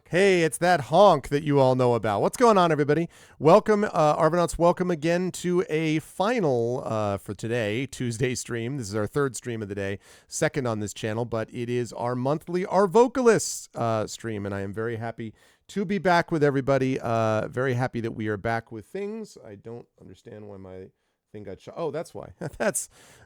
Hey, it's that honk that you all know about. What's going on, everybody? Welcome, Arvanauts. Welcome again to a final for today, Tuesday stream. This is our third stream of the day, second on this channel, but it is our monthly Arvocalists stream, and I am very happy to be back with everybody. Very happy that we are back with things. I don't understand why my thing got shot. Oh, that's why.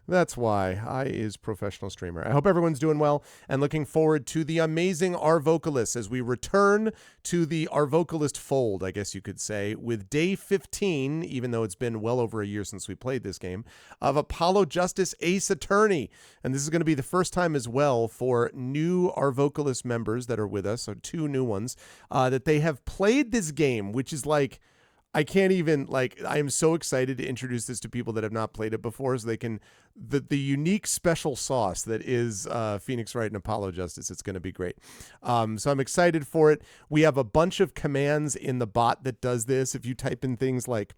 That's why. I is professional streamer. I hope everyone's doing well and looking forward to the amazing Arvocalists as we return to the Arvocalist fold, I guess you could say, with day 15, even though it's been well over a year since we played this game, of Apollo Justice Ace Attorney. And this is going to be the first time as well for new Arvocalist members that are with us, so two new ones, that they have played this game, which is like, I can't even, I am so excited to introduce this to people that have not played it before so they can, the unique special sauce that is Phoenix Wright and Apollo Justice. It's going to be great. So I'm excited for it. We have a bunch of commands in the bot that does this. If you type in things like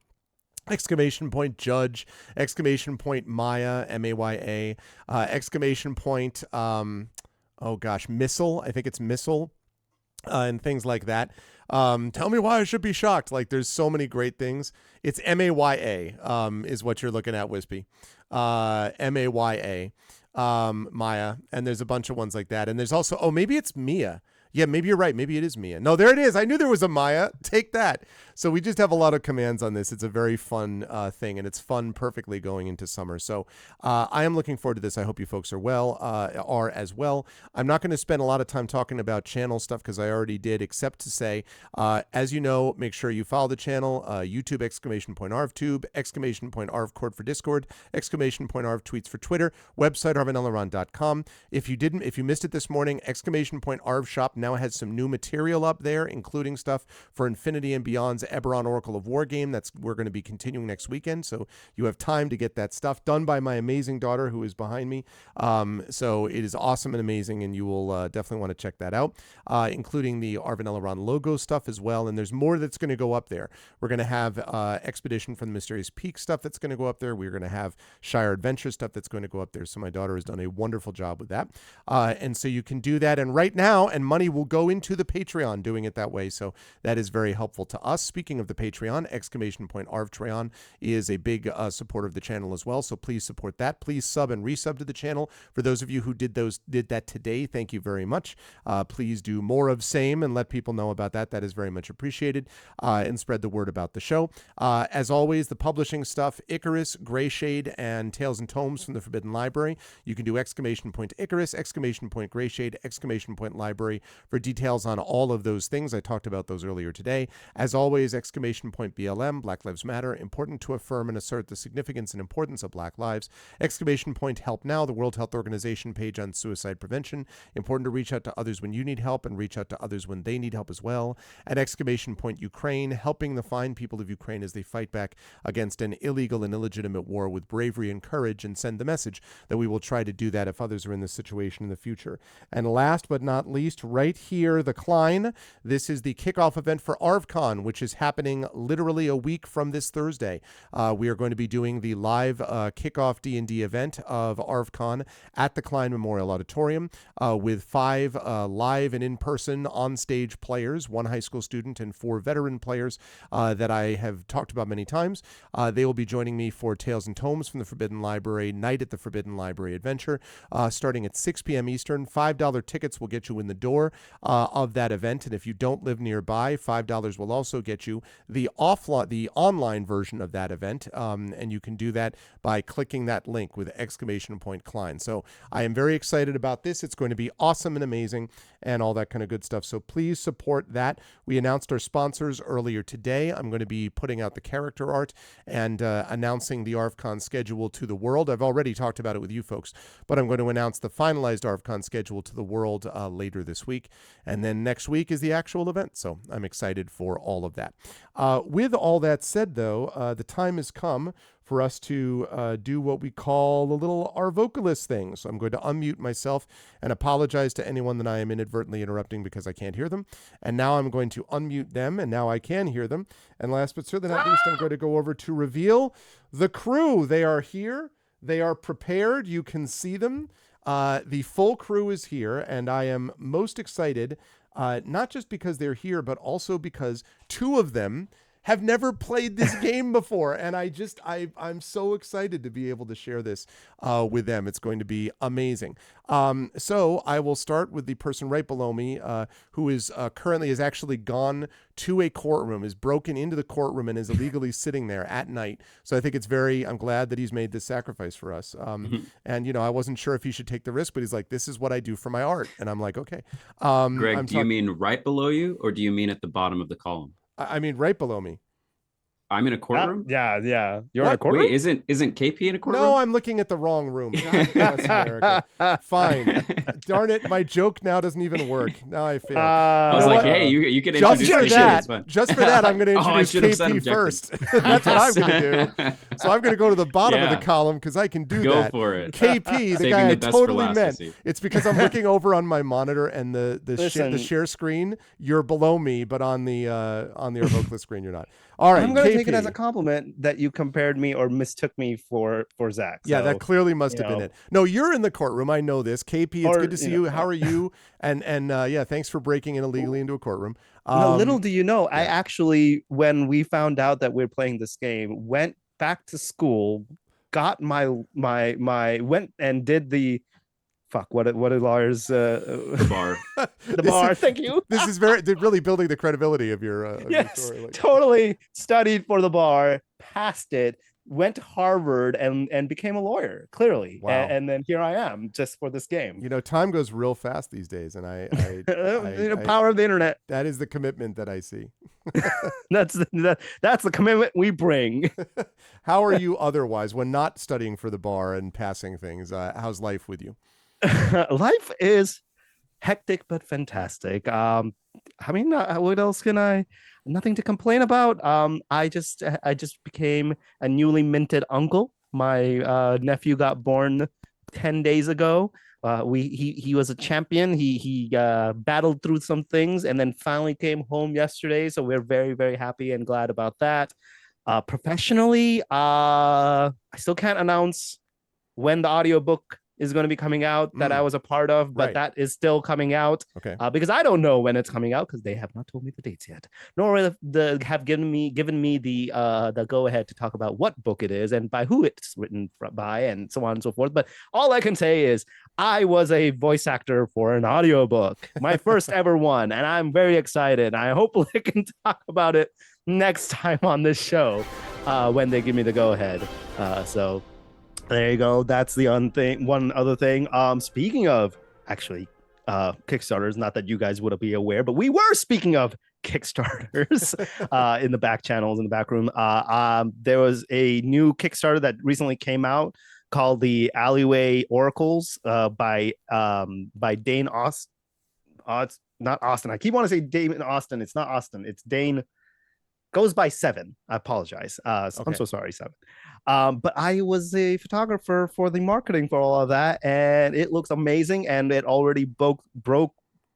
exclamation point judge, exclamation point Maya, M-A-Y-A, exclamation point, missile, I think it's missile, and things like that. Tell me why I should be shocked. Like, there's so many great things. It's M-A-Y-A is what you're looking at, Wispy. M-A-Y-A, Maya. And there's a bunch of ones like that. And there's also, maybe it's Mia. Yeah, maybe you're right. Maybe it is Mia. No, there it is. I knew there was a Maya. Take that. So we just have a lot of commands on this. It's a very fun thing, and it's fun perfectly going into summer. So I am looking forward to this. I hope you folks are as well. I'm not going to spend a lot of time talking about channel stuff because I already did, except to say, as you know, make sure you follow the channel. YouTube, exclamation point ArvTube, exclamation point ArvCord for Discord, exclamation point Arv Tweets for Twitter, website arvanelleron.com. If you missed it this morning, exclamation point Arv Shop now has some new material up there, including stuff for Infinity and Beyond's Eberron Oracle of War game. We're going to be continuing next weekend, so you have time to get that stuff done by my amazing daughter who is behind me. So it is awesome and amazing, and you will definitely want to check that out, including the Arvanelleron logo stuff as well. And there's more that's going to go up there. We're going to have Expedition from the Mysterious Peak stuff that's going to go up there. We're going to have Shire Adventure stuff that's going to go up there. So my daughter has done a wonderful job with that. And so you can do that. And right now, and money will go into the Patreon doing it that way. So that is very helpful to us. Speaking of the Patreon, exclamation point Arvtreon is a big supporter of the channel as well. So please support that. Please sub and resub to the channel. For those of you who did that today, thank you very much. Please do more of same and let people know about that. That is very much appreciated. And spread the word about the show. As always, the publishing stuff, Icarus, Greyshade, and Tales and Tomes from the Forbidden Library. You can do exclamation point Icarus, exclamation point Greyshade, exclamation point Library for details on all of those things. I talked about those earlier today. As always, exclamation point BLM, Black Lives Matter, important to affirm and assert the significance and importance of Black lives. Exclamation point Help Now, the World Health Organization page on suicide prevention. Important to reach out to others when you need help and reach out to others when they need help as well. And exclamation point Ukraine, helping the fine people of Ukraine as they fight back against an illegal and illegitimate war with bravery and courage, and send the message that we will try to do that if others are in this situation in the future. And last but not least, right here, the Klein. This is the kickoff event for ArvCon, which is happening literally a week from this Thursday. We are going to be doing the live kickoff D&D event of ArvCon at the Klein Memorial Auditorium with 5 live and in-person on-stage players, 1 high school student and 4 veteran players that I have talked about many times. They will be joining me for Tales and Tomes from the Forbidden Library, Night at the Forbidden Library Adventure, starting at 6 p.m. Eastern. $5 tickets will get you in the door of that event, and if you don't live nearby, $5 will also get you the online version of that event, and you can do that by clicking that link with exclamation point Klein. So I am very excited about this. It's going to be awesome and amazing and all that kind of good stuff. So please support that. We announced our sponsors earlier today. I'm going to be putting out the character art and announcing the ArvCon schedule to the world. I've already talked about it with you folks, but I'm going to announce the finalized ArvCon schedule to the world later this week. And then next week is the actual event. So I'm excited for all of that. With all that said, though, the time has come for us to do what we call a little Arvocalist thing. So I'm going to unmute myself and apologize to anyone that I am inadvertently interrupting because I can't hear them. And now I'm going to unmute them, and now I can hear them. And last but certainly not least, I'm going to go over to reveal the crew. They are here. They are prepared. You can see them. The full crew is here, and I am most excited not just because they're here, but also because two of them have never played this game before. And I'm so excited to be able to share this with them. It's going to be amazing. So I will start with the person right below me, who is currently has actually gone to a courtroom, is broken into the courtroom and is illegally sitting there at night. So I think I'm glad that he's made this sacrifice for us. And, I wasn't sure if he should take the risk, but he's like, this is what I do for my art. And I'm like, okay. Greg, do you mean right below you, or do you mean at the bottom of the column? I mean, right below me. I'm in a courtroom. Yeah. You're What? in a courtroom. Wait, isn't KP in a courtroom? No, I'm looking at the wrong room. God bless America. Fine. Darn it, my joke now doesn't even work. Now I failed. I was like, hey, you can just introduce for me. that. Just for that, I'm going to introduce KP first. That's what I'm going to do. So I'm going to go to the bottom of the column because I can do that. Go for it. KP, the guy I totally meant. It's because I'm looking over on my monitor and the share screen. You're below me, but on the Arvocalist screen, you're not. All right, I'm going to KP. take it as a compliment that you compared me or mistook me for Zach. Yeah, that clearly must have been it. No, you're in the courtroom. I know this. KP, it's good to see you. How are you? And yeah, thanks for breaking in illegally into a courtroom. Little do you know, I actually, when we found out that we're playing this game, went back to school, got my went and did the what do lawyers the bar. The bar. Thank you. This is really building the credibility of your yes, your story. Totally studied for the bar, passed it, went to Harvard and became a lawyer, clearly. Wow. And then here I am just for this game. Time goes real fast these days, and the power of the internet. That is the commitment that I see. That's the commitment we bring. How are you otherwise when not studying for the bar and passing things? How's life with you? Life is hectic but fantastic. What else can I? Nothing to complain about. I just became a newly minted uncle. My nephew got born 10 days ago. He was a champion. He battled through some things and then finally came home yesterday. So we're very, very happy and glad about that. Professionally, I still can't announce when the audiobook is going to be coming out that I was a part of, but that is still coming out. Okay. Because I don't know when it's coming out because they have not told me the dates yet, nor have given me the go ahead to talk about what book it is and by who it's written by and so on and so forth. But all I can say is I was a voice actor for an audiobook, my first ever one, and I'm very excited. I hope I can talk about it next time on this show when they give me the go ahead. So there you go. That's the one other thing. Speaking of actually Kickstarters, not that you guys would be aware, but we were speaking of Kickstarters in the back channels, in the back room. There was a new Kickstarter that recently came out called the Alleyway Oracles by Dane Austin. It's not Austin. I keep wanting to say Dane Austin. It's not Austin. It's Dane. Goes by Seven. I apologize. Okay. I'm so sorry, Seven. But I was a photographer for the marketing for all of that, and it looks amazing. And it already broke.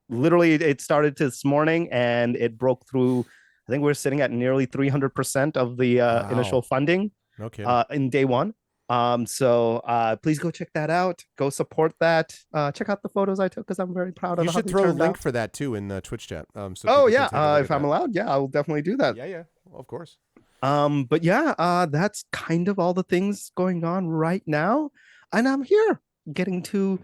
Literally, it started this morning, and it broke through. I think we're sitting at nearly 300% of the initial funding. Okay. In day one. So please go check that out. Go support that. Check out the photos I took because I'm very proud of. You should throw a link for that too in the Twitch chat. If I'm allowed, yeah, I'll definitely do that. Yeah, well, of course. But yeah, that's kind of all the things going on right now, and I'm here getting to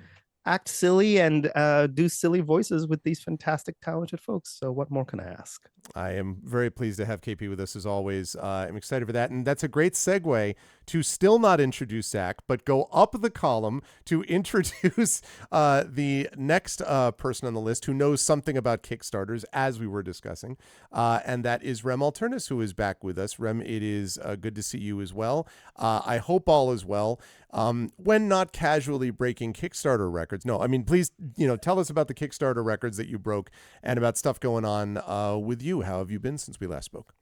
act silly and do silly voices with these fantastic, talented folks. So what more can I ask? I am very pleased to have KP with us as always. I'm excited for that. And that's a great segue to still not introduce Zach, but go up the column to introduce the next person on the list who knows something about Kickstarters, as we were discussing. And that is Rem Alternus, who is back with us. Rem, it is good to see you as well. I hope all is well. When not casually breaking Kickstarter records. No, I mean, please, tell us about the Kickstarter records that you broke and about stuff going on with you. How have you been since we last spoke?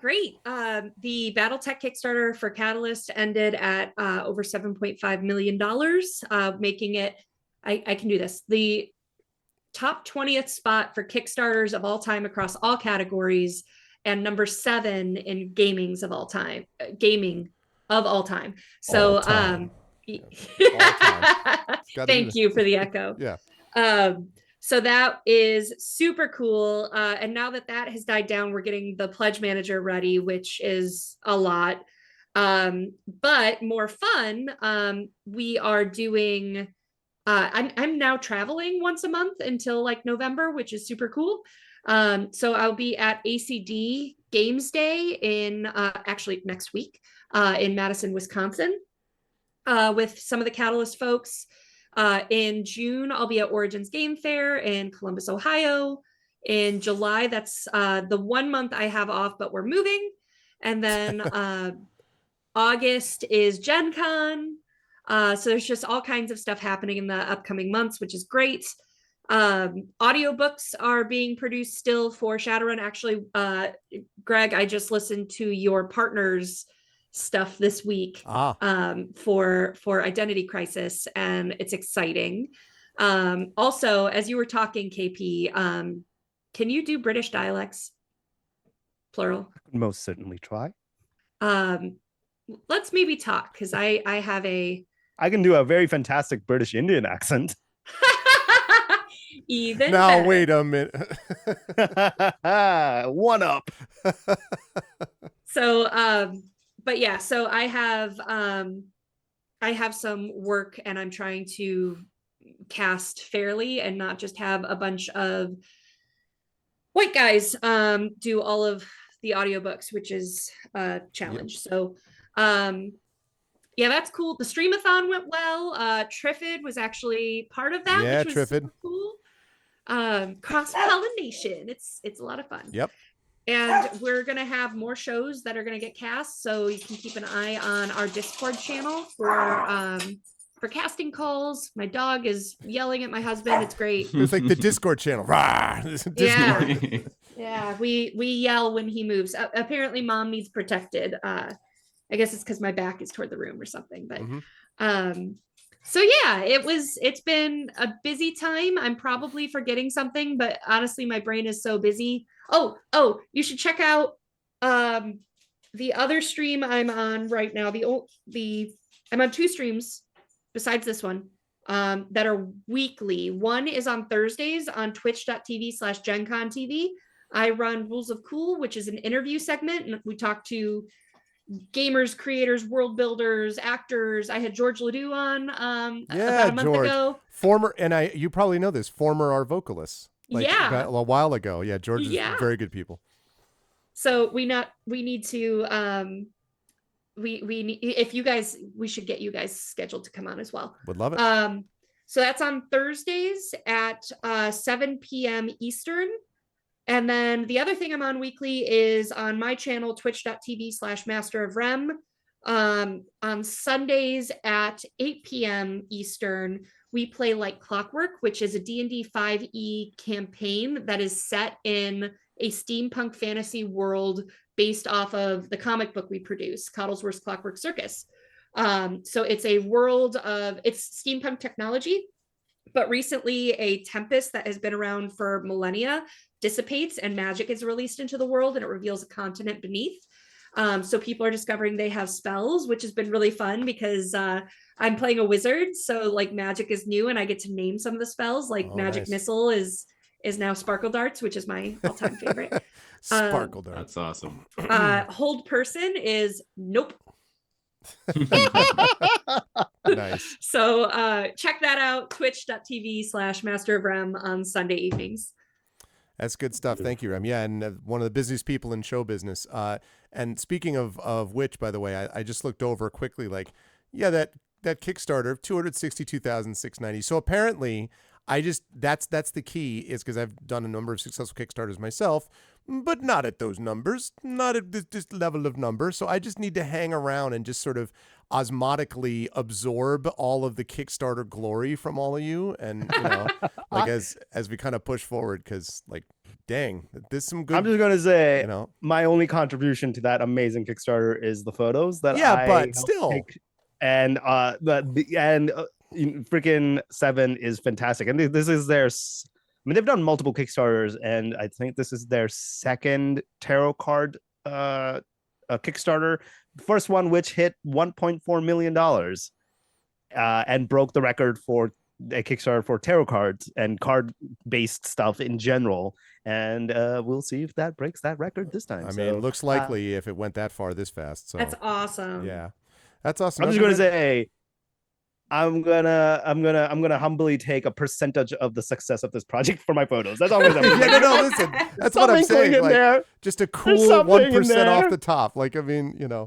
Great. The BattleTech Kickstarter for Catalyst ended at over $7.5 million, making it, I can do this, the top 20th spot for Kickstarters of all time across all categories, and number 7 in gaming of all time. So all time. Thank you for the echo. Yeah. So that is super cool. And now that that has died down, we're getting the pledge manager ready, which is a lot. But more fun, we are doing I'm now traveling once a month until like November, which is super cool. So I'll be at ACD Games Day in actually next week in Madison, Wisconsin, with some of the Catalyst folks. In June, I'll be at Origins Game Fair in Columbus, Ohio. In July, that's the 1 month I have off, but we're moving. And then August is Gen Con. So there's just all kinds of stuff happening in the upcoming months, which is great. Audiobooks are being produced still for Shadowrun. Actually, Greg, I just listened to your partner's stuff this week for Identity Crisis, and it's exciting. Also, as you were talking, KP, can you do British dialects? Plural. Most certainly try. Let's maybe talk, because I have a I can do a very fantastic British Indian accent. even now better. wait a minute. One up. So but yeah, so I have some work, and I'm trying to cast fairly and not just have a bunch of white guys do all of the audiobooks, which is a challenge. Yep. So yeah, that's cool. The streamathon went well. Triffid was actually part of that, which was super cool. Cross-pollination. It's a lot of fun. Yep. And we're gonna have more shows that are gonna get cast, so you can keep an eye on our Discord channel for casting calls. My dog is yelling at my husband. It's great. It's like the Discord channel. Discord. Yeah, we yell when he moves. Apparently, Mom needs protected. I guess it's because my back is toward the room or something. But so yeah, it's been a busy time. I'm probably forgetting something, but honestly, my brain is so busy. Oh, you should check out the other stream I'm on right now. I'm on 2 streams besides this one that are weekly. One is on Thursdays on twitch.tv/GenConTV. I run Rules of Cool, which is an interview segment, and we talk to gamers, creators, world builders, actors. I had George Ledoux on about a month ago. Former, and you probably know this, former Arvocalists. A while ago. Yeah, George is very good people. So we need to we should get you guys scheduled to come on as well. Would love it. So that's on Thursdays at 7 p.m. Eastern. And then the other thing I'm on weekly is on my channel, twitch.tv/Master of Rem. On Sundays at 8 p.m. Eastern, we play Like Clockwork, which is a D&D 5e campaign that is set in a steampunk fantasy world based off of the comic book we produce, Coddlesworth's Clockwork Circus. So it's a world of, it's steampunk technology, but recently a tempest that has been around for millennia dissipates and magic is released into the world, and it reveals a continent beneath. So people are discovering they have spells, which has been really fun because I'm playing a wizard. So like magic is new and I get to name some of the spells, like Magic Missile is now Sparkle Darts, which is my all-time favorite. Sparkle Darts. That's awesome. Hold Person is Nope. Nice. So check that out, twitch.tv/Master of Rem on Sunday evenings. That's good stuff. Thank you, Rem. Yeah, and one of the busiest people in show business. And speaking of which, by the way, I just looked over quickly, like, yeah, that Kickstarter, $262,690. So apparently, that's the key, is because I've done a number of successful Kickstarters myself, but not at those numbers, not at this level of number. So I just need to hang around and just sort of osmotically absorb all of the Kickstarter glory from all of you, and like as we kind of push forward, because like, dang, there's some good. I'm just gonna say, my only contribution to that amazing Kickstarter is the photos that but still take. And freaking 7 is fantastic, and this is they've done multiple Kickstarters, and I think this is their second tarot card Kickstarter. The first one, which hit $1.4 million and broke the record for a Kickstarter for tarot cards and card-based stuff in general, and we'll see if that breaks that record this time. I mean, looks likely if it went that far this fast. So That's awesome. yeah, that's awesome. I'm just going to say, I'm gonna humbly take a percentage of the success of this project for my photos. That's all I'm gonna yeah, no, listen, that's what I'm saying. In like, there. just a cool 1% off the top. Like, I mean, you know,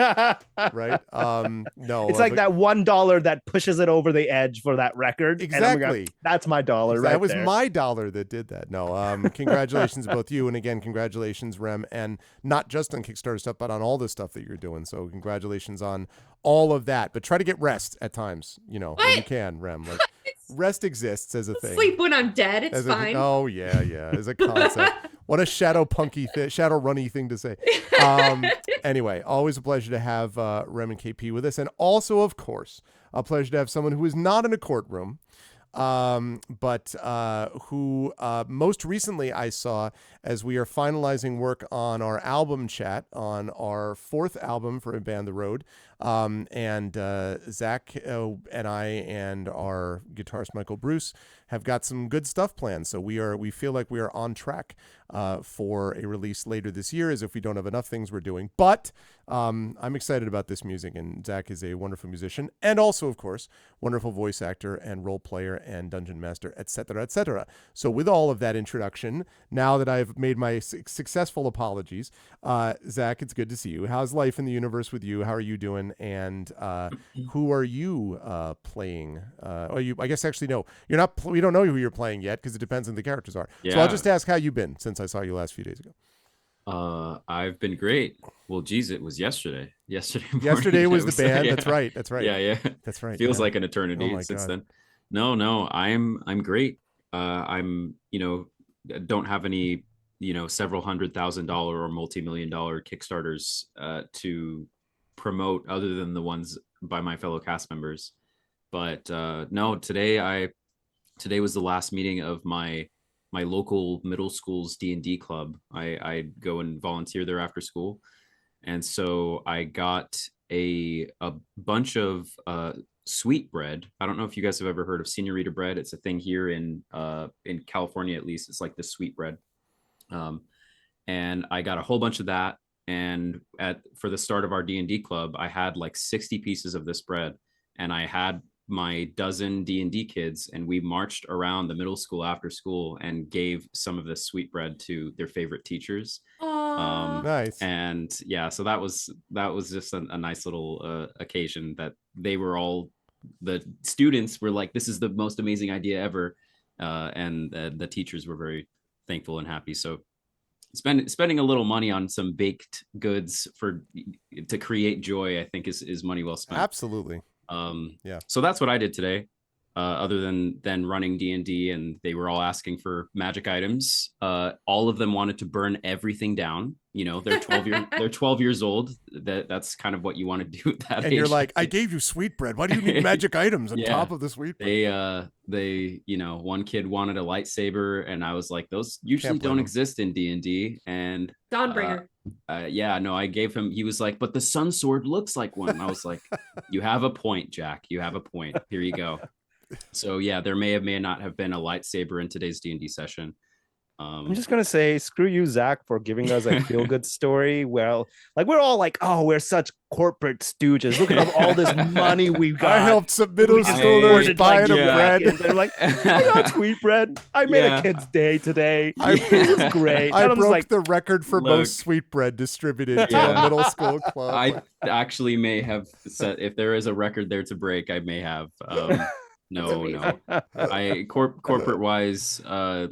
right? No, it's like that $1 that pushes it over the edge for that record. Exactly. That's my dollar. Right. That was there. my dollar that did that. No, congratulations both you, and again, congratulations, Rem, and not just on Kickstarter stuff, but on all the stuff that you're doing. So congratulations on all of that. But try to get rest at times, you know, when you can, Rem. Like, rest exists as a thing. Sleep when I'm dead. It's fine. Oh yeah, as a concept. What a shadow runny thing to say. Anyway, always a pleasure to have Rem and KP with us, and also, of course, a pleasure to have someone who is not in a courtroom, but who most recently I saw as we are finalizing work on our album chat on our 4th album for A Band the Road. And Zach and I and our guitarist Michael Bruce have got some good stuff planned. So we feel like we are on track for a release later this year, as if we don't have enough things we're doing. But I'm excited about this music, and Zach is a wonderful musician and also, of course, wonderful voice actor and role player and dungeon master, etc., etc. So with all of that introduction, now that I've made my successful apologies, Zach, it's good to see you. How's life in the universe with you? How are you doing? And who are you playing? I guess actually no, you're not. We don't know who you're playing yet because it depends on who the characters are. Yeah. So I'll just ask how you've been since I saw you last few days ago. I've been great. Well, geez, it was yesterday. Yesterday was the band. Yeah. That's right. Yeah. That's right. Feels like an eternity since then. No, I'm great. I'm don't have any several $100,000 or multi-million-dollar Kickstarters to promote other than the ones by my fellow cast members. But no, today was the last meeting of my local middle school's D&D club. I go and volunteer there after school, and so I got a bunch of sweetbread. I don't know if you guys have ever heard of senorita bread. It's a thing here in California, at least. It's like the sweetbread, and I got a whole bunch of that. And for the start of our D&D club, I had like 60 pieces of this bread, and I had my dozen D&D kids, and we marched around the middle school after school and gave some of this sweetbread to their favorite teachers. Nice. And yeah, so that was just a nice little occasion that the students were like, this is the most amazing idea ever. And the teachers were very thankful and happy. So spending a little money on some baked goods to create joy, I think is money well spent. Absolutely. Yeah. So that's what I did today. Other than running D&D, and they were all asking for magic items. All of them wanted to burn everything down. They're 12 years old. That's kind of what you want to do at that age. And you're like, I gave you sweetbread. Why do you need magic items on top of the sweetbread? They one kid wanted a lightsaber, and I was like, those usually don't exist in D&D. And Dawnbringer. I gave him. He was like, but the sun sword looks like one. And I was like, you have a point, Jack. You have a point. Here you go. So yeah, there may not have been a lightsaber in today's D&D session. I'm just gonna say, screw you, Zach, for giving us a feel-good story. Well, like we're all like, oh, we're such corporate stooges. Look at all this money we've got. I helped some middle schoolers buying a bread. And they're like, I got sweetbread. I made a kid's day today. This is great. I broke the record for most sweetbread distributed to a middle school club. I actually may have said, if there is a record there to break, I may have. No. I corporate wise,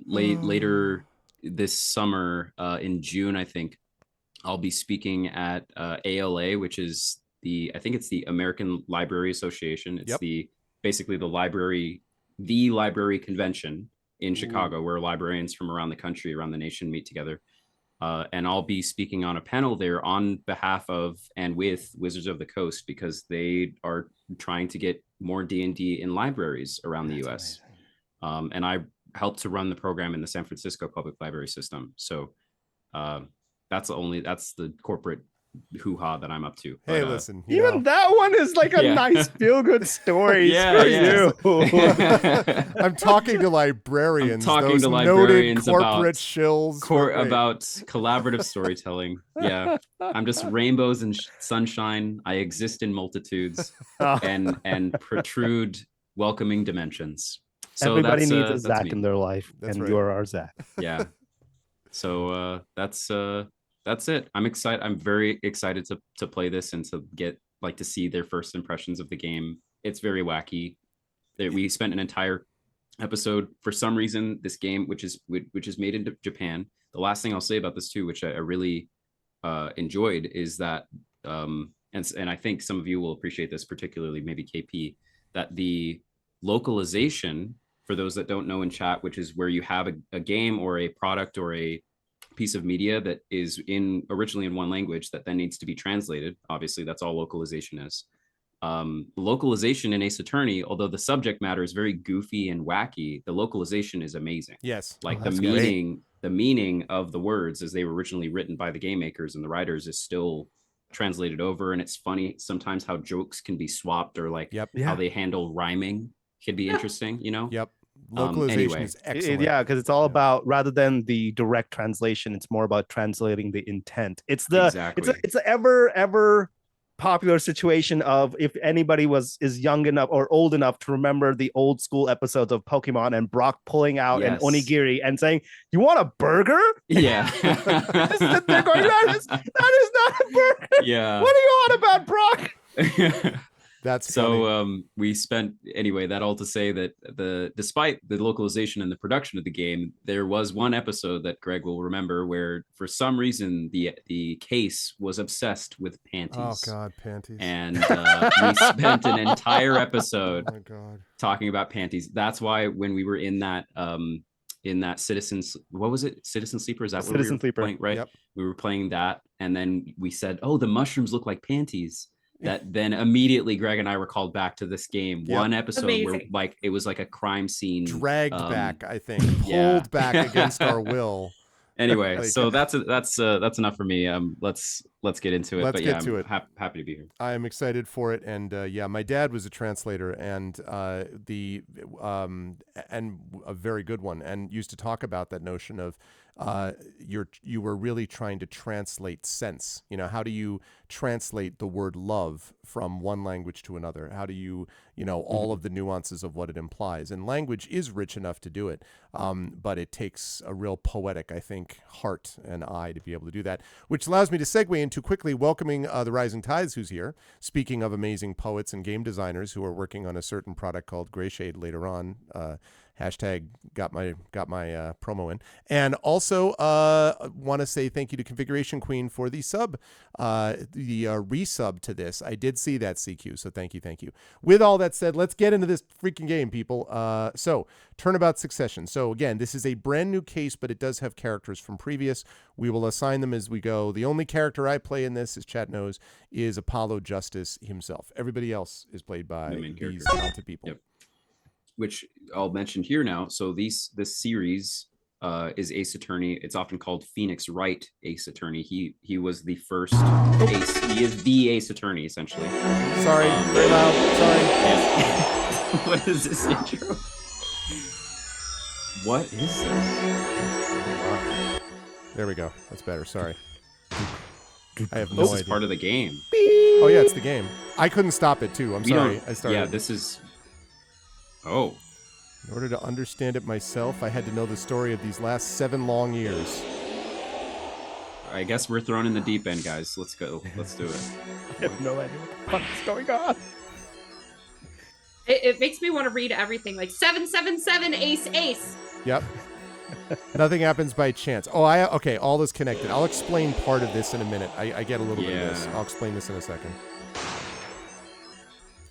later this summer, in June, I think I'll be speaking at ALA, which is I think it's the American Library Association. It's basically the library convention in Chicago, where librarians from around the country, around the nation meet together. And I'll be speaking on a panel there on behalf of and with Wizards of the Coast, because they are trying to get more D&D in libraries around the U.S. And I helped to run the program in the San Francisco Public Library System. So that's the corporate hoo-ha that I'm up to. Hey, But, listen. Even that one is like a Yeah. nice feel-good story. Yeah, for yeah. you. I'm talking to librarians. I'm talking those to noted librarians corporate shills. about collaborative storytelling. Yeah, I'm just rainbows and sunshine. I exist in multitudes and protrude welcoming dimensions. So Everybody needs a that's Zach me. in their life, That's and right. you're our Zach. Yeah. So that's it. I'm excited. I'm very excited to play this and to get to see their first impressions of the game. It's very wacky. We spent an entire episode for some reason. This game, which is made in Japan. The last thing I'll say about this too, which I really enjoyed, is that and I think some of you will appreciate this, particularly maybe KP, that the localization, for those that don't know in chat, which is where you have a game or a product or a piece of media that is originally in one language that then needs to be translated. Obviously, that's all localization is. Localization in Ace Attorney, although the subject matter is very goofy and wacky, the localization is amazing. Yes. The meaning of the words as they were originally written by the game makers and the writers is still translated over. And it's funny sometimes how jokes can be swapped, or how they handle rhyming can be interesting, Yep. Localization anyway. is excellent. Because it's all about, rather than the direct translation, it's more about translating the intent. It's the it's a ever popular situation of, if anybody is young enough or old enough to remember the old school episodes of Pokemon and Brock pulling out an onigiri and saying, "You want a burger?" Yeah. They're going, that is not a burger. Yeah. What are you on about, Brock? That's so funny. We spent, anyway, that all to say that despite the localization and the production of the game, there was one episode that Greg will remember where for some reason the case was obsessed with panties. Oh God, panties. And we spent an entire episode talking about panties. That's why when we were in that Citizens, what was it? Citizen Sleeper? Is that what we were playing? Right. Yep. We were playing that, and then we said, "Oh, the mushrooms look like panties." That then immediately Greg and I were called back to this game. Yep. One episode Amazing. where it was like a crime scene, dragged back, I think, yeah. pulled back against our will. Anyway, so that's enough for me. Let's get into it. Let's get to it. Happy to be here. I am excited for it, and my dad was a translator, and and a very good one, and used to talk about that notion of you were really trying to translate sense. How do you translate the word love from one language to another? How do you all of the nuances of what it implies? And language is rich enough to do it, but it takes a real poetic, I think, heart and eye to be able to do that, which allows me to segue into quickly welcoming the Rising Tides, who's here. Speaking of amazing poets and game designers who are working on a certain product called Gray Shade later on. Hashtag got my promo in. And also want to say thank you to Configuration Queen for the sub, the resub to this. I did see that, CQ, so thank you. With all that said, let's get into this freaking game, people. So Turnabout Succession. So again, this is a brand new case, but it does have characters from previous. We will assign them as we go. The only character I play in this, as chat knows, is Apollo Justice himself. Everybody else is played by these talented people. Yep. Which I'll mention here now. So this series is Ace Attorney. It's often called Phoenix Wright Ace Attorney. He was the first Ace. He is the Ace Attorney, essentially. Sorry, very loud. Sorry. Yeah. What is this intro? What is this? There we go. That's better. Sorry. I have no This idea. is part of the game. Oh yeah, it's the game. I couldn't stop it too. I'm sorry. I started. Yeah, this is. Oh. In order to understand it myself, I had to know the story of these last 7 long years. I guess we're thrown in the deep end, guys. Let's go. Let's do it. I have no idea what the fuck is going on. It makes me want to read everything, like 777 ace. Yep. Nothing happens by chance. Oh, okay. All is connected. I'll explain part of this in a minute. I get a little bit of this. I'll explain this in a second.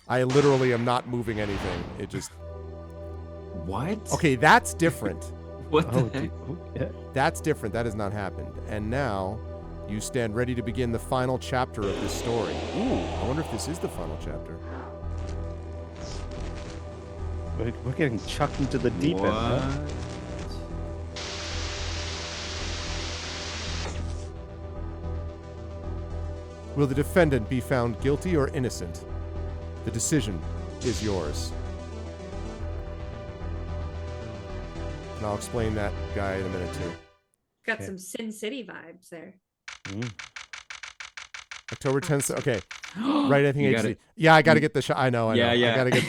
I literally am not moving anything. It just. What? Okay, that's different. What the heck? Yeah. That's different. That has not happened. And now, you stand ready to begin the final chapter of this story. Ooh, I wonder if this is the final chapter. We're getting chucked into the deep end. Huh? Will the defendant be found guilty or innocent? The decision is yours. And I'll explain that guy in a minute too. Got Okay. some Sin City vibes there. October 10th. Okay. Right, I think You got agency. it. Yeah, I got to get the shot. I know. Yeah, yeah. I got to get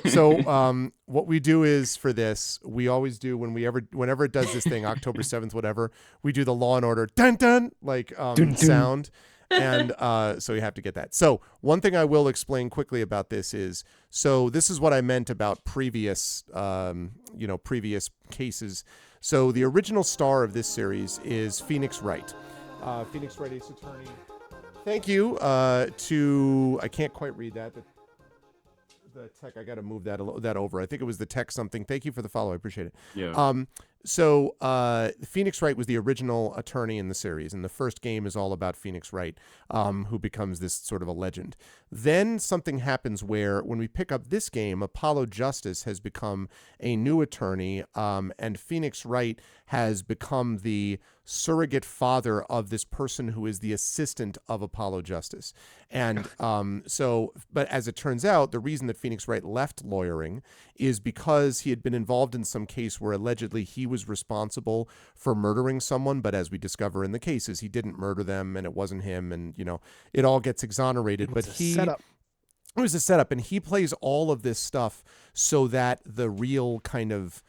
this. So, what we do is for this, we always do whenever it does this thing, October 7th, whatever, we do the Law and Order dun dun like Dun. sound, and so you have to get that. So, one thing I will explain quickly about this is, so this is what I meant about previous, previous cases. So, the original star of this series is Phoenix Wright. Phoenix Wright, Ace Attorney. Thank you to, I can't quite read that. The tech, I got to move that over. I think it was the tech something. Thank you for the follow. I appreciate it. Yeah. So Phoenix Wright was the original attorney in the series, and the first game is all about Phoenix Wright, who becomes this sort of a legend. Then something happens where, when we pick up this game, Apollo Justice has become a new attorney, and Phoenix Wright has become the surrogate father of this person who is the assistant of Apollo Justice. And but as it turns out, the reason that Phoenix Wright left lawyering is because he had been involved in some case where allegedly he was responsible for murdering someone, but as we discover in the cases, he didn't murder them and it wasn't him, and it all gets exonerated. But it was a setup, and he plays all of this stuff so that the real kind of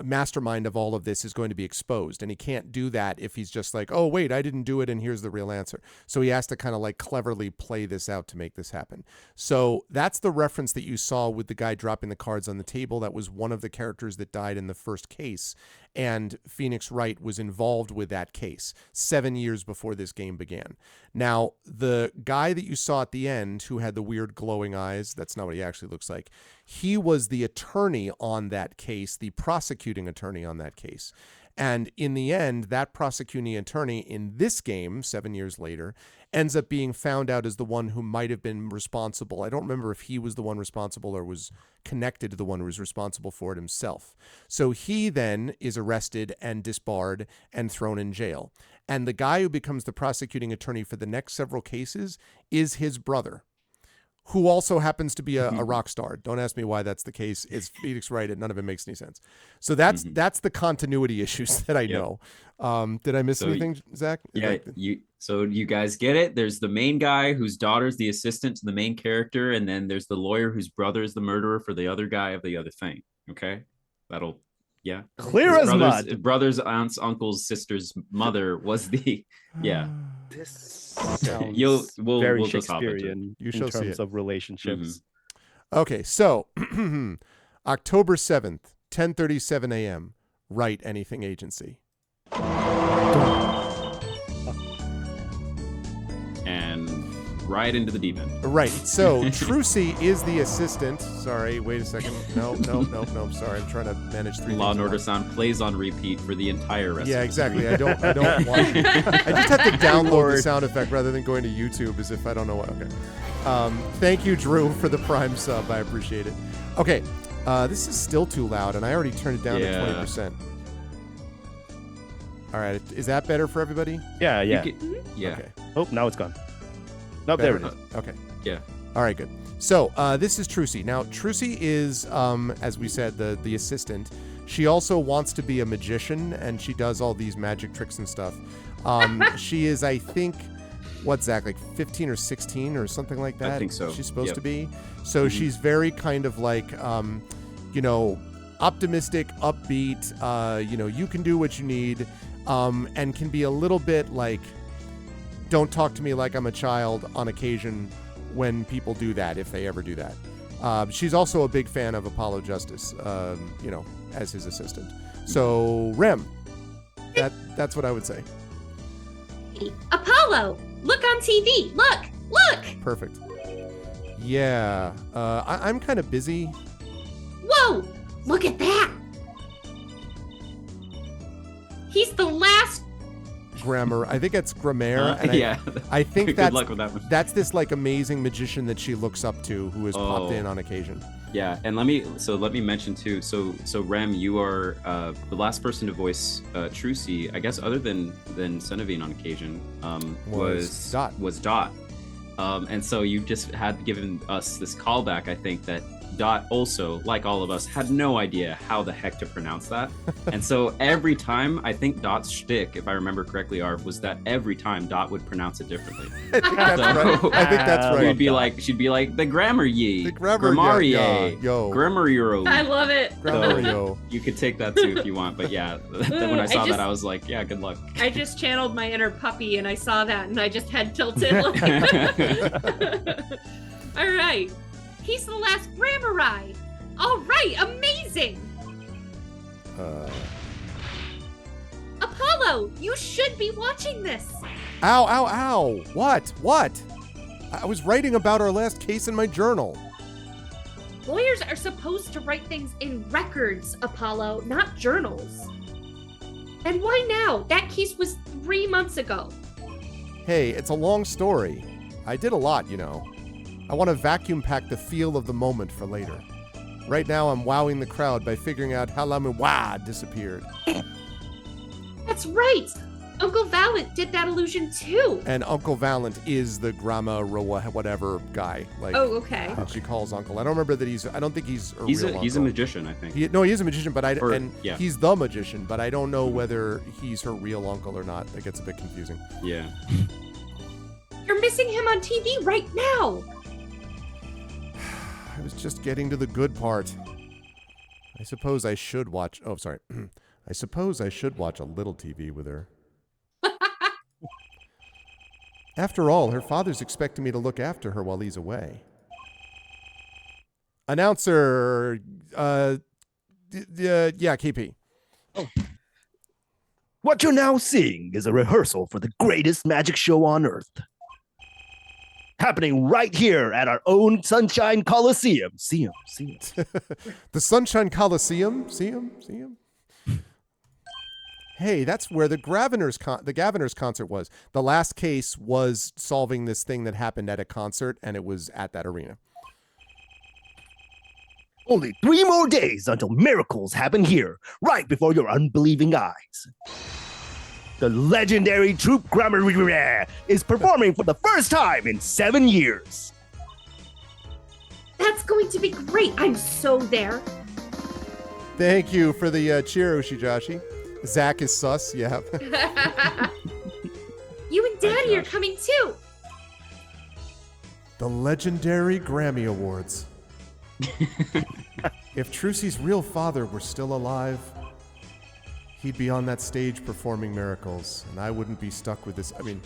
mastermind of all of this is going to be exposed, and he can't do that if he's just like, oh wait, I didn't do it and here's the real answer. So he has to kind of like cleverly play this out to make this happen. So that's the reference that you saw with the guy dropping the cards on the table. That was one of the characters that died in the first case, and Phoenix Wright was involved with that case 7 years before this game began. Now, the guy that you saw at the end who had the weird glowing eyes, that's not what he actually looks like. He was the attorney on that case, the prosecuting attorney on that case. And in the end, that prosecuting attorney in this game, 7 years later, ends up being found out as the one who might have been responsible. I don't remember if he was the one responsible or was connected to the one who was responsible for it himself. So he then is arrested and disbarred and thrown in jail. And the guy who becomes the prosecuting attorney for the next several cases is his brother, who also happens to be a rock star. Don't ask me why that's the case. It's Phoenix Wright, and none of it makes any sense. So that's the continuity issues that I know. Did I miss anything, Zach? Yeah, you guys get it. There's the main guy whose daughter's the assistant to the main character, and then there's the lawyer whose brother is the murderer for the other guy of the other thing. Okay, Clear as mud. Brother's aunts, uncle's sister's mother was the This sounds we'll very just hop into it. Shakespearean You shall in see terms it. of relationships. Okay, so October 7th, 10:37 a.m. Write Anything Agency. And right into the deep end. Right. So Trucy is the assistant. Sorry, wait a second. No. Sorry, I'm trying to manage three. Law things and at Order once. sound plays on repeat for the entire rest. Yeah, of the exactly. stream. I don't want. I just have to download the sound effect rather than going to YouTube as if I don't know what. Okay. Thank you, Drew, for the Prime sub. I appreciate it. Okay. This is still too loud, and I already turned it down to 20%. All right. Is that better for everybody? Yeah. Yeah. Okay. Oh, now it's gone. Nope, there it is. Okay. Yeah. All right, good. So this is Trucy. Now, Trucy is, as we said, the assistant. She also wants to be a magician, and she does all these magic tricks and stuff. She is, I think, what's Zach, like 15 or 16 or something like that? I think so. She's supposed to be. So she's very kind of like, optimistic, upbeat. You can do what you need, and can be a little bit like, don't talk to me like I'm a child on occasion when people do that, if they ever do that. She's also a big fan of Apollo Justice, as his assistant. So, Rem, that's what I would say. Apollo, look on TV. Look. Perfect. Yeah, I'm kind of busy. Whoa, look at that. He's the last grammar. I think it's Grammaire. And yeah. I think Good that's luck with that one. that's this like amazing magician that she looks up to who has popped in on occasion. Yeah, and let me mention too. So Rem, you are the last person to voice Trucy, I guess, other than Senevine on occasion. Was Dot. And so you just had given us this callback. I think that Dot also, like all of us, had no idea how the heck to pronounce that. And so every time, I think Dot's shtick, if I remember correctly, Arv, was that every time Dot would pronounce it differently. I think that's right. I think that's right. She'd be like, the grammar ye, The grammar, grammarier, yo. grammariero. I love it. Grammar, yo. You could take that too if you want, but yeah, when I saw that, I was like, yeah, good luck. I just channeled my inner puppy and I saw that and I just head tilted. All right. He's the last Grammari. All right, amazing. Apollo, you should be watching this. Ow, ow, ow. What? I was writing about our last case in my journal. Lawyers are supposed to write things in records, Apollo, not journals. And why now? That case was 3 months ago. Hey, it's a long story. I did a lot, you know. I want to vacuum pack the feel of the moment for later. Right now, I'm wowing the crowd by figuring out how Lamiwa disappeared. That's right. Uncle Valent did that illusion too. And Uncle Valent is the Grama Roa whatever guy. Like, oh, okay. that she calls Uncle. I don't remember that I don't think he's a real He's a uncle. magician, I think. He is a magician, but yeah. he's the magician, but I don't know whether he's her real uncle or not. That gets a bit confusing. Yeah. You're missing him on TV right now. I was just getting to the good part. I suppose I should watch... Oh, sorry. I suppose I should watch a little TV with her. After all, her father's expecting me to look after her while he's away. Announcer... yeah, KP. Oh. What you're now seeing is a rehearsal for the greatest magic show on Earth. Happening right here at our own Sunshine Coliseum. See him. The Sunshine Coliseum? See him? Hey, that's where the Gaviner's concert was. The last case was solving this thing that happened at a concert, and it was at that arena. Only 3 more days until miracles happen here, right before your unbelieving eyes. The legendary troupe Grammar is performing for the first time in 7 years. That's going to be great. I'm so there. Thank you for the cheer, Ushijashi. Zach is sus, yeah. You and Daddy are coming too. The legendary Grammy Awards. If Trucy's real father were still alive, he'd be on that stage performing miracles, and I wouldn't be stuck with this. I mean...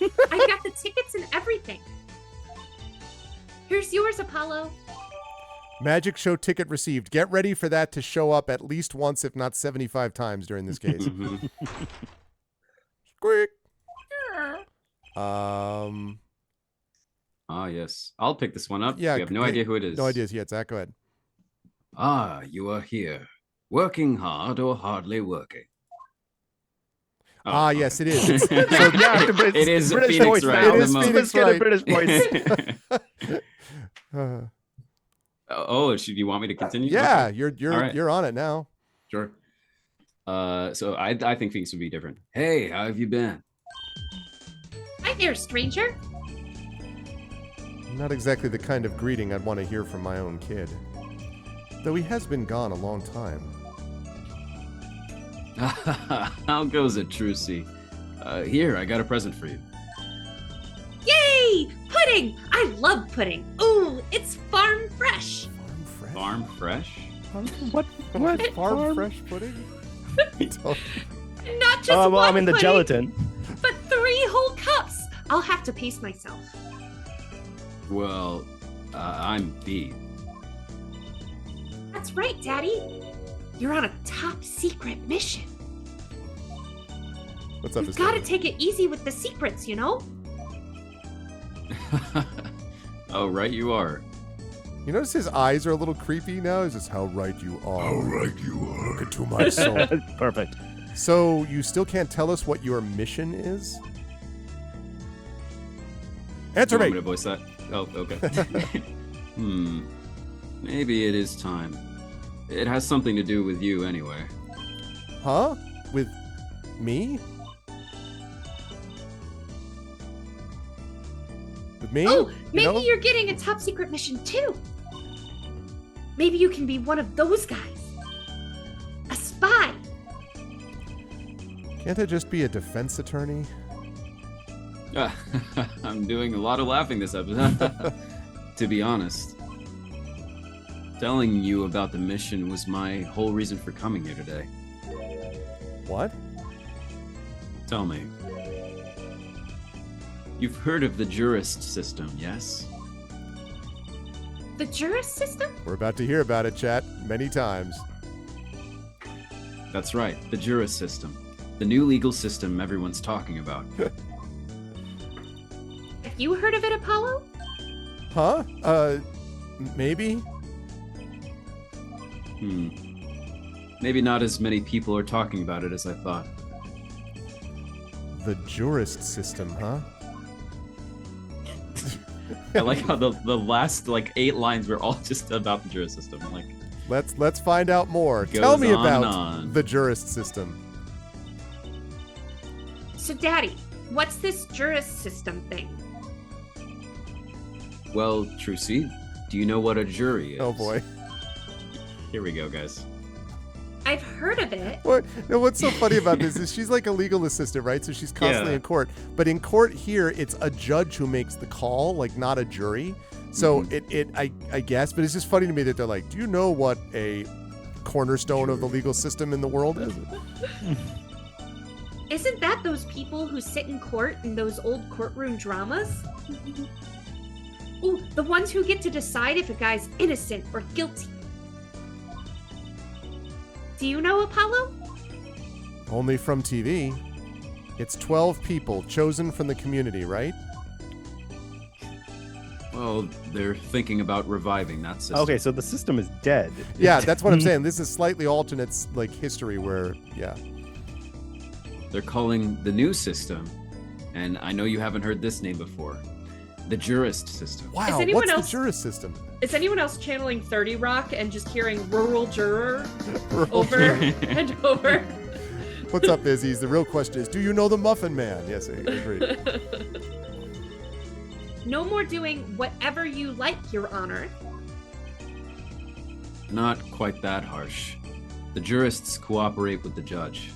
I got the tickets and everything. Here's yours, Apollo. Magic show ticket received. Get ready for that to show up at least once, if not 75 times during this case. Squeak. Yes. I'll pick this one up. Yeah, We have no idea who it is. No ideas yet. Zach, go ahead. Ah, you are here. Working hard or hardly working? Yes, it is. It's, It is British Phoenix voice Wright now. at the It is moment. Phoenix Let's get a Wright. British voice. Do you want me to continue? Yeah, Okay. you're on it now. Sure. So I think things would be different. Hey, how have you been? Hi there, stranger. Not exactly the kind of greeting I'd want to hear from my own kid. Though he has been gone a long time. How goes it, Trucy? Here, I got a present for you. Yay! Pudding! I love pudding. Ooh, it's farm fresh. Farm Farm fresh? fresh? What? Farm fresh pudding? Not just Well, one I mean the pudding, gelatin. but 3 whole cups. I'll have to pace myself. Well, I'm Beat. That's right, Daddy. You're on a top secret mission. What's up, You've got to take it easy with the secrets, you know? Oh, right you are. You notice his eyes are a little creepy now? Is this how right you are? How right you are. Look into my soul. Perfect. So you still can't tell us what your mission is? Answer You want me. me to voice that? Oh, okay. Maybe it is time. It has something to do with you anyway. Huh? With me? With me? Oh, maybe You know? you're getting a top secret mission too. Maybe you can be one of those guys. A spy. Can't I just be a defense attorney? I'm doing a lot of laughing this episode. To be honest, telling you about the mission was my whole reason for coming here today. What? Tell me. You've heard of the jurist system, yes? The jurist system? We're about to hear about it, chat, many times. That's right, the jurist system. The new legal system everyone's talking about. Have you heard of it, Apollo? Huh? Maybe? Maybe not as many people are talking about it as I thought. The jurist system, huh? I like how the last 8 lines were all just about the jurist system. Like, Let's find out more. Goes Tell me on and about on. the jurist system. So, Daddy, what's this jurist system thing? well, Trucy, do you know what a jury is? Oh boy. Here we go, guys. I've heard of it. What? No, what's so funny about this is she's like a legal assistant, right? So she's constantly Yeah. in court. But in court here, it's a judge who makes the call, like not a jury. So I guess, but it's just funny to me that they're like, do you know what a cornerstone of the legal system in the world is? Isn't that those people who sit in court in those old courtroom dramas? Ooh, the ones who get to decide if a guy's innocent or guilty. Do you know Apollo? Only from TV. It's 12 people chosen from the community, right? Well, they're thinking about reviving that system. Okay, so the system is dead. Yeah, that's what I'm saying. This is slightly alternate, like history where, yeah. They're calling the new system, and I know you haven't heard this name before, the jurist system. Wow, anyone what's else- the jurist system? Is anyone else channeling 30 Rock and just hearing rural juror Rural over and over? What's up, Izzy's? The real question is, do you know the Muffin Man? Yes, I agree. No more doing whatever you like, Your Honor. Not quite that harsh. The jurists cooperate with the judge.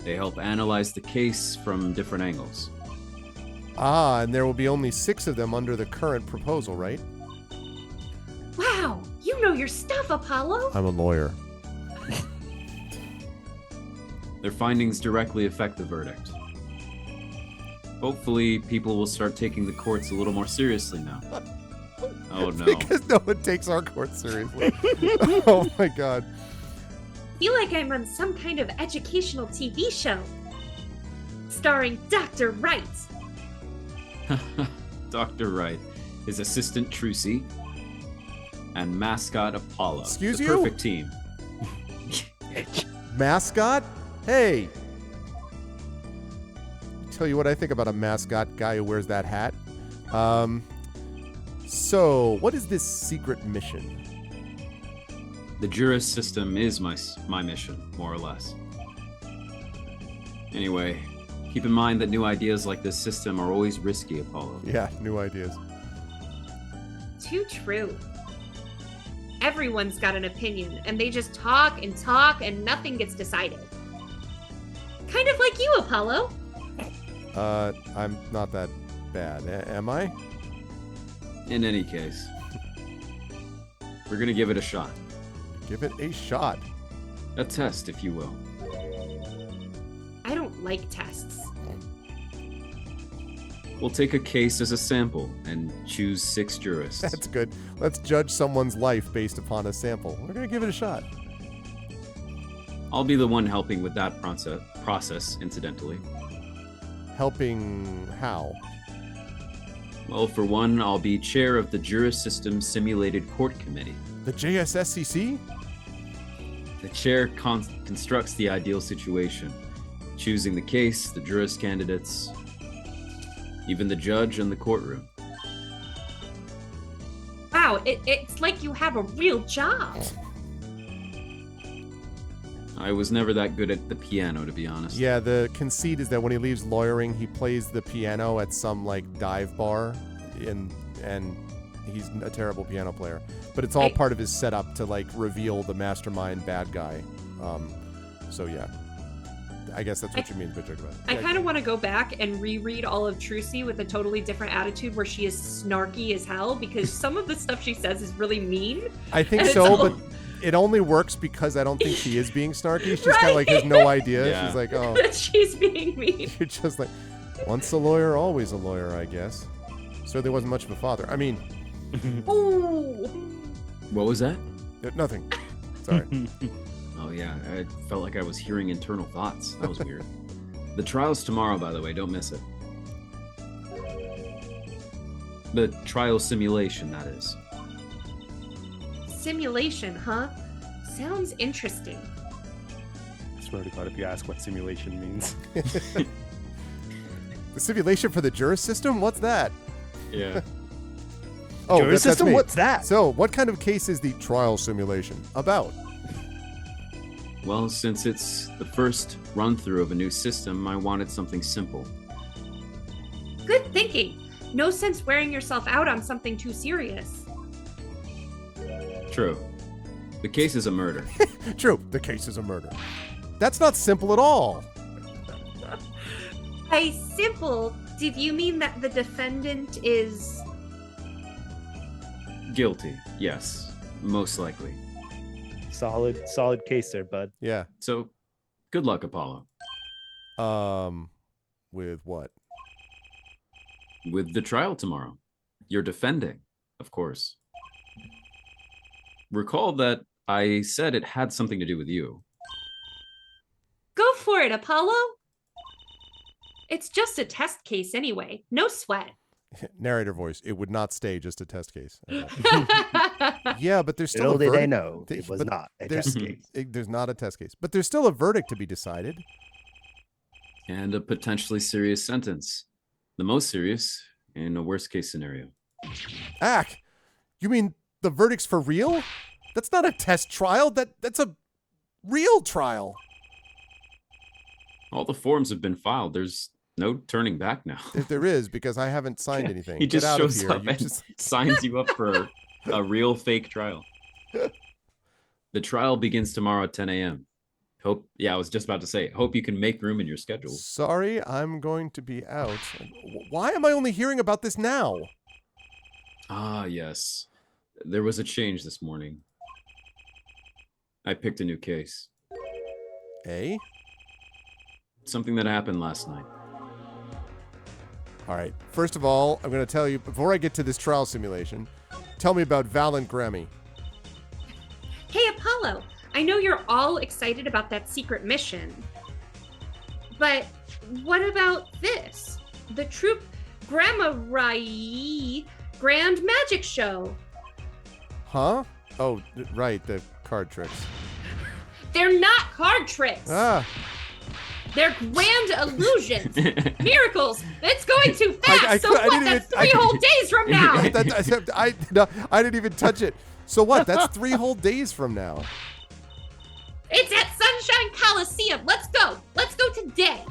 They help analyze the case from different angles. Ah, and there will be only 6 of them under the current proposal, right? Wow, you know your stuff, Apollo. I'm a lawyer. Their findings directly affect the verdict. Hopefully, people will start taking the courts a little more seriously now. Oh no. Because no one takes our court seriously. Oh my god. I feel like I'm on some kind of educational TV show. Starring Dr. Wright. Dr. Wright, his assistant Trucy, and mascot Apollo. Excuse the you? Perfect team. Mascot? Hey. Tell you what I think about a mascot guy who wears that hat. So, what is this secret mission? The jurist system is my mission, more or less. Anyway, keep in mind that new ideas like this system are always risky, Apollo. Yeah, new ideas. Too true. Everyone's got an opinion, and they just talk and nothing gets decided. Kind of like you, Apollo. I'm not that bad, am I? In any case, we're gonna give it a shot. Give it a shot. A test, if you will. I don't like tests. We'll take a case as a sample and choose 6 jurists. That's good. Let's judge someone's life based upon a sample. We're gonna give it a shot. I'll be the one helping with that process, incidentally. Helping how? Well, for one, I'll be chair of the Jurist System Simulated Court Committee. The JSSCC? The chair constructs the ideal situation, choosing the case, the jurist candidates, even the judge and the courtroom. Wow, it's like you have a real job. I was never that good at the piano, to be honest. Yeah, the conceit is that when he leaves lawyering, he plays the piano at some like dive bar, and he's a terrible piano player. But it's all part of his setup to like reveal the mastermind bad guy. So yeah, I guess that's what you mean, Patrick. I kind of want to go back and reread all of Trucy with a totally different attitude, where she is snarky as hell, because some of the stuff she says is really mean. I think so, but it only works because I don't think she is being snarky. She's kind of like has no idea. Yeah. She's like, oh, that she's being mean. you're just like, once a lawyer, always a lawyer, I guess. So there wasn't much of a father. I mean, Ooh. What was that? nothing. Sorry. Oh yeah, I felt like I was hearing internal thoughts. That was weird. The trial's tomorrow, by the way. Don't miss it. The trial simulation, that is. Simulation, huh? Sounds interesting. I swear to God, if you ask what simulation means. The simulation for the jurist system? What's that? Yeah. Oh, Jury that's system? me. What's that? So, what kind of case is the trial simulation about? Well, since it's the first run-through of a new system, I wanted something simple. Good thinking. No sense wearing yourself out on something too serious. True. The case is a murder. True, the case is a murder. That's not simple at all. By simple, did you mean that the defendant is... Guilty, yes. Most likely. Solid case there, bud. Yeah. So, good luck, Apollo. With what? With the trial tomorrow. You're defending, of course. Recall that I said it had something to do with you. Go for it, Apollo. It's just a test case anyway. No sweat. Narrator voice. It would not stay just a test case. Yeah, but there's still Little a did verdict. they know it was but not a there's, test case. There's not a test case. But there's still a verdict to be decided. And a potentially serious sentence. The most serious in a worst case scenario. Ack, you mean the verdict's for real? That's not a test trial. That's a real trial. All the forms have been filed. There's no turning back now. If there is, because I haven't signed anything. He Get just out of shows here. up You and just- signs you up for a real fake trial. The trial begins tomorrow at 10 a.m. I was just about to say, hope you can make room in your schedule. Sorry, I'm going to be out. Why am I only hearing about this now? Ah, yes. There was a change this morning. I picked a new case. Eh? Something that happened last night. All right. First of all, I'm going to tell you, before I get to this trial simulation, tell me about Val and Grammy. Hey, Apollo, I know you're all excited about that secret mission. But what about this? The Troop Gramarai Grand Magic Show. Huh? Oh, right, the card tricks. They're not card tricks. Ah, They're grand illusions. Miracles. It's going too fast. I So cou- I what? didn't That's even- 3 whole days from now. I didn't even touch it. So what? That's 3 whole days from now. It's at Sunshine Coliseum. Let's go. Let's go today.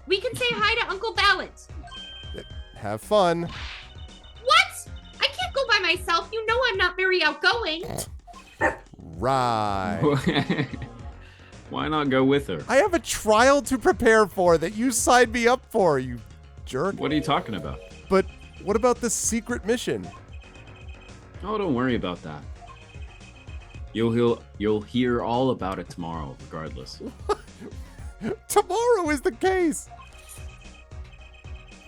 We can say hi to Uncle Valance. Have fun. What? I can't go by myself. You know I'm not very outgoing. Right. Why not go with her? I have a trial to prepare for that you signed me up for, you jerk. What are you talking about? But what about the secret mission? Oh, don't worry about that. You'll hear all about it tomorrow, regardless. Tomorrow is the case.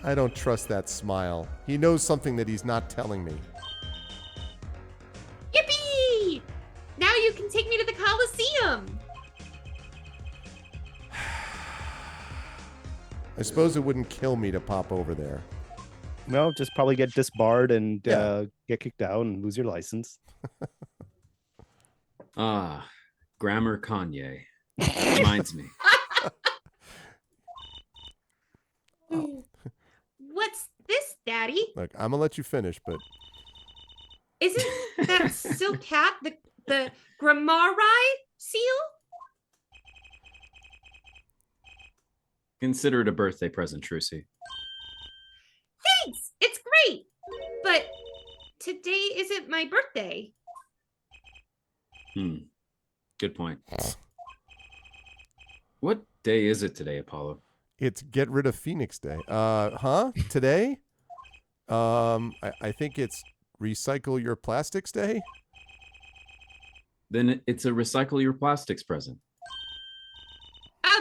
I don't trust that smile. He knows something that he's not telling me. Yippee! Now you can take me to the Coliseum. I suppose it wouldn't kill me to pop over there. No, just probably get disbarred and Yeah. get kicked out and lose your license. Ah, Grammar Kanye. Reminds me. What's this, Daddy? Look, I'm gonna let you finish, but Isn't that silk hat the Grammari seal? Consider it a birthday present, Trucy. Thanks, it's great. But today isn't my birthday. Good point. What day is it today, Apollo? it's Get Rid of Phoenix Day. Today? I think it's Recycle Your Plastics Day. Then it's a recycle your plastics present.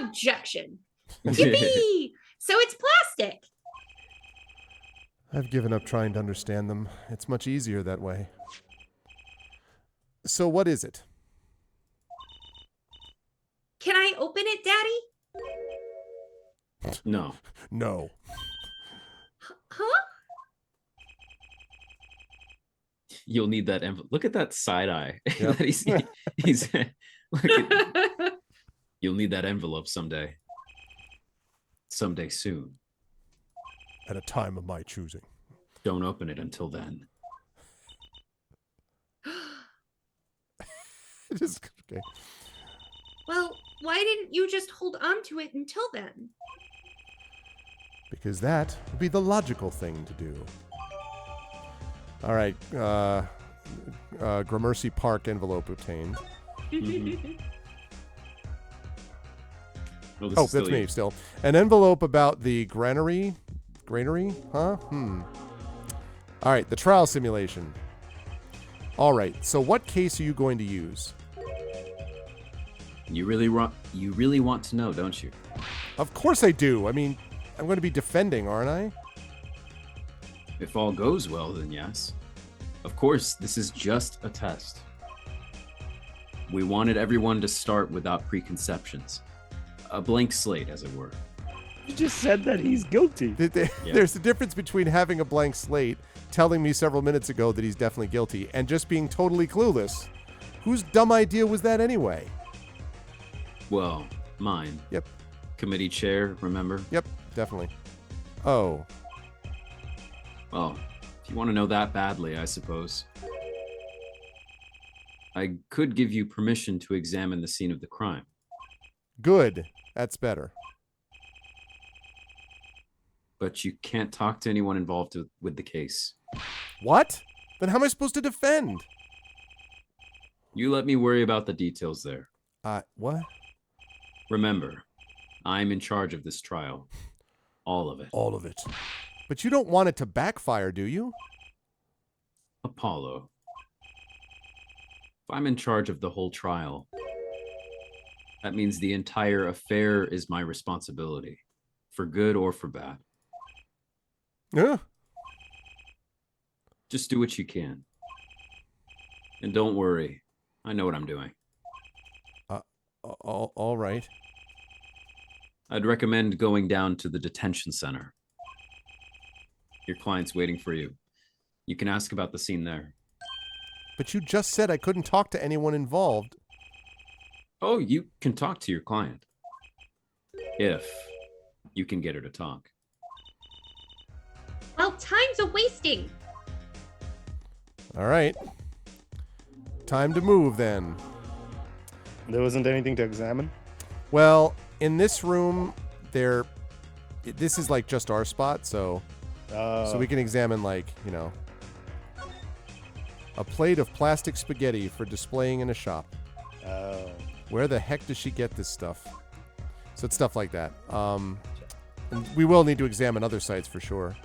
Objection. Yippee! So it's plastic. I've given up trying to understand them. It's much easier that way. So what is it? Can I open it, Daddy? No. No. Huh? You'll need that envelope. Look at that side eye. Yep. that he's look at, you'll need that envelope someday. Someday soon. At a time of my choosing. Don't open it until then. Just okay. Well, why didn't you just hold on to it until then? Because that would be the logical thing to do. All right. Gramercy Park envelope obtained. Well, this Oh, is still that's me you. still. An envelope about the granary? Huh? All right, the trial simulation. All right, so what case are you going to use? You really want to know, don't you? Of course I do. I mean, I'm going to be defending, aren't I? If all goes well, then yes. Of course, this is just a test. We wanted everyone to start without preconceptions. A blank slate, as it were. You just said that he's guilty. Yeah. There's a difference between having a blank slate, telling me several minutes ago that he's definitely guilty, and just being totally clueless. Whose dumb idea was that anyway? Well, mine. Yep. Committee chair, remember? Yep, definitely. Oh. Well, if you want to know that badly, I suppose. I could give you permission to examine the scene of the crime. Good. That's better. But you can't talk to anyone involved with the case. What? Then how am I supposed to defend? You let me worry about the details there. What? Remember, I'm in charge of this trial. All of it. All of it. But you don't want it to backfire, do you? Apollo. If I'm in charge of the whole trial, that means the entire affair is my responsibility, for good or for bad. Yeah. Just do what you can. And don't worry, I know what I'm doing. All right. I'd recommend going down to the detention center. Your client's waiting for you. You can ask about the scene there. But you just said I couldn't talk to anyone involved. Oh, you can talk to your client. If you can get her to talk. Well, time's a wasting. All right. Time to move then. There wasn't anything to examine. Well, in this room, this is like just our spot, so we can examine a plate of plastic spaghetti for displaying in a shop. Where the heck does she get this stuff? So it's stuff like that. And we will need to examine other sites for sure.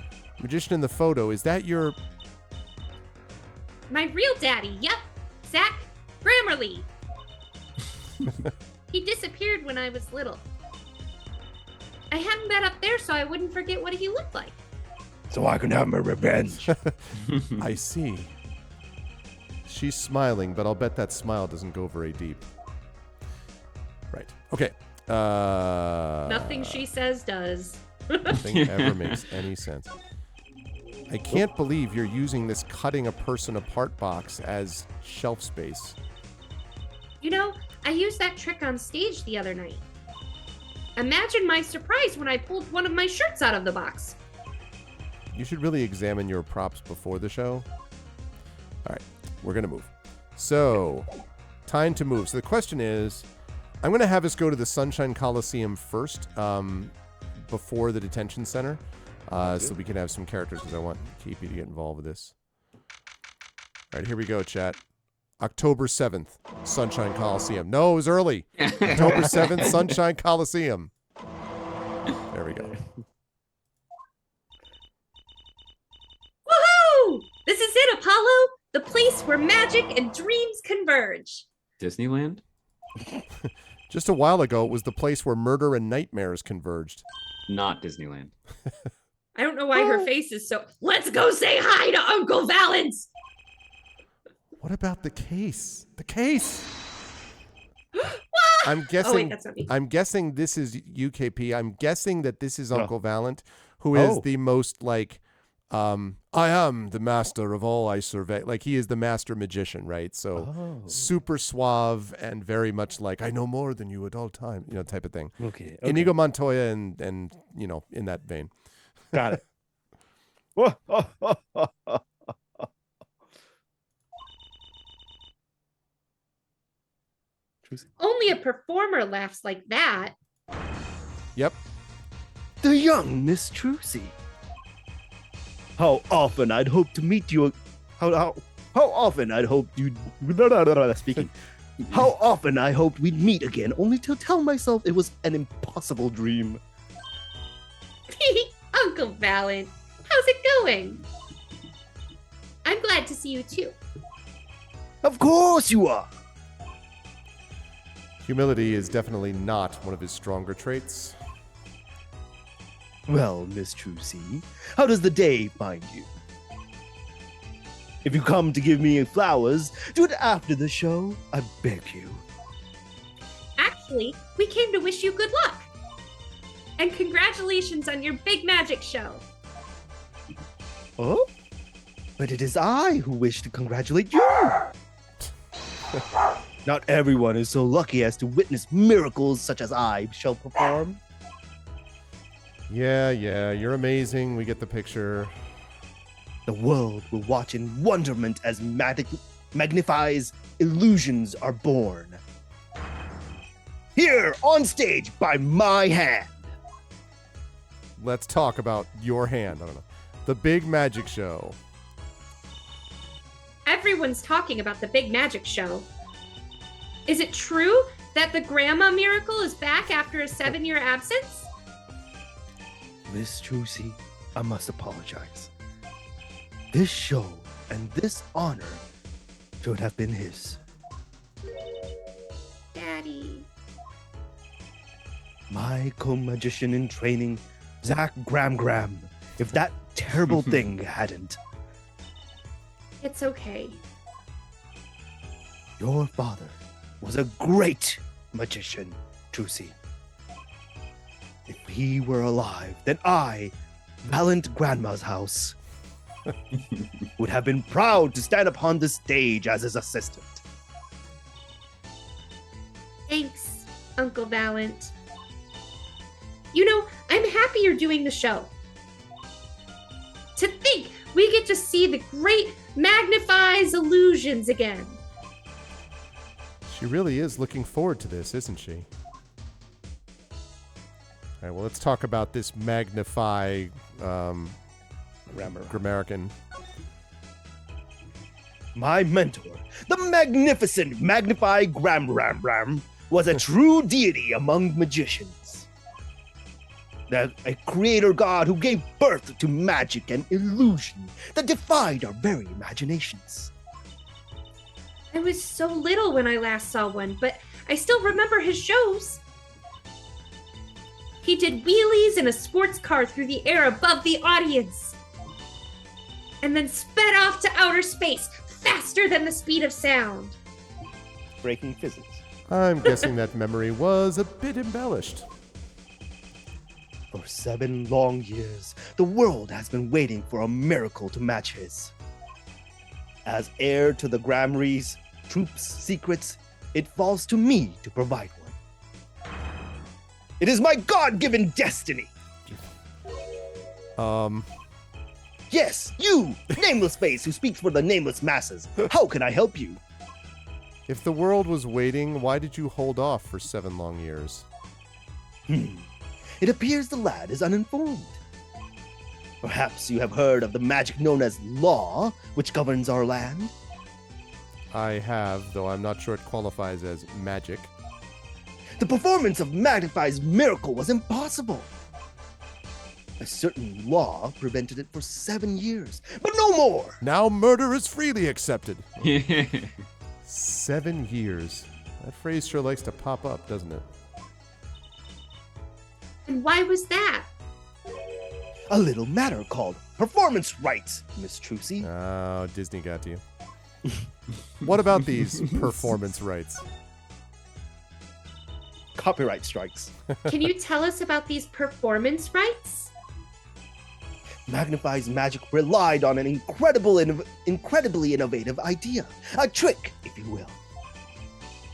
Magician in the photo, is that your... My real daddy, yep. Zach Grammarly. He disappeared when I was little. I had him bed up there so I wouldn't forget what he looked like. So I can have my revenge. I see. She's smiling, but I'll bet that smile doesn't go very deep. Right. Okay. Nothing she says does. Nothing ever makes any sense. I can't believe you're using this cutting a person apart box as shelf space. You know, I used that trick on stage the other night. Imagine my surprise when I pulled one of my shirts out of the box. You should really examine your props before the show. All right, we're going to move. So, time to move. So the question is, I'm going to have us go to the Sunshine Coliseum first, before the detention center, so we can have some characters, because I want KP to get involved with this. All right, here we go, chat. October 7th, Sunshine Coliseum. No, it was early. October 7th, Sunshine Coliseum. There we go. Woohoo! This is it, Apollo! The place where magic and dreams converge. Disneyland? Just a while ago, it was the place where murder and nightmares converged. Not Disneyland. I don't know why her face is so... Let's go say hi to Uncle Valance! What about the case? The case! I'm guessing. Oh, wait, that's not me. I'm guessing this is UKP. I'm guessing that this is Uncle Valant, who is the most like, I am the master of all I survey. Like he is the master magician, right? So super suave and very much like I know more than you at all time, type of thing. Okay. Inigo Montoya and in that vein. Got it. Only a performer laughs like that. Yep. The young Miss Trucy. How often I'd hope to meet you. How often I'd hope you'd. Speaking. How often I hoped we'd meet again, only to tell myself it was an impossible dream. Uncle Valant, how's it going? I'm glad to see you too. Of course you are. Humility is definitely not one of his stronger traits. Well, Miss Trucy, how does the day find you? If you come to give me flowers, do it after the show, I beg you. Actually, we came to wish you good luck. And congratulations on your big magic show. Oh? But it is I who wish to congratulate you. Not everyone is so lucky as to witness miracles such as I shall perform. Yeah, you're amazing. We get the picture. The world will watch in wonderment as magnifies illusions are born. Here on stage by my hand. Let's talk about your hand. I don't know. The big magic show. Everyone's talking about the big magic show. Is it true that the grandma miracle is back after a 7-year absence? Miss Trucy, I must apologize. This show and this honor should have been his. Daddy. My co-magician in training, Zach Gram. If that terrible thing hadn't. It's okay. Your father was a great magician, Trucy. If he were alive, then I, Valant Grandma's house, would have been proud to stand upon the stage as his assistant. Thanks, Uncle Valant. You know, I'm happy you're doing the show. To think we get to see the great magnifies illusions again. She really is looking forward to this, isn't she? All right, well, let's talk about this magnify grammarican. My mentor, the magnificent Magnify Gram, was a true deity among magicians. A creator god who gave birth to magic and illusion that defied our very imaginations. I was so little when I last saw one, but I still remember his shows. He did wheelies in a sports car through the air above the audience, and then sped off to outer space faster than the speed of sound. Breaking physics. I'm guessing that memory was a bit embellished. For 7 long years, the world has been waiting for a miracle to match his. As heir to the Grammary's troops' secrets, it falls to me to provide one. It is my God-given destiny. Yes, you, nameless face who speaks for the nameless masses. How can I help you? If the world was waiting, why did you hold off for 7 long years? It appears the lad is uninformed. Perhaps you have heard of the magic known as law, which governs our land? I have, though I'm not sure it qualifies as magic. The performance of Magnify's miracle was impossible. A certain law prevented it for 7 years, but no more. Now murder is freely accepted. 7 years. That phrase sure likes to pop up, doesn't it? And why was that? A little matter called performance rights, Miss Trucy. Oh, Disney got to you. What about these performance rights? Copyright strikes. Can you tell us about these performance rights? Magnify's magic relied on an incredibly innovative idea. A trick, if you will.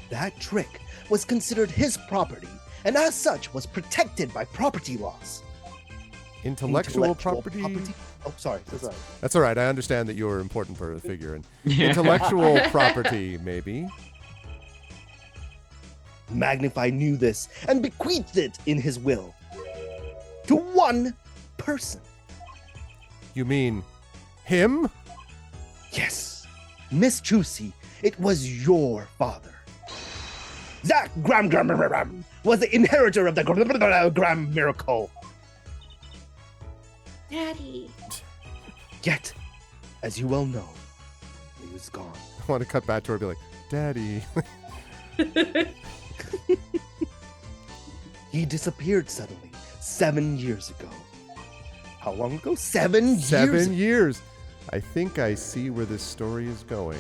That trick was considered his property, and as such was protected by property laws. Intellectual property? Oh, sorry. That's all right. I understand that you're important for a figure. And intellectual property, maybe. Magnify knew this and bequeathed it in his will to one person. You mean him? Yes, Miss Trucy, it was your father. Zach Gram was the inheritor of the Gram miracle. Daddy. Yet, as you well know, he was gone. I want to cut back to her and be like, Daddy. He disappeared suddenly 7 years ago. How long ago? 7 years. 7 years. I think I see where this story is going.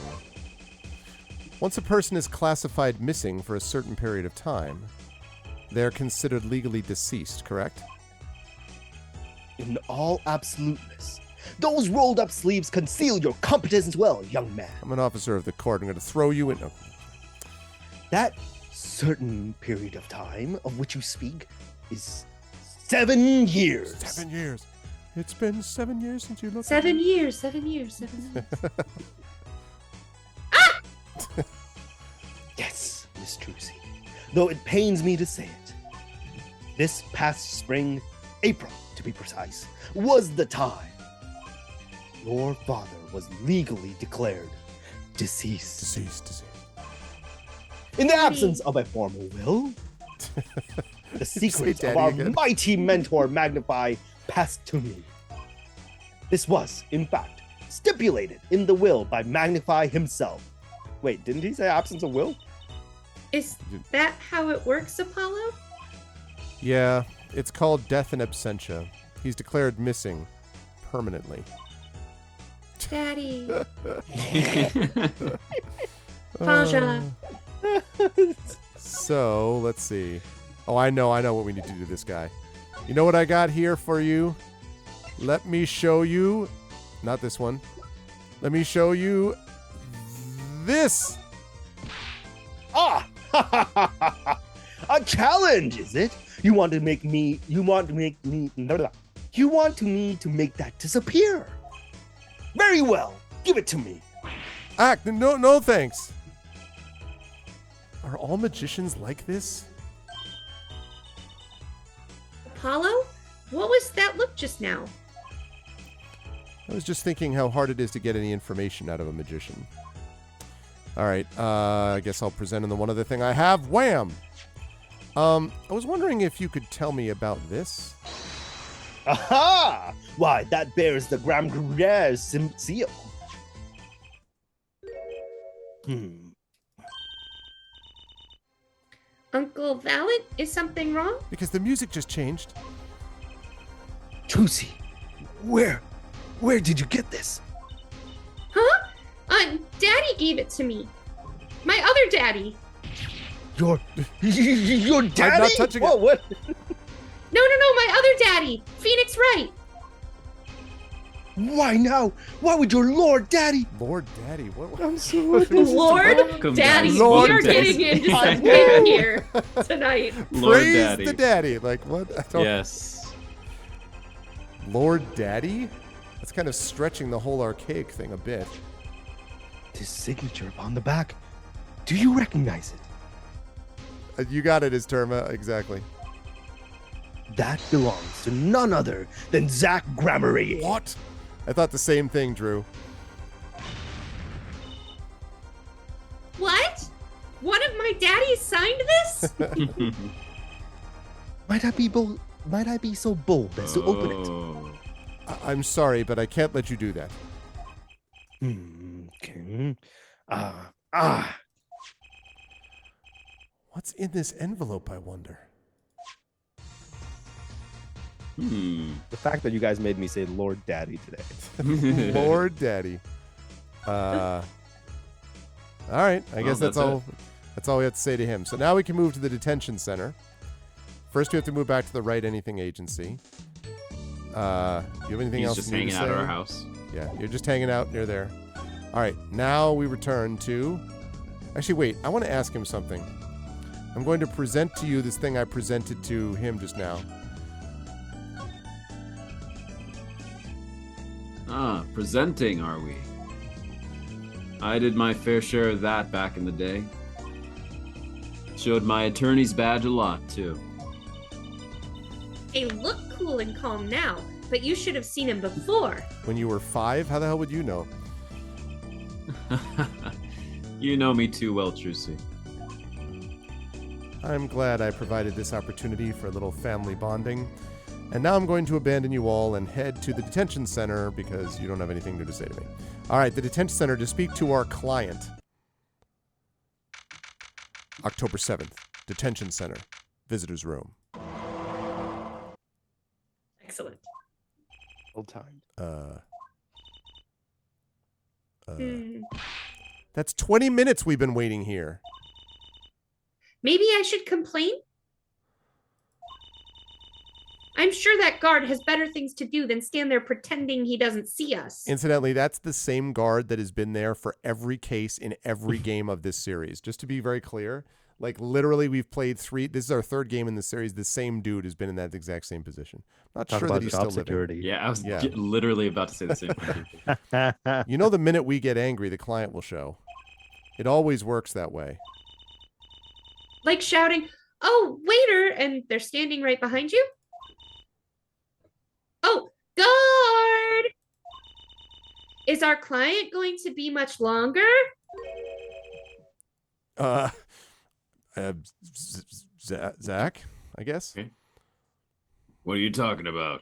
Once a person is classified missing for a certain period of time, they're considered legally deceased, correct? In all absoluteness, those rolled up sleeves conceal your competence as well, young man. I'm an officer of the court. I'm going to throw you in. Oh. That certain period of time of which you speak is 7 years. 7 years. It's been 7 years since you looked 7 at years, 7 years, 7 years. Yes, Miss Trucy, though it pains me to say it. This past spring, April to be precise, was the time your father was legally declared deceased. Deceased. In the absence of a formal will, the secrets of our again? mighty mentor Magnify passed to me. This was, in fact, stipulated in the will by Magnify himself. Wait, didn't he say absence of will? Is that how it works, Apollo? Yeah, it's called death in absentia. He's declared missing permanently. Daddy. Paja. So, let's see. Oh, I know what we need to do to this guy. You know what I got here for you? Let me show you. Not this one. Let me show you this. Ah! A challenge, is it? You want me to make that disappear? Very well. Give it to me. No thanks. Are all magicians like this? Apollo? What was that look just now? I was just thinking how hard it is to get any information out of a magician. All right, I guess I'll present in the one other thing I have. Wham! I was wondering if you could tell me about this. Aha! Why, that bears the Gram seal. Uncle Valent, is something wrong? Because the music just changed. Trucy, where did you get this? Huh? Daddy gave it to me. My other daddy. Your daddy? I'm not touching Whoa, it. What? No, my other daddy. Phoenix Wright. Why now? Why would your Lord Daddy? Lord Daddy, what? I'm so Lord Welcome, Daddy, guys. Lord we are Daddy. getting into some pain here tonight. Lord Praise Daddy. the Daddy. Like what? I don't- Yes. Lord Daddy? That's kind of stretching the whole archaic thing a bit. This signature upon the back. Do you recognize it? You got it, Terma. Exactly. That belongs to none other than Zach Gramarye. What? I thought the same thing, Drew. What? One of my daddies signed this? Might I be so bold as to open it? Oh. I'm sorry, but I can't let you do that. Okay. What's in this envelope, I wonder? The fact that you guys made me say Lord Daddy today. Lord Daddy. All right. I guess that's all. That's all we have to say to him. So now we can move to the detention center. First, we have to move back to the Write Anything agency. Do you have anything He's else? just you need hanging to out at say? our house. Yeah, you're just hanging out near there. All right. Now we return to. Actually, wait. I want to ask him something. I'm going to present to you this thing I presented to him just now. Ah, presenting, are we? I did my fair share of that back in the day. Showed my attorney's badge a lot, too. They look cool and calm now, but you should have seen him before. When you were 5, how the hell would you know? You know me too well, Trucy. I'm glad I provided this opportunity for a little family bonding. And now I'm going to abandon you all and head to the detention center because you don't have anything new to say to me. All right, the detention center to speak to our client. October 7th, detention center, visitor's room. Excellent. Old time. That's 20 minutes we've been waiting here. Maybe I should complain? I'm sure that guard has better things to do than stand there pretending he doesn't see us. Incidentally, that's the same guard that has been there for every case in every game of this series. Just to be very clear, like literally we've played 3. This is our 3rd game in the series. The same dude has been in that exact same position. Not Talk sure about that he's job still living. security. Yeah, I was Yeah. literally about to say the same thing. You know, the minute we get angry, the client will show. It always works that way. Like shouting, "Oh, waiter!" and they're standing right behind you. Oh, guard! Is our client going to be much longer? Zach, I guess. Okay. What are you talking about?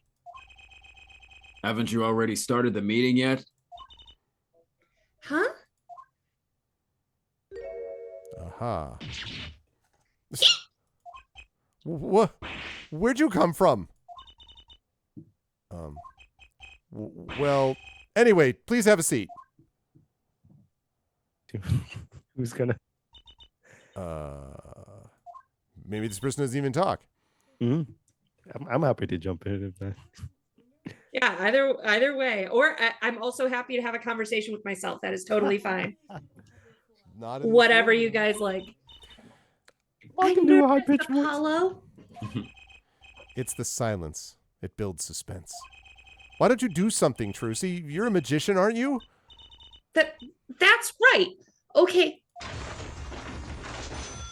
Haven't you already started the meeting yet? Huh? Aha. What? Where'd you come from? Well, anyway, please have a seat. Who's gonna? Maybe this person doesn't even talk. I'm happy to jump in if that. Yeah, either way. Or I'm also happy to have a conversation with myself. That is totally fine. Not in Whatever this you guys like. I can do a high nervous, pitch voice. Apollo. It's the silence. It builds suspense. Why don't you do something, Trucy? You're a magician, aren't you? That's right. Okay.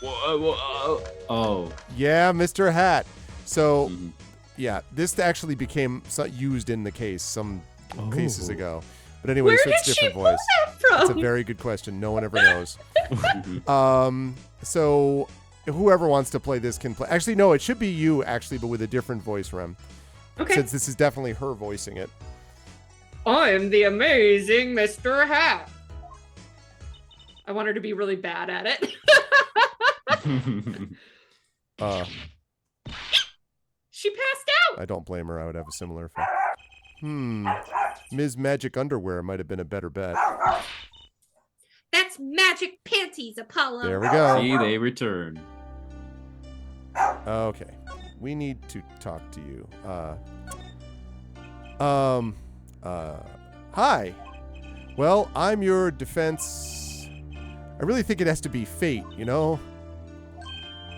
Oh. Yeah, Mr. Hat. So, Mhm. yeah, this actually became used in the case some cases Oh. ago. But anyway, Where so it's did she different pull voice. that from? It's a very good question. No one ever knows. Mhm. So whoever wants to play this can play. Actually, no, it should be you, actually, but with a different voice, Rem. Okay. Since this is definitely her voicing it. I'm the amazing Mr. Hat. I want her to be really bad at it. She passed out. I don't blame her. I would have a similar effect. Ms. Magic Underwear might have been a better bet. That's magic panties, Apollo. There we go. See, they return. Okay. We need to talk to you. Hi. Well, I'm your defense. I really think it has to be fate, you know?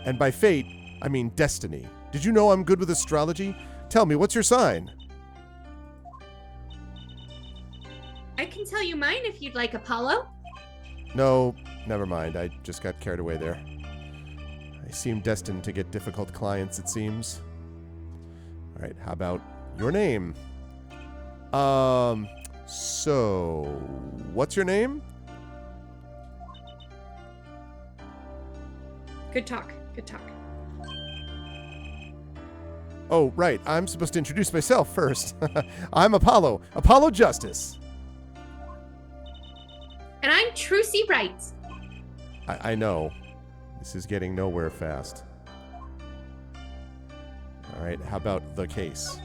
And by fate, I mean destiny. Did you know I'm good with astrology? Tell me, what's your sign? I can tell you mine if you'd like, Apollo. No, never mind. I just got carried away there. I seem destined to get difficult clients, it seems. All right, how about your name? So, what's your name? Good talk. Good talk. Oh, right. I'm supposed to introduce myself first. I'm Apollo. Apollo Justice. And I'm Trucy Wright. I know. This is getting nowhere fast. All right, how about the case?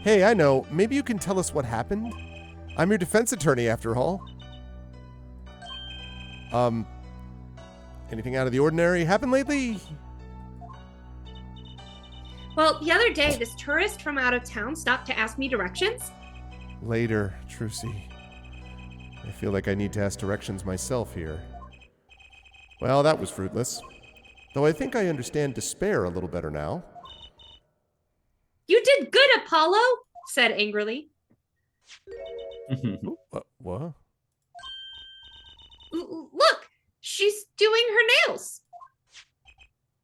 Hey, I know. Maybe you can tell us what happened? I'm your defense attorney, after all. Anything out of the ordinary happen lately? Well, the other day, this tourist from out of town stopped to ask me directions. Later, Trucy. I feel like I need to ask directions myself here. Well, that was fruitless. Though I think I understand despair a little better now. You did good, Apollo, said angrily. What? Look, she's doing her nails.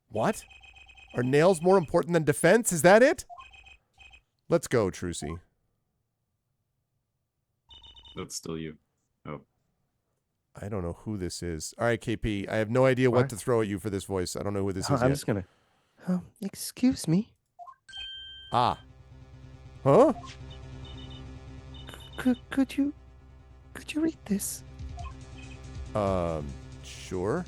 What? Are nails more important than defense? Is that it? Let's go, Trucy. That's still you. Oh. I don't know who this is. All right, KP. I have no idea what to throw at you for this voice. I don't know who this is I'm yet. just gonna. Excuse me. Ah. Huh? Could you read this? Sure.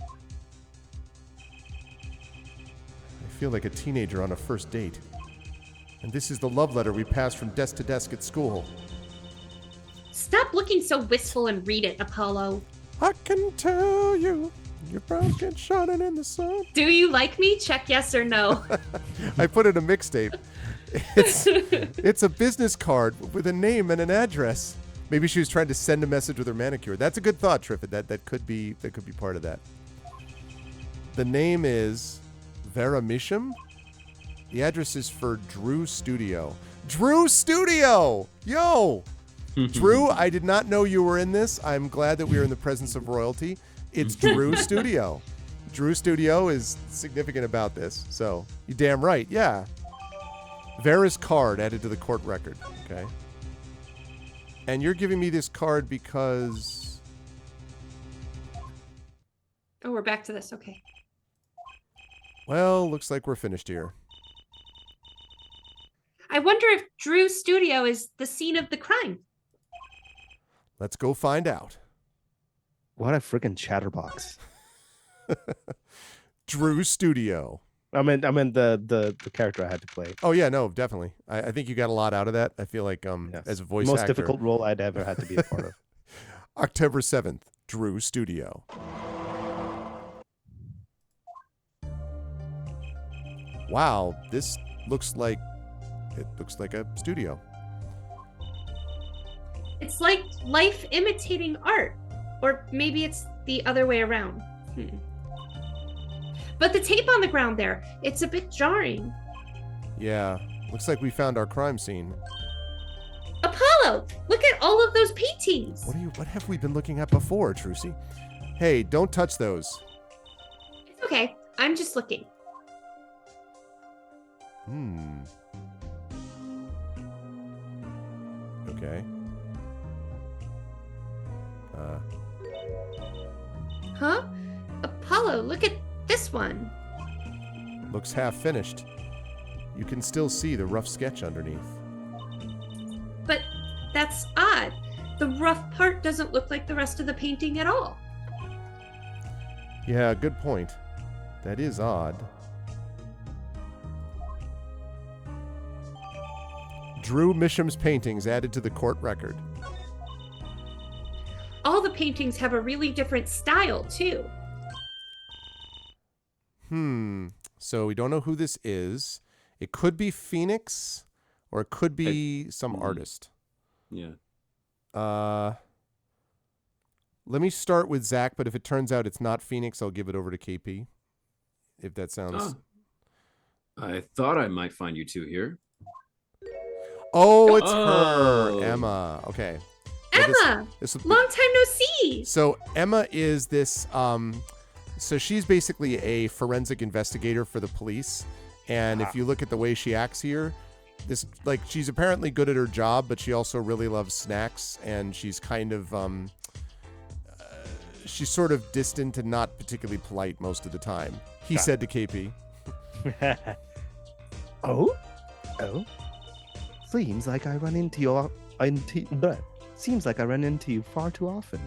I feel like a teenager on a first date. And this is the love letter we passed from desk to desk at school. Stop looking so wistful and read it, Apollo. I can tell you, your brows get shining in the sun. Do you like me? Check yes or no. I put in a mixtape. It's a business card with a name and an address. Maybe she was trying to send a message with her manicure. That's a good thought, Triffid. That could be part of that. The name is Vera Misham. The address is for Drew Studio. Drew Studio! Yo! Drew, I did not know you were in this. I'm glad that we are in the presence of royalty. It's Drew Studio. Drew Studio is significant about this. So, you damn right. Yeah. Vera's card added to the court record. Okay. And you're giving me this card because... Oh, we're back to this. Okay. Well, looks like we're finished here. I wonder if Drew's studio is the scene of the crime. Let's go find out. What a freaking chatterbox. Drew Studio. I mean the character I had to play. Oh yeah, no, definitely. I think you got a lot out of that. I feel like Yes. as a voice Most actor. difficult role I'd ever had to be a part of. October 7th, Drew Studio. Wow, this looks like a studio. It's like life imitating art. Or maybe it's the other way around. But the tape on the ground there, it's a bit jarring. Yeah, looks like we found our crime scene. Apollo, look at all of those paintings. What have we been looking at before, Trucy? Hey, don't touch those. It's okay. I'm just looking. Okay. Huh? Apollo, look at this one. Looks half finished. You can still see the rough sketch underneath. But that's odd. The rough part doesn't look like the rest of the painting at all. Yeah, good point. That is odd. Drew Misham's paintings added to the court record. All the paintings have a really different style, too. So we don't know who this is. It could be Phoenix, or it could be some artist. Yeah. Let me start with Zach, but if it turns out it's not Phoenix, I'll give it over to KP. If that sounds. I thought I might find you two here. Oh, it's Oh. her, Emma. Okay. Emma, This long time no see. So Emma is this. So she's basically a forensic investigator for the police, and if you look at the way she acts here, she's apparently good at her job, but she also really loves snacks, and she's kind of she's sort of distant and not particularly polite most of the time. He said to KP. Oh? Seems like I run into you far too often.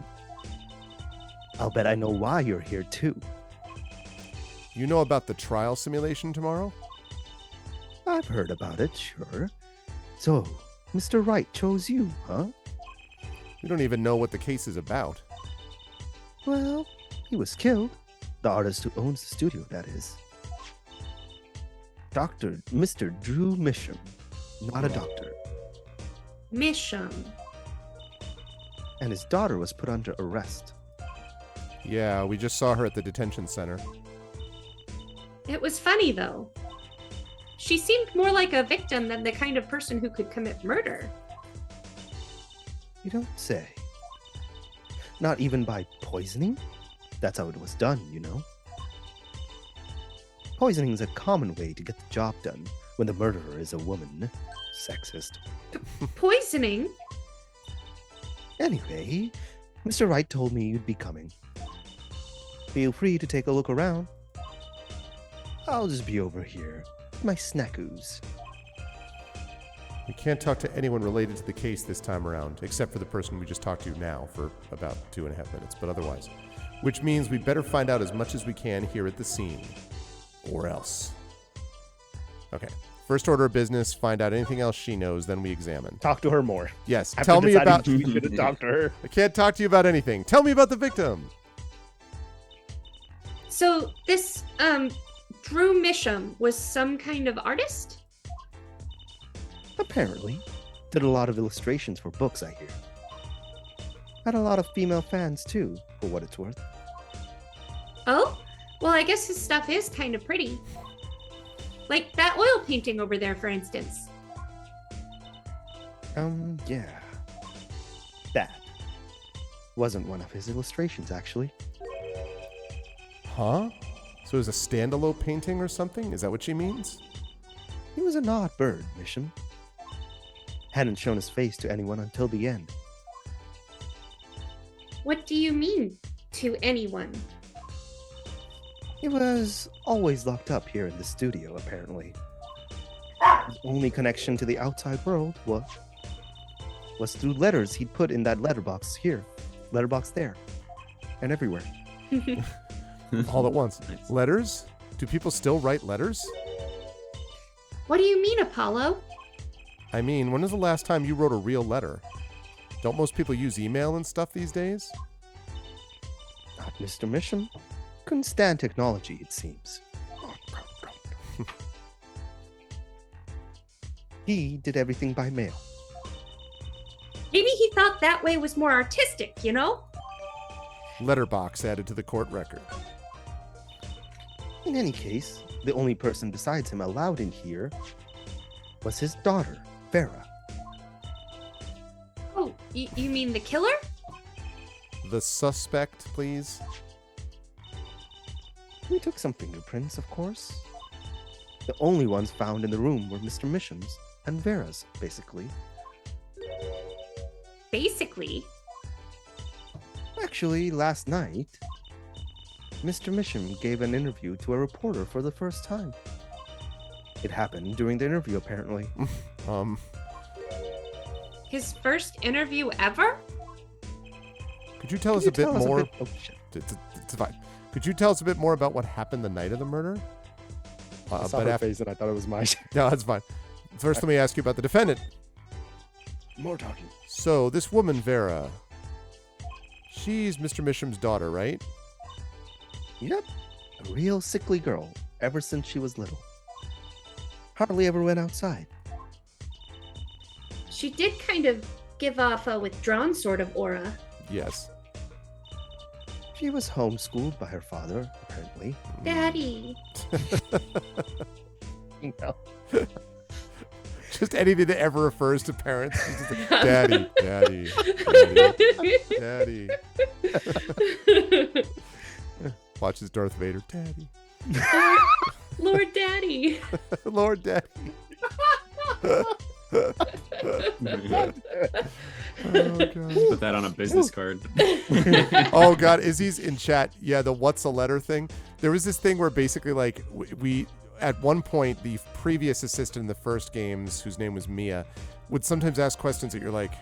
I'll bet I know why you're here too. You know about the trial simulation tomorrow? I've heard about it, sure. So, Mr. Wright chose you, huh? We don't even know what the case is about. Well, he was killed. The artist who owns the studio, that is. Mr. Drew Misham. Not a doctor. Misham. And his daughter was put under arrest. Yeah, we just saw her at the detention center. It was funny, though. She seemed more like a victim than the kind of person who could commit murder. You don't say. Not even by poisoning? That's how it was done, you know. Poisoning is a common way to get the job done when the murderer is a woman. Sexist. Poisoning? Anyway, Mr. Wright told me you'd be coming. Feel free to take a look around. I'll just be over here with my snackoos. We can't talk to anyone related to the case this time around, except for the person we just talked to now for about 2.5 minutes, but otherwise. Which means we better find out as much as we can here at the scene. Or else. Okay. First order of business, find out anything else she knows, then we examine. Talk to her more. Yes, After tell me deciding about... we should have talked to her. I can't talk to you about anything. Tell me about the victim. So this Drew Misham was some kind of artist? Apparently. Did a lot of illustrations for books, I hear. Had a lot of female fans, too, for what it's worth. Oh? Well, I guess his stuff is kind of pretty. Like that oil painting over there, for instance. Yeah. That wasn't one of his illustrations, actually. Huh? So it was a standalone painting or something? Is that what she means? He was an odd bird, Misham. Hadn't shown his face to anyone until the end. What do you mean, to anyone? He was always locked up here in the studio, apparently. His only connection to the outside world was through letters he'd put in that letterbox here, letterbox there, and everywhere. All at once. Nice. Letters? Do people still write letters? What do you mean, Apollo? I mean, when was the last time you wrote a real letter? Don't most people use email and stuff these days? Not Mr. Misham. Couldn't stand technology, it seems. He did everything by mail. Maybe he thought that way was more artistic, you know? Letterbox added to the court record. In any case, the only person besides him allowed in here was his daughter, Vera. Oh, you mean the killer? The suspect, please. We took some fingerprints, of course. The only ones found in the room were Mr. Misham's and Vera's, basically. Basically. Actually, last night, Mr. Misham gave an interview to a reporter for the first time. It happened during the interview, apparently. His first interview ever? Could you tell us Can a bit tell us more? Oh, shit. It's fine. Could you tell us a bit more about what happened the night of the murder? I saw her face and I thought it was mine. No, that's fine. First, let me ask you about the defendant. More talking. So, this woman, Vera, she's Mr. Misham's daughter, right? Yep. A real sickly girl, ever since she was little. Hardly ever went outside. She did kind of give off a withdrawn sort of aura. Yes. She was homeschooled by her father, apparently. Daddy. You know. Just anything that ever refers to parents. It's just like, daddy, daddy, daddy, daddy. Watches Darth Vader. Daddy. Lord Daddy. Lord Daddy. Oh, God. Put that on a business card. Oh, God. Izzy's in chat. Yeah, the what's a letter thing. There was this thing where basically, like, we at one point, the previous assistant in the first games, whose name was Mia, would sometimes ask questions that you're like,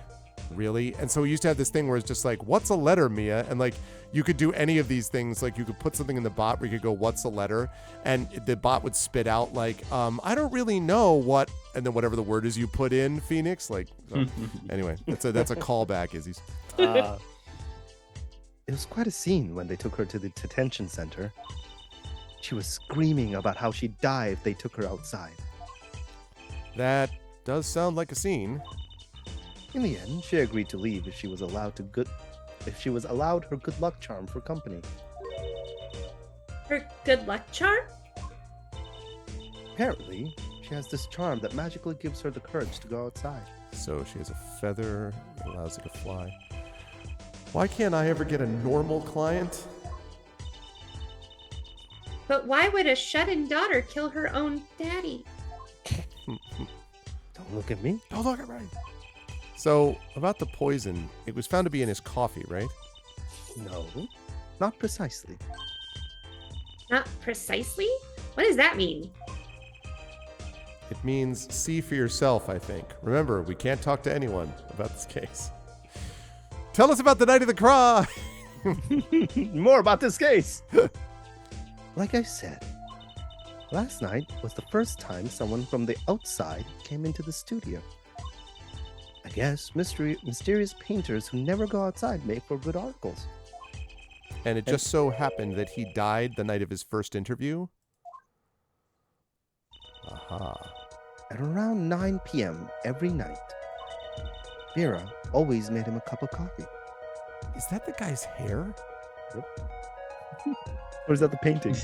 really? And so we used to have this thing where it's just like, what's a letter, Mia? And like, you could do any of these things. Like, you could put something in the bot where you could go, what's a letter? And the bot would spit out like, I don't really know what, and then whatever the word is you put in, Phoenix. Like, so, anyway, that's a callback, Izzy's. It was quite a scene when they took her to the detention center. She was screaming about how she'd die if they took her outside. That does sound like a scene. In the end, she agreed to leave if she was allowed her good luck charm for company. Her good luck charm? Apparently, she has this charm that magically gives her the courage to go outside. So she has a feather that allows her to fly. Why can't I ever get a normal client? But why would a shut-in daughter kill her own daddy? Don't look at me. Oh, look at me. So, about the poison, it was found to be in his coffee, right? No, not precisely. Not precisely? What does that mean? It means see for yourself, I think. Remember, we can't talk to anyone about this case. Tell us about the night of the cry! More about this case. Like I said, last night was the first time someone from the outside came into the studio. I guess mysterious painters who never go outside make for good articles. And it just so happened that he died the night of his first interview? Aha. At around 9 p.m. every night, Vera always made him a cup of coffee. Is that the guy's hair? Or is that the painting?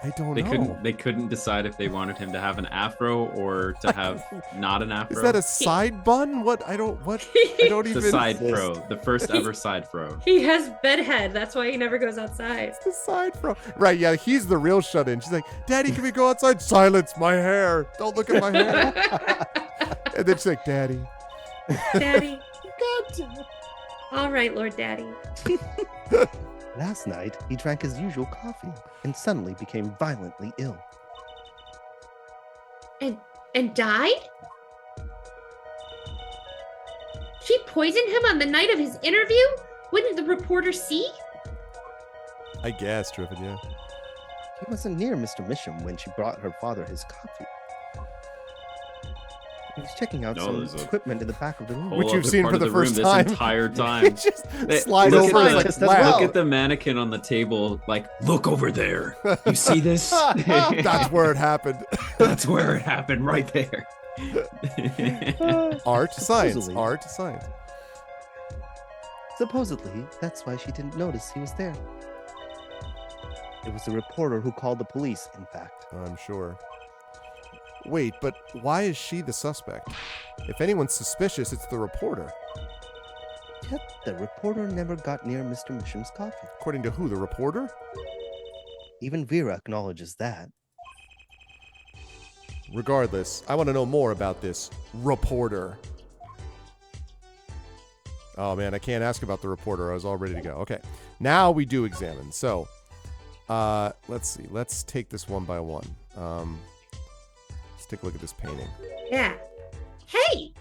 I don't know. They couldn't decide if they wanted him to have an afro or to have not an afro. Is that a side bun? I don't even... The side fro, the first ever side fro. He has bedhead. That's why he never goes outside. It's the side fro. Right, yeah, he's the real shut-in. She's like, Daddy, can we go outside? Silence, my hair. Don't look at my hair. And then she's like, Daddy. Daddy. All right, Lord Daddy. Last night, he drank his usual coffee and suddenly became violently ill. And died? She poisoned him on the night of his interview? Wouldn't the reporter see? I guess, Driven, yeah. He wasn't near Mr. Misham when she brought her father his coffee. He was checking out some equipment in the back of the room. Which you've seen for the first time. This entire time. Just slide over and like, look at the mannequin on the table, like, look over there. You see this? That's where it happened. That's where it happened, right there. Art, science. Supposedly. Art, science. Supposedly, that's why she didn't notice he was there. It was the reporter who called the police, in fact. I'm sure. Wait, but why is she the suspect? If anyone's suspicious, it's the reporter. Yet the reporter never got near Mr. Misham's coffee. According to who, the reporter? Even Vera acknowledges that. Regardless, I want to know more about this reporter. Oh man, I can't ask about the reporter. I was all ready to go. Okay, now we do examine. So, let's see. Let's take this one by one. Let's take a look at this painting. Yeah. Hey!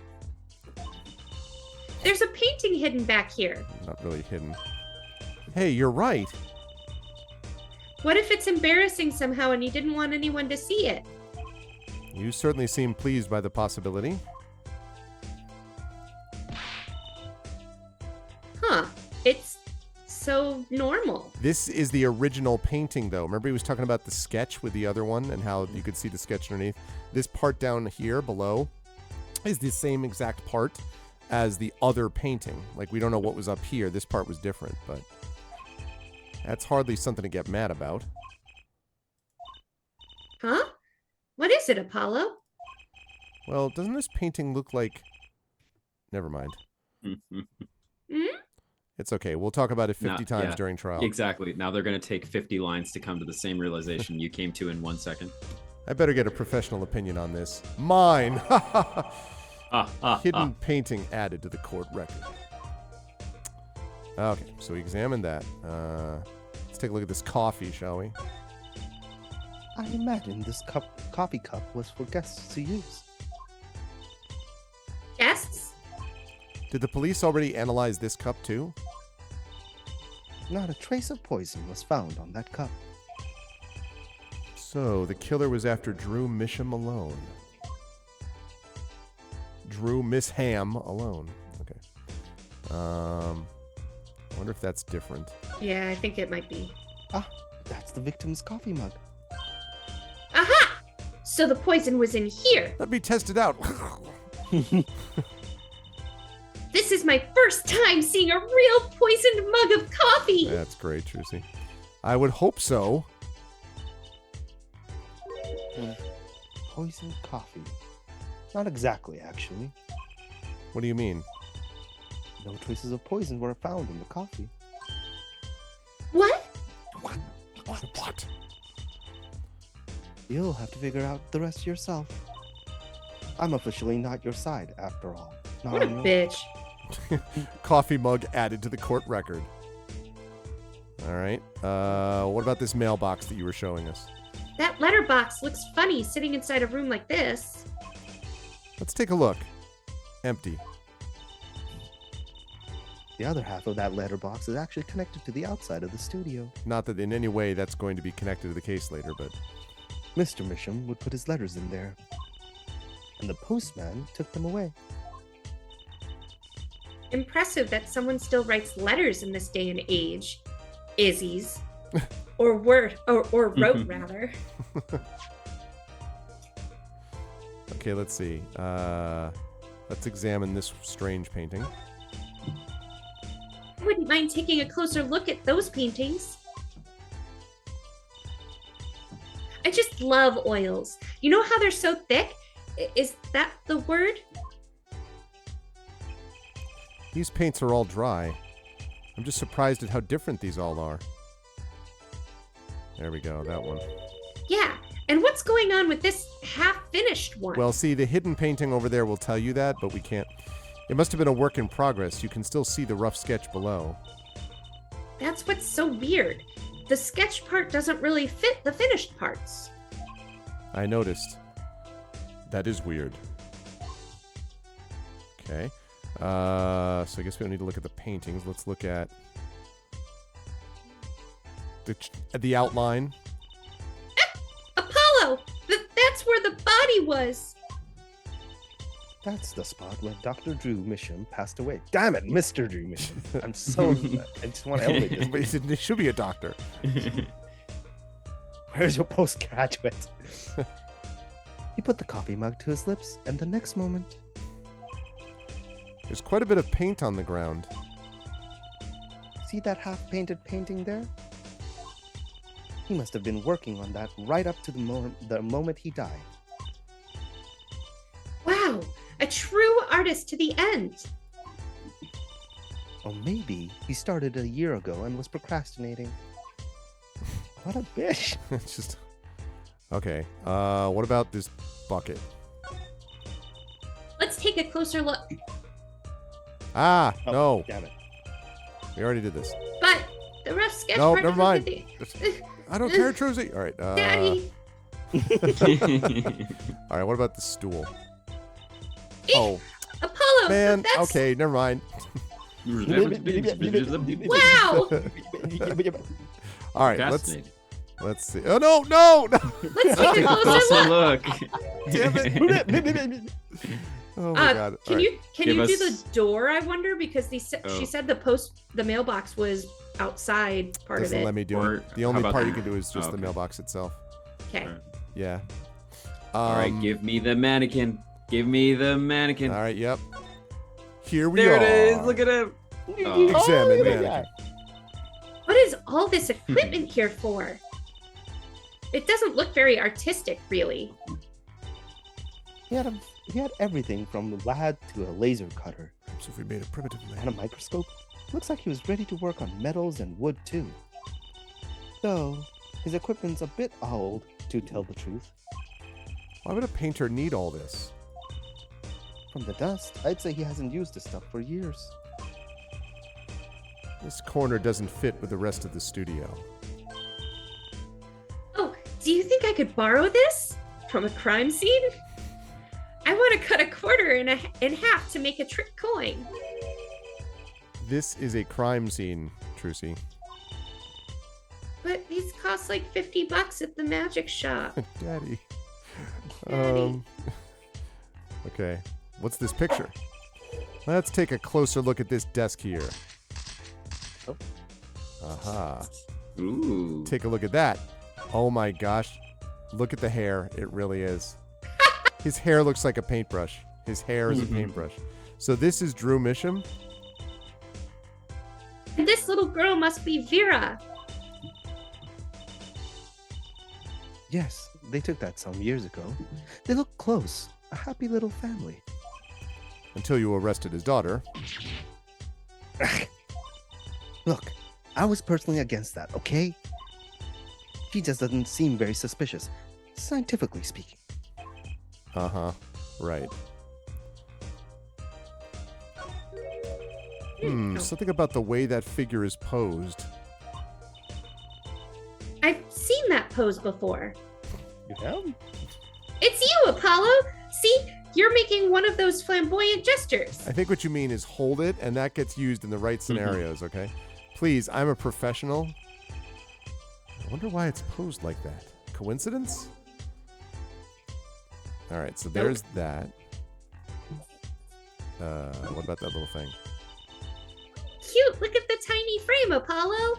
There's a painting hidden back here. Not really hidden. Hey, you're right. What if it's embarrassing somehow and you didn't want anyone to see it? You certainly seem pleased by the possibility. Huh. It's so normal. This is the original painting, though. Remember he was talking about the sketch with the other one and how you could see the sketch underneath? This part down here below is the same exact part as the other painting. Like, we don't know what was up here. This part was different, but that's hardly something to get mad about. Huh? What is it, Apollo? Well, doesn't this painting look like... Never mind. Hmm? It's okay. We'll talk about it 50 No, times yeah, during trial. Exactly. Now they're going to take 50 lines to come to the same realization you came to in 1 second. I better get a professional opinion on this. Mine! Hidden painting added to the court record. Okay, so we examined that. Let's take a look at this coffee, shall we? I imagine this coffee cup was for guests to use. Guests? Did the police already analyze this cup too? Not a trace of poison was found on that cup. So, the killer was after Drew Misham alone. Drew Miss Ham alone. Okay. I wonder if that's different. Yeah, I think it might be. Ah, that's the victim's coffee mug. Aha! So the poison was in here. Let me test it out. This is my first time seeing a real poisoned mug of coffee. That's great, Trucy. I would hope so. Poisoned coffee. Not exactly, actually. What do you mean? No traces of poison were found in the coffee. What? What? You'll have to figure out the rest yourself. I'm officially not your side, after all. Not What a on your- bitch. Coffee mug added to the court record. All right. What about this mailbox that you were showing us? That letterbox looks funny sitting inside a room like this. Let's take a look. Empty. The other half of that letterbox is actually connected to the outside of the studio. Not that in any way that's going to be connected to the case later, but... Mr. Misham would put his letters in there. And the postman took them away. Impressive that someone still writes letters in this day and age. Izzy's. or wrote rather. Okay, let's see. Let's examine this strange painting. I wouldn't mind taking a closer look at those paintings. I just love oils. You know how they're so thick? Is that the word? These paints are all dry. I'm just surprised at how different these all are. There we go, that one. Yeah. And what's going on with this half-finished one? Well, see, the hidden painting over there will tell you that, but we can't... It must have been a work in progress. You can still see the rough sketch below. That's what's so weird. The sketch part doesn't really fit the finished parts. I noticed. That is weird. Okay. So I guess we don't need to look at the paintings. Let's look at the outline. Apollo! That's where the body was. That's the spot where Dr. Drew Misham passed away. Damn it, Mr. Drew Misham. I'm so... I just want to elevate this. But it should be a doctor. Where's your postgraduate? He put the coffee mug to his lips, and the next moment... There's quite a bit of paint on the ground. See that half-painted painting there? He must have been working on that right up to the moment he died. Wow, a true artist to the end. Or maybe he started a year ago and was procrastinating. What a bitch. It's just... Okay. What about this bucket? Let's take a closer look. Ah, Oh, no. Damn it. We already did this. But the rough sketch No, part never doesn't mind. fit I don't care, Truzy. All right. the- Daddy. All right, what about the stool? Eek, Oh, Apollo. man. That's... Okay, never mind. Wow. All right, Fascinating. let's see. Oh, no, no, no. Let's take a closer Closer look. look. Damn it. Oh, my God. Can All you Give do us- the door? I wonder because she Oh. said the mailbox was outside part of Doesn't it. let me do Or it. The how only about part the- you can do is just Oh, the okay. mailbox itself. Okay. Yeah. All right, give me the mannequin. Give me the mannequin. All right, yep. Here we There are. it is. Look at him. Oh. Examine look at mannequin. What is all this equipment here for? It doesn't look very artistic, really. He had everything from a lad to a laser cutter Perhaps if we made a primitive and man. a microscope. Looks like he was ready to work on metals and wood too. Though his equipment's a bit old, to tell the truth. Why would a painter need all this? From the dust, I'd say he hasn't used this stuff for years. This corner doesn't fit with the rest of the studio. Oh, do you think I could borrow this from a crime scene? I want to cut a quarter in half to make a trick coin. This is a crime scene, Trucy. But these cost like $50 at the magic shop. Daddy. Daddy. Okay. What's this picture? Let's take a closer look at this desk here. Oh. Aha. Ooh. Take a look at that. Oh my gosh. Look at the hair. It really is. His hair looks like a paintbrush. His hair is a paintbrush. So this is Drew Misham. And this little girl must be Vera. Yes, they took that some years ago. They look close. A happy little family. Until you arrested his daughter. Look, I was personally against that, okay? She just doesn't seem very suspicious, scientifically speaking. Uh-huh. Right. Something about the way that figure is posed. I've seen that pose before. You have? It's you, Apollo. See, you're making one of those flamboyant gestures. I think what you mean is hold it, and that gets used in the right scenarios, okay? Please, I'm a professional. I wonder why it's posed like that. Coincidence? All right, so there's that. What about that little thing? Cute. Look at the tiny frame, Apollo.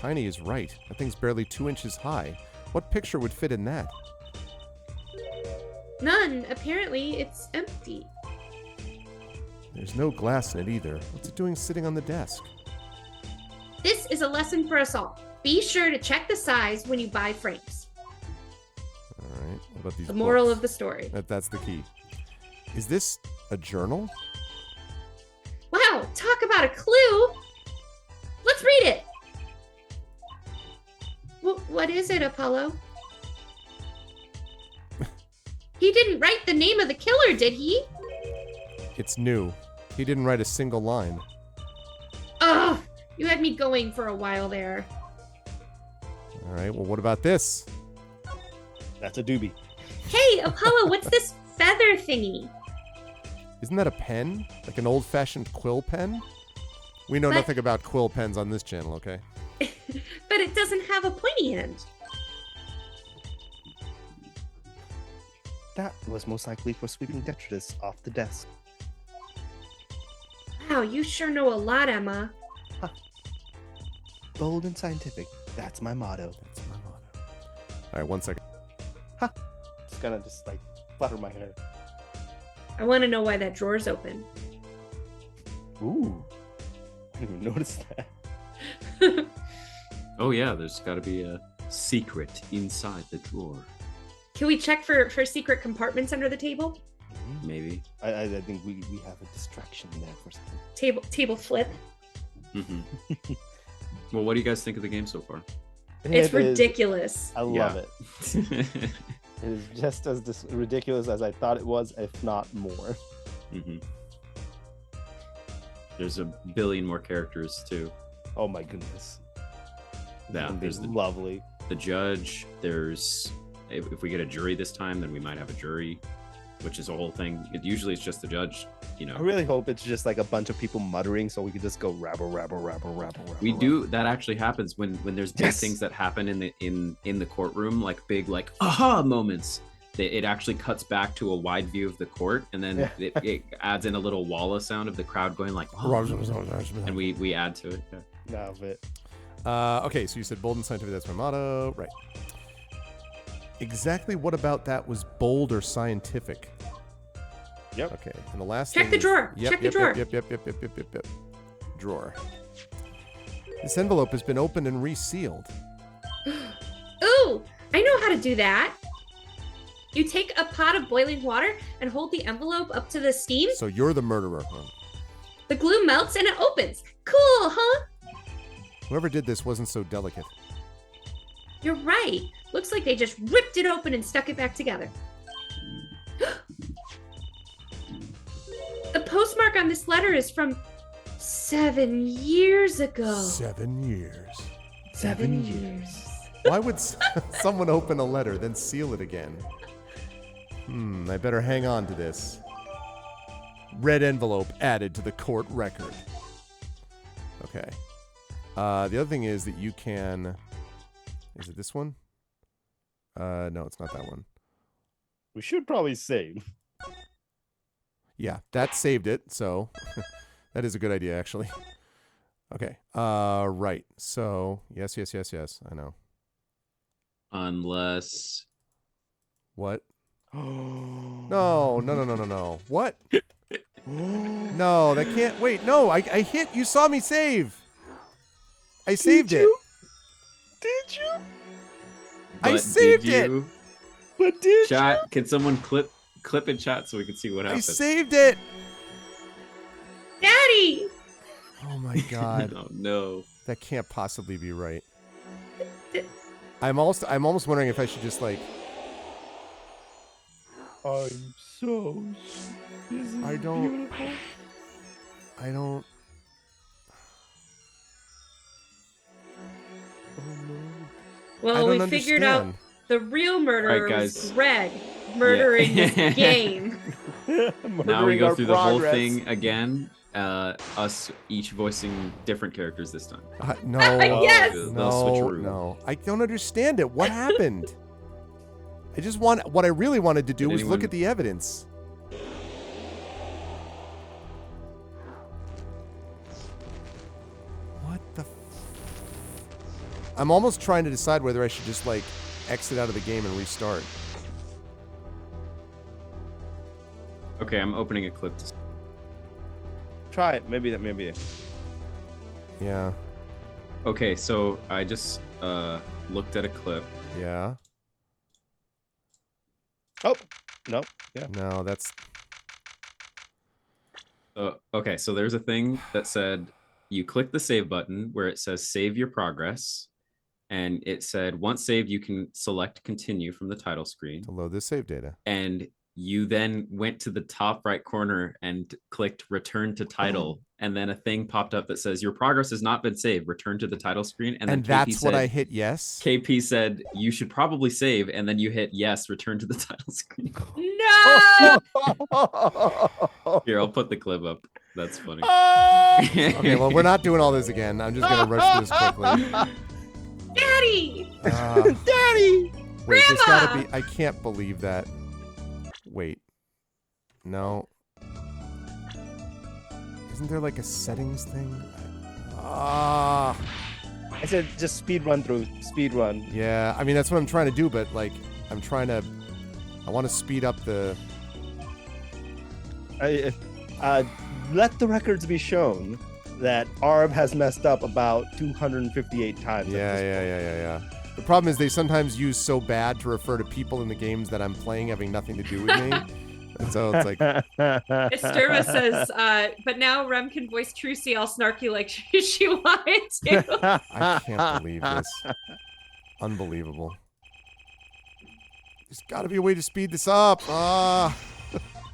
Tiny is right. That thing's barely 2 inches high. What picture would fit in that? None. Apparently, it's empty. There's no glass in it either. What's it doing sitting on the desk? This is a lesson for us all. Be sure to check the size when you buy frames. All right. What about these The moral books? of the story. That's the key. Is this a journal? Wow, talk about a clue. Let's read it. What is it, Apollo? He didn't write the name of the killer, did he? It's new. He didn't write a single line. Oh, you had me going for a while there. All right. Well, what about this? That's a doobie. Hey, Apollo, what's this feather thingy? Isn't that a pen? Like an old-fashioned quill pen? We know But- nothing about quill pens on this channel, okay? But it doesn't have a pointy end. That was most likely for sweeping detritus off the desk. Wow, you sure know a lot, Emma. Bold and scientific. That's my motto. That's my motto. All right, 1 second. Just gonna just like flutter my hair. I want to know why that drawer's open. Ooh. I didn't even notice that. Oh yeah, there's got to be a secret inside the drawer. Can we check for secret compartments under the table? Maybe. I think we have a distraction there for something. Table flip. hmm Well, what do you guys think of the game so far? It's It is- ridiculous. I love Yeah. it. It is just as ridiculous as I thought it was, if not more. hmm There's a billion more characters too. Oh my goodness. Yeah, It'll be there's lovely. the judge. There's if we get a jury this time, then we might have a jury, which is a whole thing. Usually it's just the judge. You know, I really hope it's just like a bunch of people muttering so we could just go rabble, rabble, rabble, rabble, rabble. we do that actually happens when there's big Yes. things that happen in the courtroom, like big like aha moments. It actually cuts back to a wide view of the court, and then Yeah. it adds in a little walla sound of the crowd going like, "Oh," and we add to it. Yeah. No, but Okay, so you said bold and scientific. That's my motto. Right. Exactly what about that was bold or scientific? Yep. Okay. And the last Check thing the is- drawer. Yep, Check the yep, drawer. Yep. Drawer. This envelope has been opened and resealed. Ooh, I know how to do that. You take a pot of boiling water and hold the envelope up to the steam. So you're the murderer, huh? The glue melts and it opens. Cool, huh? Whoever did this wasn't so delicate. You're right. Looks like they just ripped it open and stuck it back together. The postmark on this letter is from 7 years ago. 7 years. 7 years. Why would someone open a letter, then seal it again? I better hang on to this. Red envelope added to the court record. Okay. The other thing is that you can... Is it this one? No, it's not that one. We should probably save. Yeah, that saved it, so... that is a good idea, actually. Okay. Right. So, yes. I know. Unless... What? No. What? No, that can't... Wait, no, I hit... You saw me save. I saved it. Did you? I But saved did it. you- But did Chat, can someone clip in chat so we can see what I happens? saved it. Daddy! Oh my god. Oh no. That can't possibly be right. I'm almost wondering if I should just like... I'm so... I don't... Oh, Well, I we don't figured out understand. the real murderer Alright, was guys. Greg murdering this game. Now we go our through the whole progress. thing again. Us each voicing different characters this time. No. Yes! They'll No, switcheroo. no. I don't understand it. What happened? I just want... What I really wanted to do Did was look anyone- at the evidence. What the... I'm almost trying to decide whether I should just, like, exit out of the game and restart. Okay, I'm opening a clip. Try it. Maybe. Yeah. Okay, so I just looked at a clip. Yeah. Oh, no. Yeah. No, that's... Okay, so there's a thing that said you click the save button where it says save your progress. And it said once saved, you can select continue from the title screen. To load this save data. And you then went to the top right corner and clicked return to title. And then a thing popped up that says your progress has not been saved. Return to the title screen. And then And KP that's what said- I hit yes? KP said you should probably save. And then you hit yes, return to the title screen. No! Here, I'll put the clip up. That's funny. Okay, well, we're not doing all this again. I'm just going to rush through this quickly. Daddy! Daddy! Wait, there's gotta Grandma! be... I can't believe that. Wait. No. Isn't there like a settings thing? Ah. I said just speed run through. Speed run. Yeah, I mean, that's what I'm trying to do, but like, I'm trying to... I want to speed up the... Let the records be shown that Arv has messed up about 258 times. at this Yeah. The problem is they sometimes use so bad to refer to people in the games that I'm playing having nothing to do with me. And so it's like, Esturva says, but now Rem can voice Trucy all snarky like she wanted to. I can't believe this. Unbelievable. There's got to be a way to speed this up. Ah.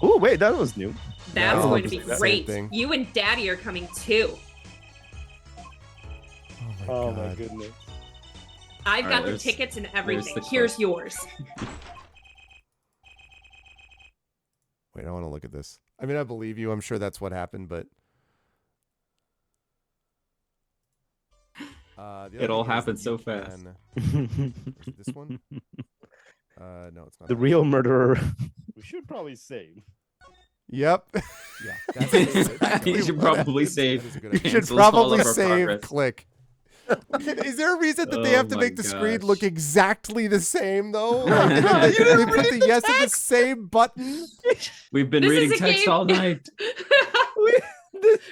Oh, wait, that was new. That's No, going to be it's the same great. thing. You and Daddy are coming too. Oh, God. my goodness. I've All got right, the there's- tickets and there's everything. the clip. Here's yours. Wait, I want to look at this. I mean, I believe you. I'm sure that's what happened, but... the other It all thing is happened that so you fast. can- Is it this one? No, it's not. The that real one. murderer. We should probably save. Yep. Yeah. That's exactly You should what probably happened. save. That is a good You idea. should You should Cancels all probably of our save. progress. Click. Is there a reason that they Oh have to my make the screen gosh. look exactly the same though? Like, and then they put the yes at the same button. We've been This is reading a text game. all night.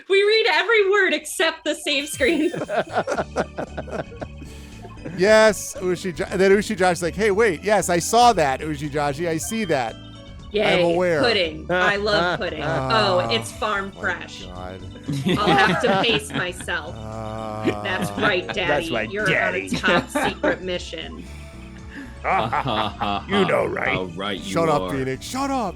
We read every word except the save screen. Yes, and then Josh's like, hey, wait, yes, I saw that, Ushijashi, I see that. Yay, I'm aware. pudding. I love pudding. Oh, it's farm fresh. God. I'll have to pace myself. That's right, Daddy. That's right, You're Daddy. on a top secret mission. You know, right? How right you Shut up, are. Phoenix. Shut up.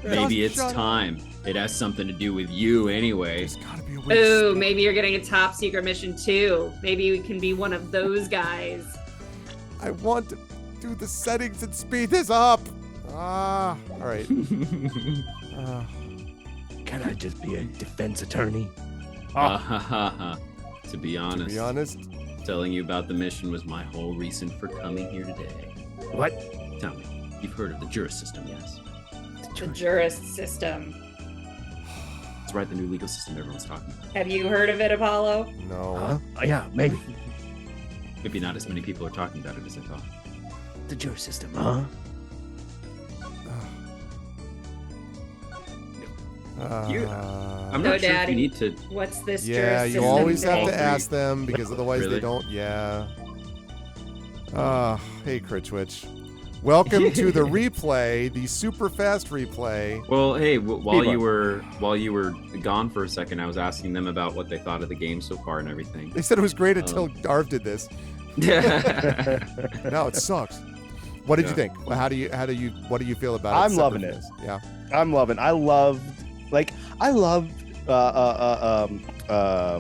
Maybe Just it's shut up. time. It has something to do with you anyway. There's gotta be a way to Ooh, speak. maybe you're getting a top secret mission too. Maybe we can be one of those guys. I want to do the settings and speed this up. All right. Can I just be a defense attorney? To be honest, To be honest, telling you about the mission was my whole reason for coming here today. What? Tell me, you've heard of the juris system, yes? The jurist system. That's right, the new legal system everyone's talking about. Have you heard of it, Apollo? no. Huh? Oh, yeah, maybe. Maybe not as many people are talking about it as I thought. The jury system, huh? I'm No, not sure if Daddy. you need to. What's this Yeah, jurist you system always have thing? to ask them because otherwise they Really? don't. Yeah. Hey, Critchwitch. Welcome to the replay, the super fast replay. Well, hey, while Speedrun. you were gone for a second, I was asking them about what they thought of the game so far and everything. They said it was great until Arv did this. Yeah. No, it sucks. What did you Yeah. think? What do you feel about it? I'm loving separate it. from this? Yeah. I loved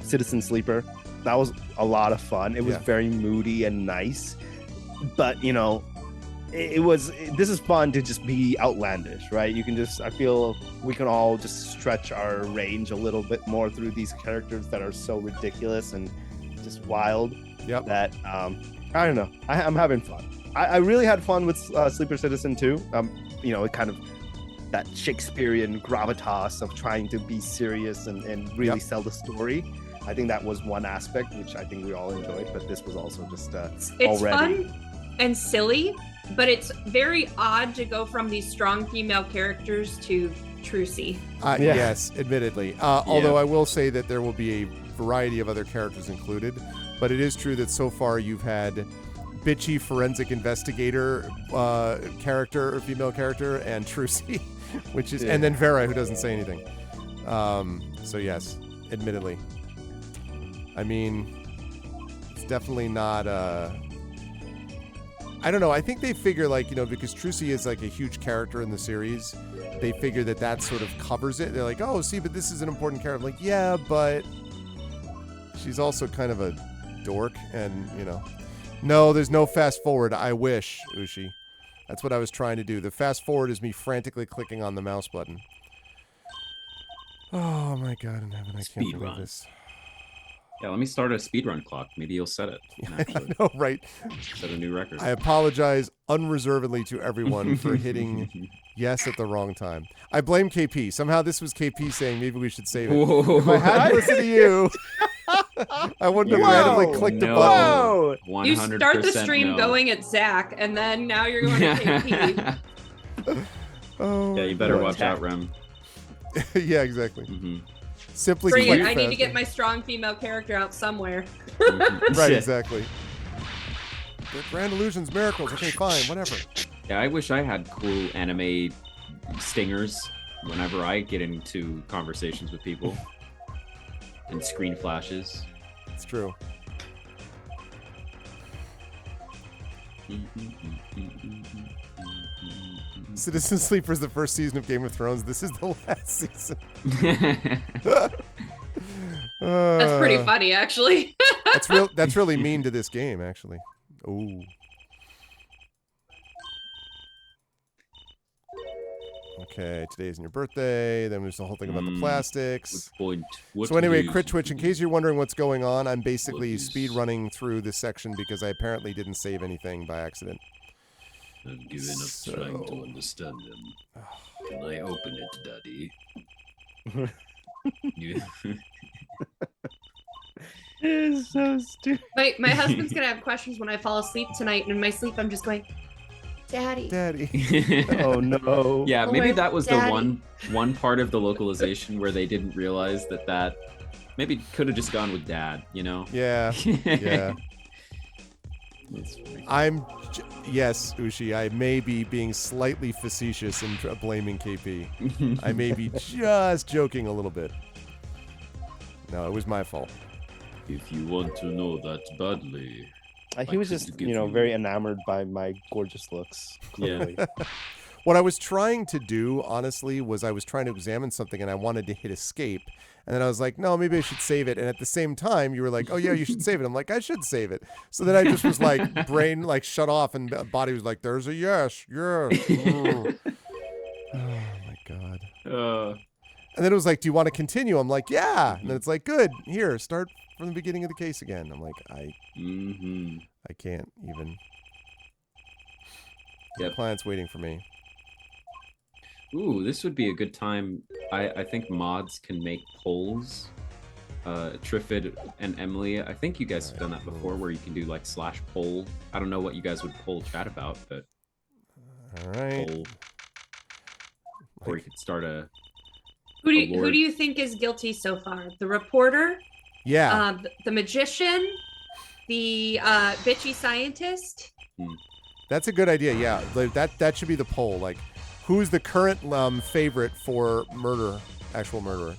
Citizen Sleeper. That was a lot of fun. It was Yeah. very moody and nice, but this is fun to just be outlandish, right? I feel we can all just stretch our range a little bit more through these characters that are so ridiculous and just wild. Yep. That I don't know. I'm having fun. I really had fun with Sleeper Citizen too. It kind of that Shakespearean gravitas of trying to be serious and really Yep. sell the story. I think that was one aspect which I think we all enjoyed, but this was also just It's already. fun and silly, but it's very odd to go from these strong female characters to Trucy. Yeah. Yes, admittedly. Although I will say that there will be a variety of other characters included, but it is true that so far you've had bitchy forensic investigator character or female character and Trucy, which is, and then Vera, who doesn't say anything. So yes, admittedly. I mean, it's definitely not. I don't know. I think they figure because Trucy is like a huge character in the series, they figure that sort of covers it. They're like, oh, see, but this is an important character. I'm like, yeah, but she's also kind of a dork, and no, there's no fast forward. I wish, Ushi. That's what I was trying to do. The fast forward is me frantically clicking on the mouse button. Oh my god in heaven, I can't believe Speedrun. this. Yeah, let me start a speedrun clock. Maybe you'll set it. I Actually, know, right? set a new record. I apologize unreservedly to everyone for hitting yes at the wrong time. I blame KP. Somehow this was KP saying maybe we should save it. If I hadn't listened to you, I wouldn't have randomly clicked the button. Whoa! 100% You start the stream no. going at Zach, and then now you're going to KP. Oh, Yeah, you better God. watch out, Rem. Yeah, exactly. Mhm. Simply Bring click it. I need to faster. get my strong female character out somewhere. Mhm. Right, exactly. They're grand illusions, miracles. Okay, fine, whatever. Yeah, I wish I had cool anime stingers whenever I get into conversations with people. And screen flashes. It's true. Citizen Sleeper is the first season of Game of Thrones. This is the last season. That's pretty funny, actually. That's really mean to this game, actually. Ooh. Okay, today isn't your birthday. Then there's the whole thing about the plastics. What So anyway, to Crit do? Twitch, in case you're wondering what's going on, I'm basically What is- speed running through this section because I apparently didn't save anything by accident. I've given up trying to understand them. Can I open it, Daddy? You- is so stupid. My husband's gonna have questions when I fall asleep tonight, and in my sleep I'm just going, Daddy. Daddy. Oh no. Yeah, maybe Lord that was Daddy. the one part of the localization where they didn't realize that maybe could have just gone with dad, you know? Yeah. Yeah. That's funny. Yes, Ushi, I may be being slightly facetious in blaming KP. I may be just joking a little bit. No, it was my fault. If you want to know that badly. He was could just, give you know, you- very enamored by my gorgeous looks. Clearly. What I was trying to do, honestly, was I was trying to examine something and I wanted to hit escape. And then I was like, no, maybe I should save it. And at the same time, you were like, oh, yeah, you should save it. I'm like, I should save it. So then I just was like, brain like shut off and body was like, there's a yes. Mm. Oh, my God. And then it was like, do you want to continue? I'm like, yeah. And then it's like, good. Here, start from the beginning of the case again. I'm like, I can't even. The Yep. client's waiting for me. Ooh, this would be a good time. I think mods can make polls. Triffid and Emily, I think you guys have done that before, where you can do like /poll. I don't know what you guys would poll chat about, but All right. poll. Or you could start a. Who Lord. do you think is guilty so far? The reporter, Yeah. the magician, the bitchy scientist. That's a good idea. Yeah, like, that should be the poll. Like, who's the current favorite for murder, actual murderer?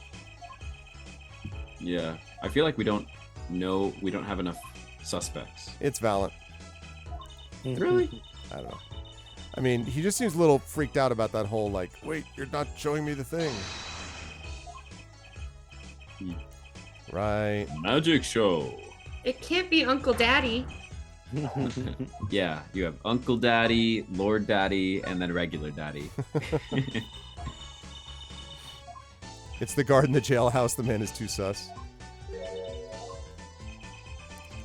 Yeah, I feel like we don't have enough suspects. It's Valent. Really? I don't know. I mean, he just seems a little freaked out about that whole like, wait, you're not showing me the thing. Right. Magic show. It can't be Uncle Daddy. Yeah, you have Uncle Daddy, Lord Daddy, and then regular Daddy. It's the guard in the jailhouse. The man is too sus.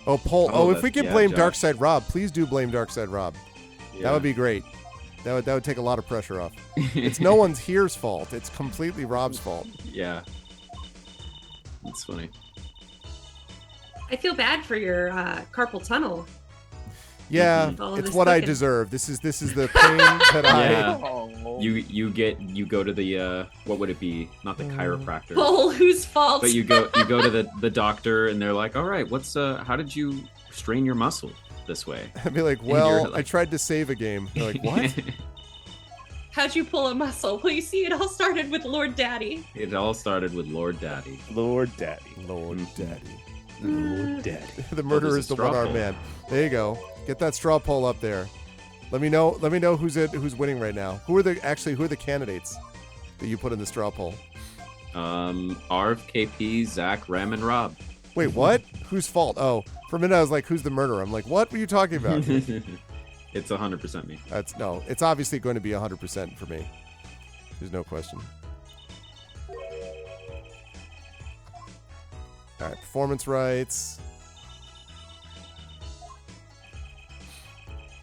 Oh, poll. Oh, if we could blame Josh. Darkside Rob, please do blame Darkside Rob. That would be great. That would take a lot of pressure off. It's no one's here's fault. It's completely Rob's fault. Yeah. That's funny. I feel bad for your carpal tunnel. Yeah, All of it's this what I cooking. deserve. This is the pain that Yeah. Oh. You go to the what would it be? Not the chiropractor. Well, whose fault? But you go to the doctor and they're like, "All right, how did you strain your muscle this way?" I'd be like, you're well, like- I tried to save a game. They're like, what? How'd you pull a muscle? Well, you see, it all started with Lord Daddy. It all started with Lord Daddy. Lord Daddy. Lord Mhm. Daddy. Lord Daddy. The murderer there's is a the straw one-armed poll. man. There you go. Get that straw poll up there. Let me know who's winning right now. Who are the candidates that you put in the straw poll? Arv, KP, Zach, Ram, and Rob. Wait, what? Whose fault? Oh, for a minute I was like, who's the murderer? I'm like, what were you talking about? It's 100% me. It's obviously going to be 100% for me. There's no question. All right, performance rights.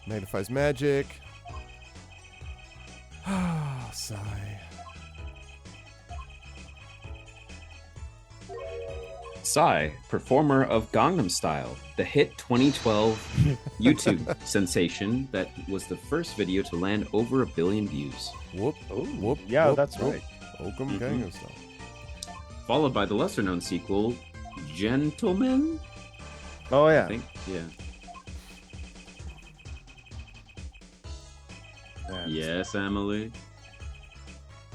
Magnifies magic. Sigh. Psy, performer of Gangnam Style, the hit 2012 YouTube sensation that was the first video to land over 1 billion views. Whoop. Oh, Whoop. yeah, whoop, that's whoop. right. Oakum Mhm. Gangnam Style. Followed by the lesser known sequel, Gentleman? Oh I yeah. think. Yeah. Yes, Emily.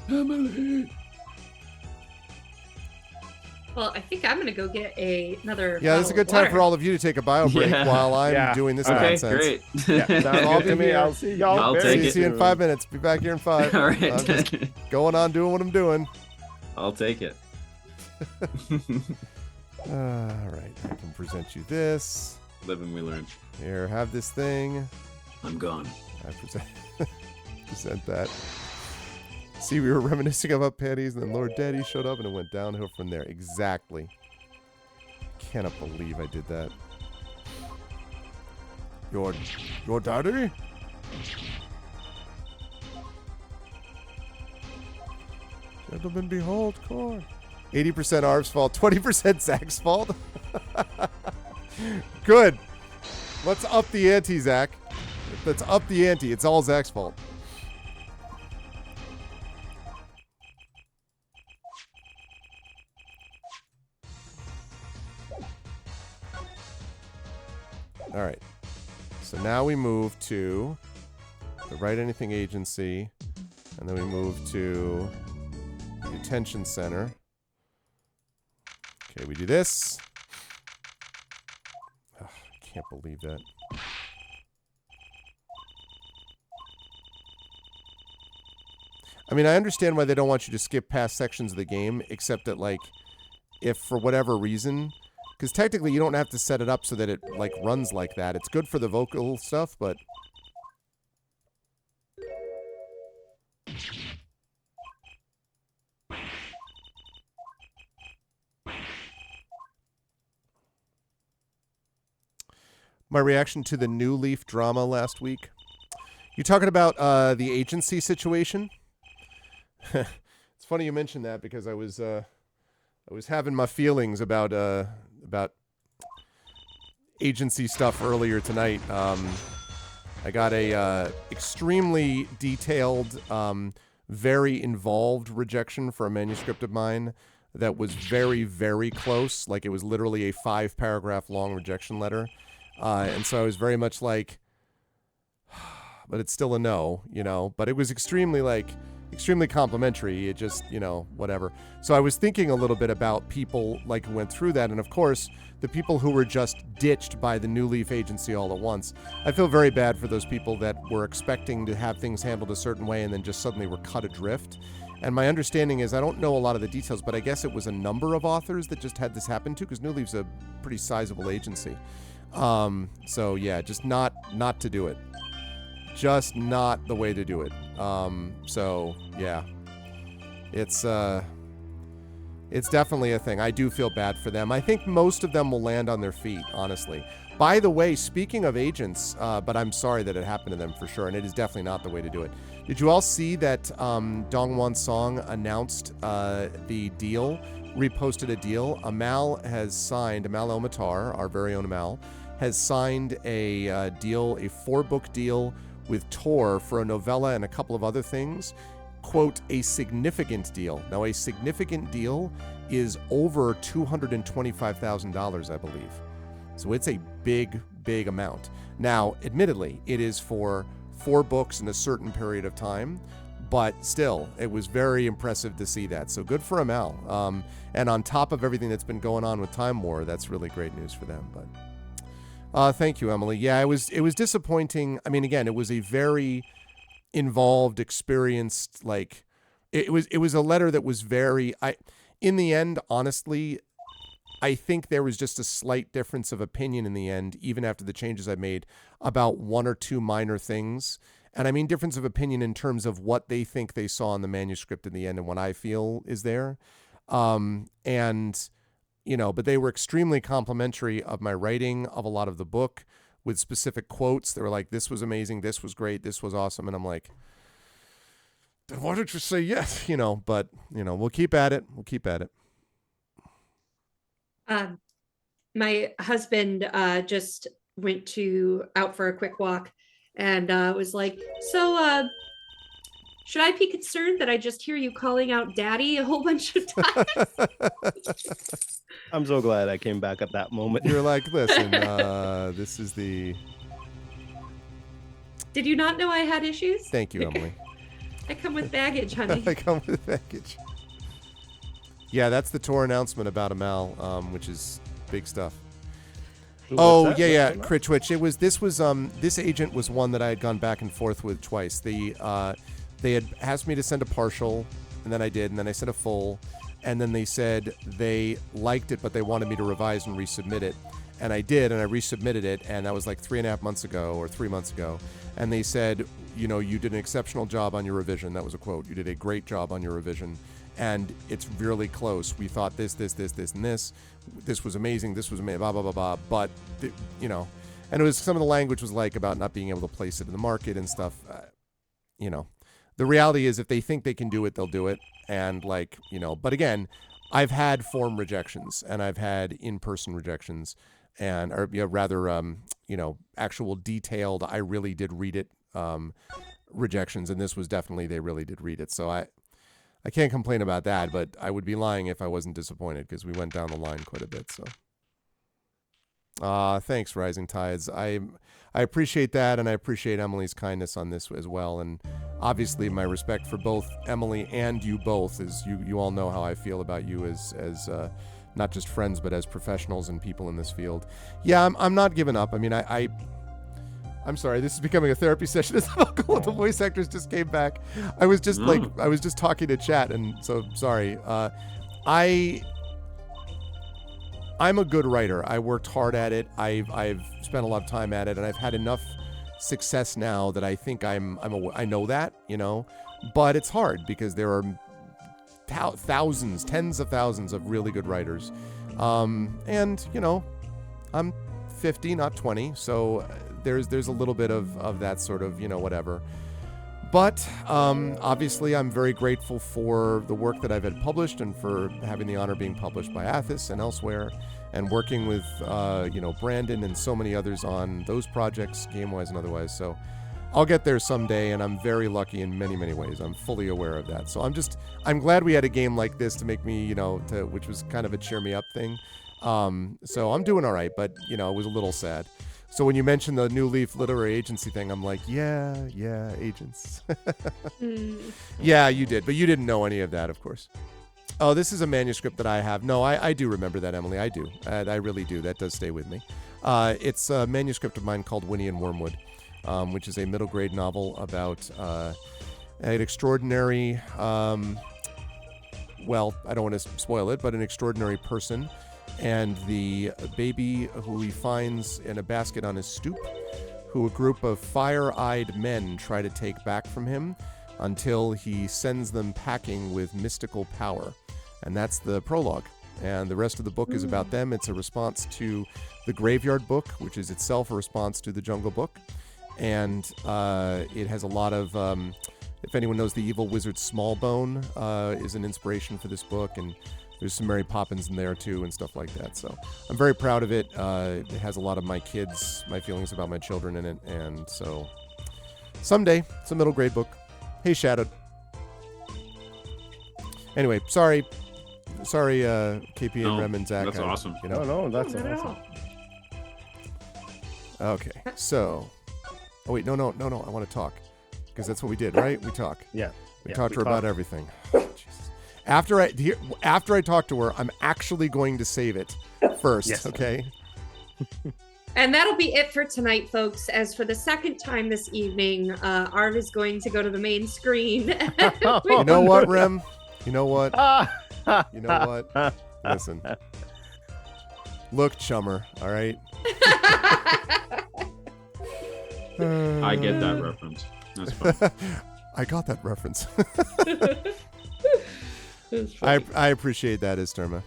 Emily. Well, I think I'm gonna go get another. Yeah, this is a good time for all of you to take a bio break Yeah. while I'm Yeah. doing this Okay, nonsense. great. Yeah, sounds I'll good to be me. here. I'll see y'all. I'll very take it. See you in soon. 5 minutes. Be back here in 5. All right. I'm just going on doing what I'm doing. I'll take it. All right, I can present you this. Live and we learn. Here, have this thing. I'm gone. I present that. See, we were reminiscing about panties, and then Lord Daddy showed up, and it went downhill from there. Exactly. Cannot believe I did that. Your daddy? Gentlemen, behold, corn. 80% Arv's fault, 20% Zach's fault. Good. Let's up the ante, Zach. Let's up the ante. It's all Zach's fault. All right. So now we move to the Write Anything Agency, and then we move to the Detention Center. Okay, we do this. Ugh, I can't believe that. I mean, I understand why they don't want you to skip past sections of the game, except that, like, if for whatever reason, because technically you don't have to set it up so that it, like, runs like that. It's good for the vocal stuff, but... My reaction to the New Leaf drama last week. You talking about the agency situation? It's funny you mentioned that because I was having my feelings about agency stuff earlier tonight. I got a extremely detailed, very involved rejection for a manuscript of mine that was very, very close. Like, it was literally a 5-paragraph long rejection letter. And so I was very much like, but it's still a no, you know, but it was extremely complimentary. It just, you know, whatever. So I was thinking a little bit about people like who went through that. And of course, the people who were just ditched by the New Leaf agency all at once. I feel very bad for those people that were expecting to have things handled a certain way and then just suddenly were cut adrift. And my understanding is, I don't know a lot of the details, but I guess it was a number of authors that just had this happen to, because New Leaf's a pretty sizable agency. So yeah, just not to do it. Just not the way to do it. So yeah, it's definitely a thing. I do feel bad for them. I think most of them will land on their feet, honestly. By the way, speaking of agents, but I'm sorry that it happened to them for sure, and it is definitely not the way to do it. Did you all see that Dongwon Song announced the deal, reposted a deal? Amal El-Matar, our very own Amal, has signed a deal, a 4-book deal with Tor for a novella and a couple of other things. Quote, a significant deal. Now, a significant deal is over $225,000, I believe. So it's a big, big amount. Now, admittedly, it is for 4 books in a certain period of time, but still, it was very impressive to see that. So good for Amal. And on top of everything that's been going on with Time War, that's really great news for them. But thank you, Emily. Yeah, it was disappointing. I mean, again, it was a very involved, experienced, like, it was a letter that was very, in the end, honestly, I think there was just a slight difference of opinion in the end, even after the changes I made, about 1 or 2 minor things. And I mean difference of opinion in terms of what they think they saw in the manuscript in the end and what I feel is there. And, you know, but they were extremely complimentary of my writing, of a lot of the book, with specific quotes. They were like, this was amazing, this was great, this was awesome. And I'm like, then why don't you say yes? You know, but, you know, we'll keep at it. We'll keep at it. My husband just went out for a quick walk and was like, so should I be concerned that I just hear you calling out daddy a whole bunch of times? I'm so glad I came back at that moment. You're like, listen, this is the... Did you not know I had issues? Thank you, Emily. I come with baggage, honey. I come with baggage. Yeah, that's the tour announcement about Amal, which is big stuff. Crit Twitch. This agent was one that I had gone back and forth with twice. They had asked me to send a partial, and then I did, and then I sent a full, and then they said they liked it, but they wanted me to revise and resubmit it. And I did, and I resubmitted it, and that was like 3.5 months ago or 3 months ago. And they said, you know, you did an exceptional job on your revision. That was a quote. You did a great job on your revision. And it's really close. We thought this, and this. This was amazing. This was amazing, blah, blah, blah, blah. But, you know, and it was, some of the language was like about not being able to place it in the market and stuff. You know, the reality is if they think they can do it, they'll do it. And like, you know, but again, I've had form rejections and I've had in-person rejections. and or rather actual detailed I really did read it rejections, and this was definitely they really did read it. So I can't complain about that, but I would be lying if I wasn't disappointed because we went down the line quite a bit. So thanks, Rising Tides. I appreciate that, and I appreciate Emily's kindness on this as well. And obviously, my respect for both Emily and you both is you all know how I feel about you as not just friends, but as professionals and people in this field. Yeah, I'm not giving up. I mean, I'm sorry, this is becoming a therapy session as well. The voice actors just came back. I was just talking to chat, and so sorry. I'm a good writer. I worked hard at it. I've spent a lot of time at it, and I've had enough success now that I think I know that, but it's hard because there are thousands, tens of thousands of really good writers. And I'm 50, not 20. So there's a little bit of that sort of, whatever. But obviously, I'm very grateful for the work that I've had published and for having the honor being published by Athos and elsewhere, and working with Brandon and so many others on those projects, game-wise and otherwise. So I'll get there someday, and I'm very lucky in many, many ways. I'm fully aware of that. So I'm glad we had a game like this to make me, which was kind of a cheer me up thing. So I'm doing all right, but it was a little sad. So when you mentioned the New Leaf Literary Agency thing, I'm like, yeah, agents. Yeah, you did, but you didn't know any of that, of course. Oh, this is a manuscript that I have. No, I do remember that, Emily. I do. I really do. That does stay with me. It's a manuscript of mine called Winnie and Wormwood, which is a middle grade novel about an extraordinary, well, I don't want to spoil it, but an extraordinary person and the baby who he finds in a basket on his stoop, who a group of fire-eyed men try to take back from him until he sends them packing with mystical power. And that's the prologue. And the rest of the book is about them. It's a response to the Graveyard Book, which is itself a response to the Jungle Book. And it has a lot of, if anyone knows the evil wizard Smallbone, is an inspiration for this book. And there's some Mary Poppins in there too and stuff like that. So I'm very proud of it. It has a lot of my feelings about my children in it. And so someday, it's a middle grade book. Hey, Shadowed. Anyway, sorry, KP and Rem and Zach. That's awesome. No, that's awesome. Okay, so, oh wait, no, I want to talk because that's what we did, right? We talk. Yeah. We talked to her about everything. Jesus. After I talk to her, I'm actually going to save it first. Yes. Okay. And that'll be it for tonight, folks. As for the second time this evening, Arv is going to go to the main screen. You know what, Rem? You know what? You know what? Listen. Look, chummer, all right? I get that reference. That's fine. I got that reference. I appreciate that, Isterma.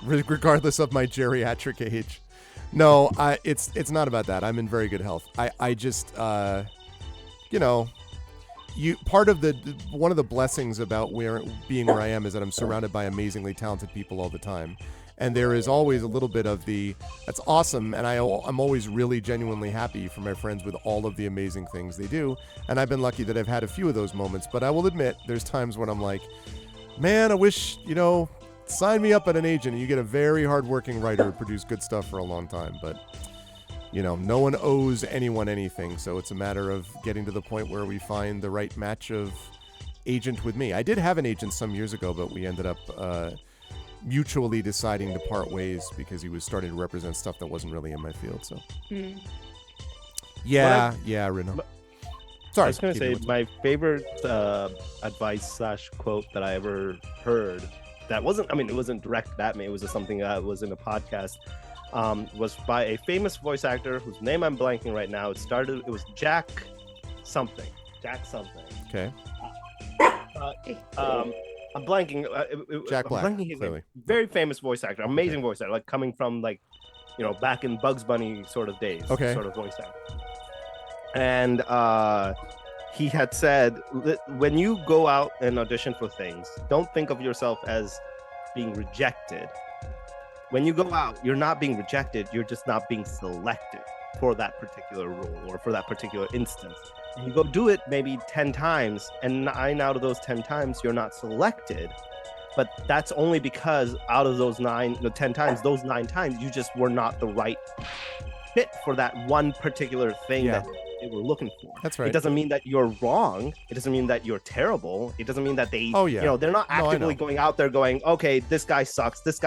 Regardless of my geriatric age. No, it's not about that. I'm in very good health. I just, part of one of the blessings about being where I am is that I'm surrounded by amazingly talented people all the time. And there is always a little bit of that's awesome. And I'm always really genuinely happy for my friends with all of the amazing things they do. And I've been lucky that I've had a few of those moments. But I will admit, there's times when I'm like, man, I wish, sign me up at an agent and you get a very hardworking writer who produced good stuff for a long time. But, no one owes anyone anything. So it's a matter of getting to the point where we find the right match of agent with me. I did have an agent some years ago, but we ended up mutually deciding to part ways because he was starting to represent stuff that wasn't really in my field. So, yeah, Reno. Sorry, I was going to say my favorite advice / quote that I ever heard that wasn't, it wasn't directed at me. It was just something that was in a podcast. Was by a famous voice actor whose name I'm blanking right now. It was Jack something. Okay. I'm blanking. Jack Black, clearly. Very famous voice actor, amazing voice actor, like coming from back in Bugs Bunny sort of days, sort of voice actor. And he had said, when you go out and audition for things, don't think of yourself as being rejected. when you go out, you're not being rejected. You're just not being selected for that particular role or for that particular instance. And you go do it maybe 10 times, and 9 out of those 10 times, you're not selected. But that's only because out of those 10 times, those 9 times, you just were not the right fit for that one particular thing that they were looking for. That's right. It doesn't mean that you're wrong. It doesn't mean that you're terrible. It doesn't mean that they, they're not actively going out there going, okay, this guy sucks, this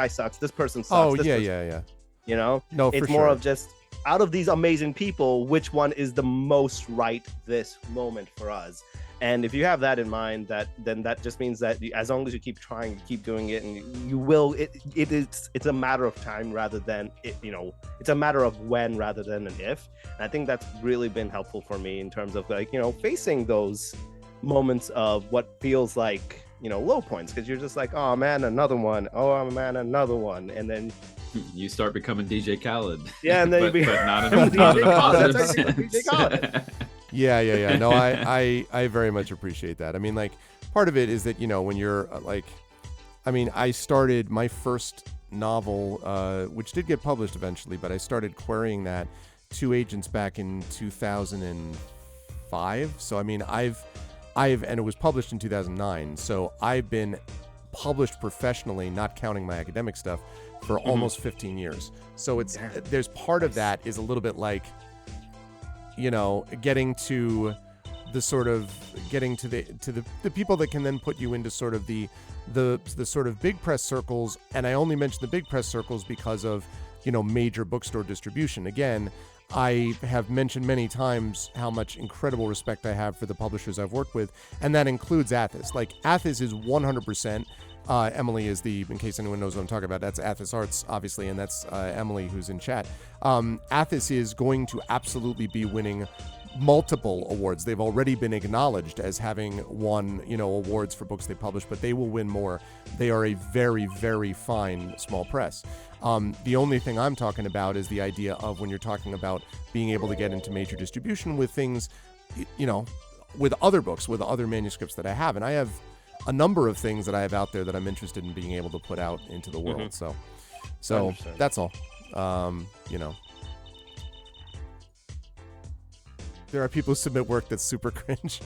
person sucks. Oh, yeah. You know? No, it's more of just, out of these amazing people, which one is the most right this moment for us? And if you have that in mind, then that just means that as long as you keep trying, keep doing it, and you will, it's a matter of time rather than it's a matter of when rather than an if. And I think that's really been helpful for me in terms of facing those moments of what feels like low points, because you're just like, oh man, another one. Oh man, another one, and then you start becoming DJ Khaled. Yeah, and then but not in a positive sense. Yeah. No, I very much appreciate that. I mean, like, part of it is that, when you're I started my first novel, which did get published eventually, but I started querying that to agents back in 2005. So, I mean, and it was published in 2009. So I've been published professionally, not counting my academic stuff, for almost 15 years. So there's part of that is a little bit like, getting to the people that can then put you into sort of the sort of big press circles. And I only mention the big press circles because of, major bookstore distribution. Again, I have mentioned many times how much incredible respect I have for the publishers I've worked with. And that includes Athos. Like, Athos is 100%. Emily is in case anyone knows what I'm talking about, that's Athos Arts, obviously, and that's Emily who's in chat. Athos is going to absolutely be winning multiple awards. They've already been acknowledged as having won, awards for books they publish, but they will win more. They are a very, very fine small press. The only thing I'm talking about is the idea of when you're talking about being able to get into major distribution with things, with other books, with other manuscripts that I have. And I have a number of things that I have out there that I'm interested in being able to put out into the world. So that's all. There are people who submit work that's super cringe.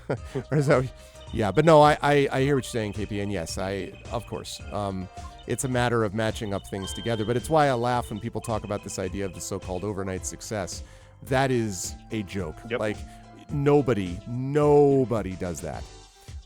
Or is that, yeah, but no, I hear what you're saying, KP, and yes, of course. It's a matter of matching up things together, but it's why I laugh when people talk about this idea of the so-called overnight success. That is a joke. Yep. Like, nobody does that.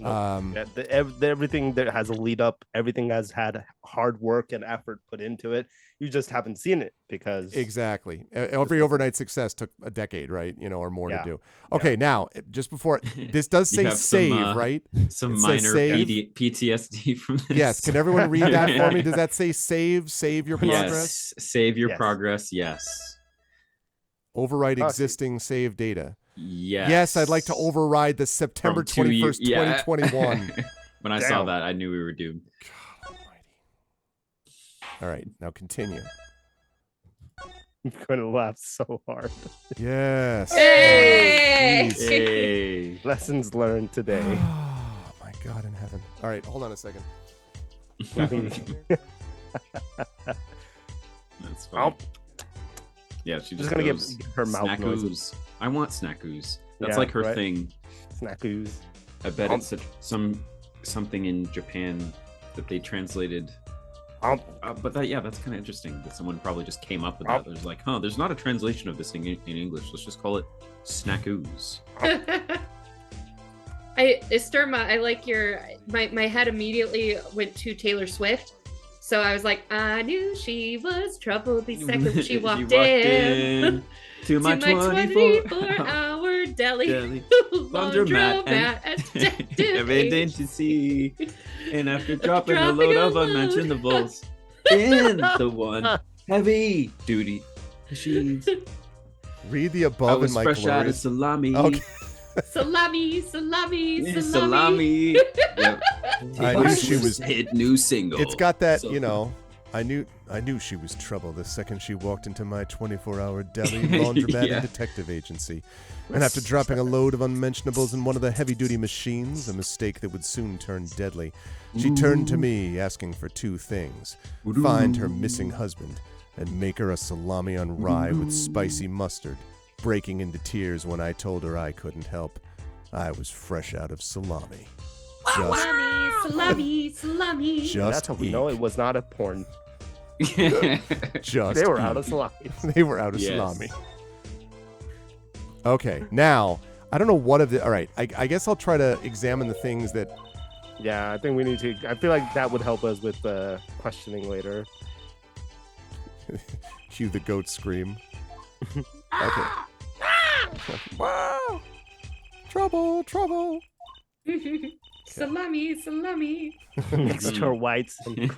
Everything that has a lead up, everything has had hard work and effort put into it. You just haven't seen it because exactly every overnight success took a decade, right? or more to do. Okay, now just before this does say save, right? Some minor PTSD from this. Yes, can everyone read that for me? Does that say save your progress? Yes, save your progress. Yes. Override existing save data. Yes, I'd like to override the September 21st, 2021. When I saw that, I knew we were doomed. God almighty. All right, now continue. I'm going to laugh so hard. Yes. Hey! Hey. Lessons learned today. Oh, my God in heaven. All right, hold on a second. That's funny. Yeah, she just gonna goes, give her mouth noises. I want snackoos. That's like her thing. Snackoos. I bet it's something in Japan that they translated. But that's kind of interesting that someone probably just came up with that. There's like, there's not a translation of this thing in English. Let's just call it snackoos. Sturma, I like my head immediately went to Taylor Swift. So I was like, I knew she was trouble the second she walked in to my 24-hour deli laundromat and evidency. And after dropping a load of unmentionables in the one heavy duty machines. Read the above in my fresh out of salami. Okay. Salami. Yep. I knew she was hit new single. It's got that, I knew she was trouble the second she walked into my 24-hour deli, laundromat, Yeah. and detective agency. And after dropping a load of unmentionables in one of the heavy-duty machines, a mistake that would soon turn deadly, she turned to me asking for two things. Find her missing husband and make her a salami on rye with spicy mustard, breaking into tears when I told her I couldn't help. I was fresh out of salami. Salami. Just That's how we know eek. it was not a porn. Just They were eek. out of salami. They were out of Yes. salami. Okay, now I don't know what of the. All right, I guess I'll try to examine the things that. Yeah, I think we need to. I feel like that would help us with questioning later. Cue the goat scream. Okay. Wow! Trouble! Trouble! Salami. Mixed her whites and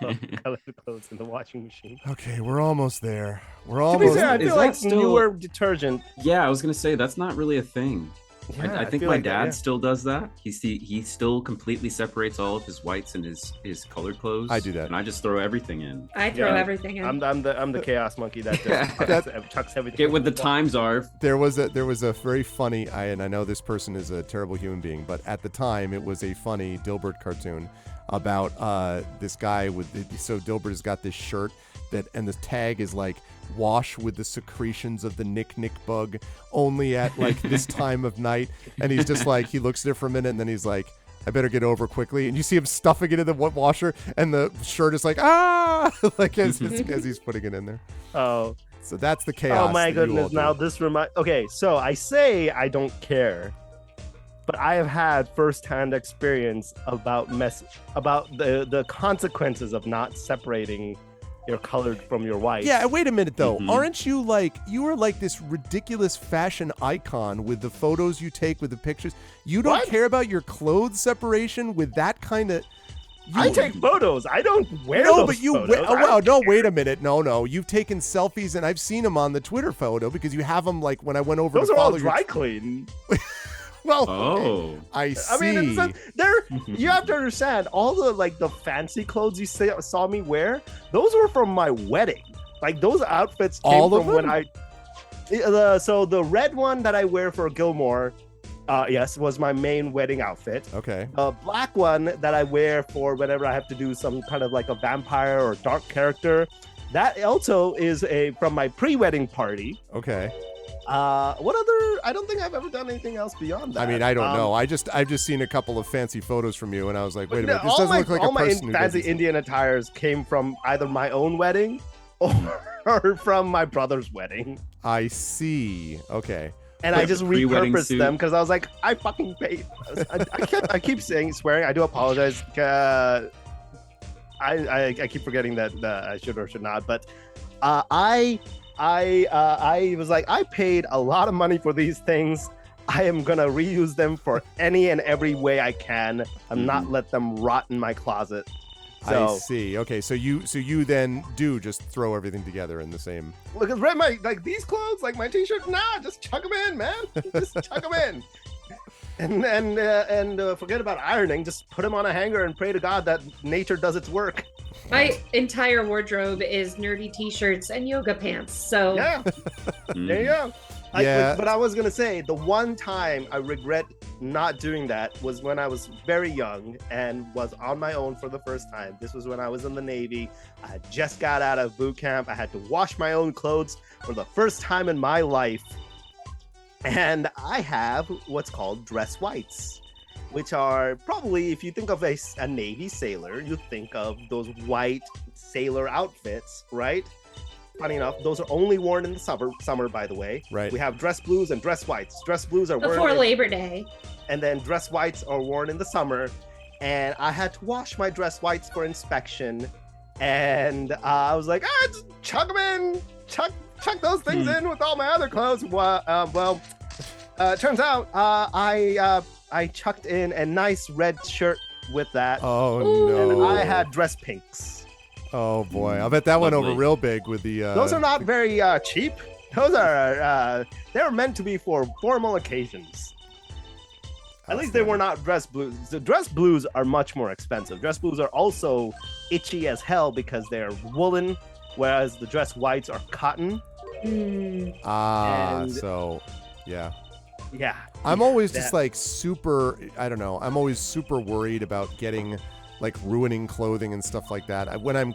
colored clothes in the washing machine. Okay, we're almost there. We're To be almost. fair, I Is feel that like still- newer detergent. Yeah, I was gonna say that's not really a thing. Yeah, I think feel my like that, dad yeah. still does that. He still completely separates all of his whites and his colored clothes. I do that. and I just throw everything in. I throw Yeah. everything in. I'm the chaos monkey that just chucks everything. Get with the times, Arv. There was a very funny. And I know this person is a terrible human being, but at the time it was a funny Dilbert cartoon about this guy with. So Dilbert has got this shirt and the tag is like, wash with the secretions of the nick bug only at like this time of night, and he's just like, he looks at it for a minute and then he's like, I better get over quickly, and you see him stuffing it in the washer and the shirt is like like as he's putting it in there. Oh, So that's the chaos. oh my that you all goodness! Now do. this remind. Okay, so I say I don't care, but I have had firsthand experience about the consequences of not separating your colored from your white. Yeah, wait a minute though. Mhm. Aren't you like, you are like this ridiculous fashion icon with the photos you take, with the pictures? You don't What? care about your clothes separation with that kind of. I take photos. I don't wear No, those but you. photos. I Wow, don't no, care. wait a minute. No. You've taken selfies, and I've seen them on the Twitter photo because you have them like when I went over Those to are all follow your. dry clean. Well, Oh, I see. I mean, in the sense, you have to understand all the fancy clothes you saw me wear. Those were from my wedding. Like those outfits came All of from when them? So the red one that I wear for Gilmore, yes, was my main wedding outfit. Okay. The black one that I wear for whenever I have to do some kind of like a vampire or dark character, that also is from my pre-wedding party. Okay. What other? I don't think I've ever done anything else beyond that. I mean, I don't know. I've just seen a couple of fancy photos from you, and I was like, wait a minute, this all doesn't my, look like all a my person who fancy doesn't- Indian attires came from either my own wedding or from my brother's wedding. I see. Okay. And I just Pre-wedding repurposed suit. them because I was like, I fucking paid. I keep swearing. I do apologize. I keep forgetting that I should or should not. But I was like, I paid a lot of money for these things. I am gonna reuse them for any and every way I can. I'm not let them rot in my closet. So, I see. Okay, so you then do just throw everything together in the same. because like these clothes, like my t-shirt, nah, just chuck them in, man. Just chuck them in. And forget about ironing. Just put them on a hanger and pray to God that nature does its work. My entire wardrobe is nerdy t-shirts and yoga pants. So Yeah, there you go. Yeah. But I was gonna say the one time I regret not doing that was when I was very young and was on my own for the first time. This was when I was in the Navy. I had just got out of boot camp. I had to wash my own clothes for the first time in my life. And I have what's called dress whites, which are probably, if you think of a Navy sailor, you think of those white sailor outfits, right? Funny enough, those are only worn in the summer, by the way. Right. We have dress blues and dress whites. Dress blues are before worn, Labor Day. and then dress whites are worn in the summer. And I had to wash my dress whites for inspection. And I was like, just chuck them in, chuck those things in with all my other clothes. Turns out I chucked in a nice red shirt with that. Oh Ooh. no! I had dress pinks. Oh boy! I bet that went over Lovely. real big with the. Those are not very cheap. Those are they're meant to be for formal occasions. At least they were not dress blues. The dress blues are much more expensive. Dress blues are also itchy as hell because they're woolen, whereas the dress whites are cotton. And- So, yeah. Yeah. I'm always that- just like super, I don't know. I'm always super worried about getting like ruining clothing and stuff like that. When I'm,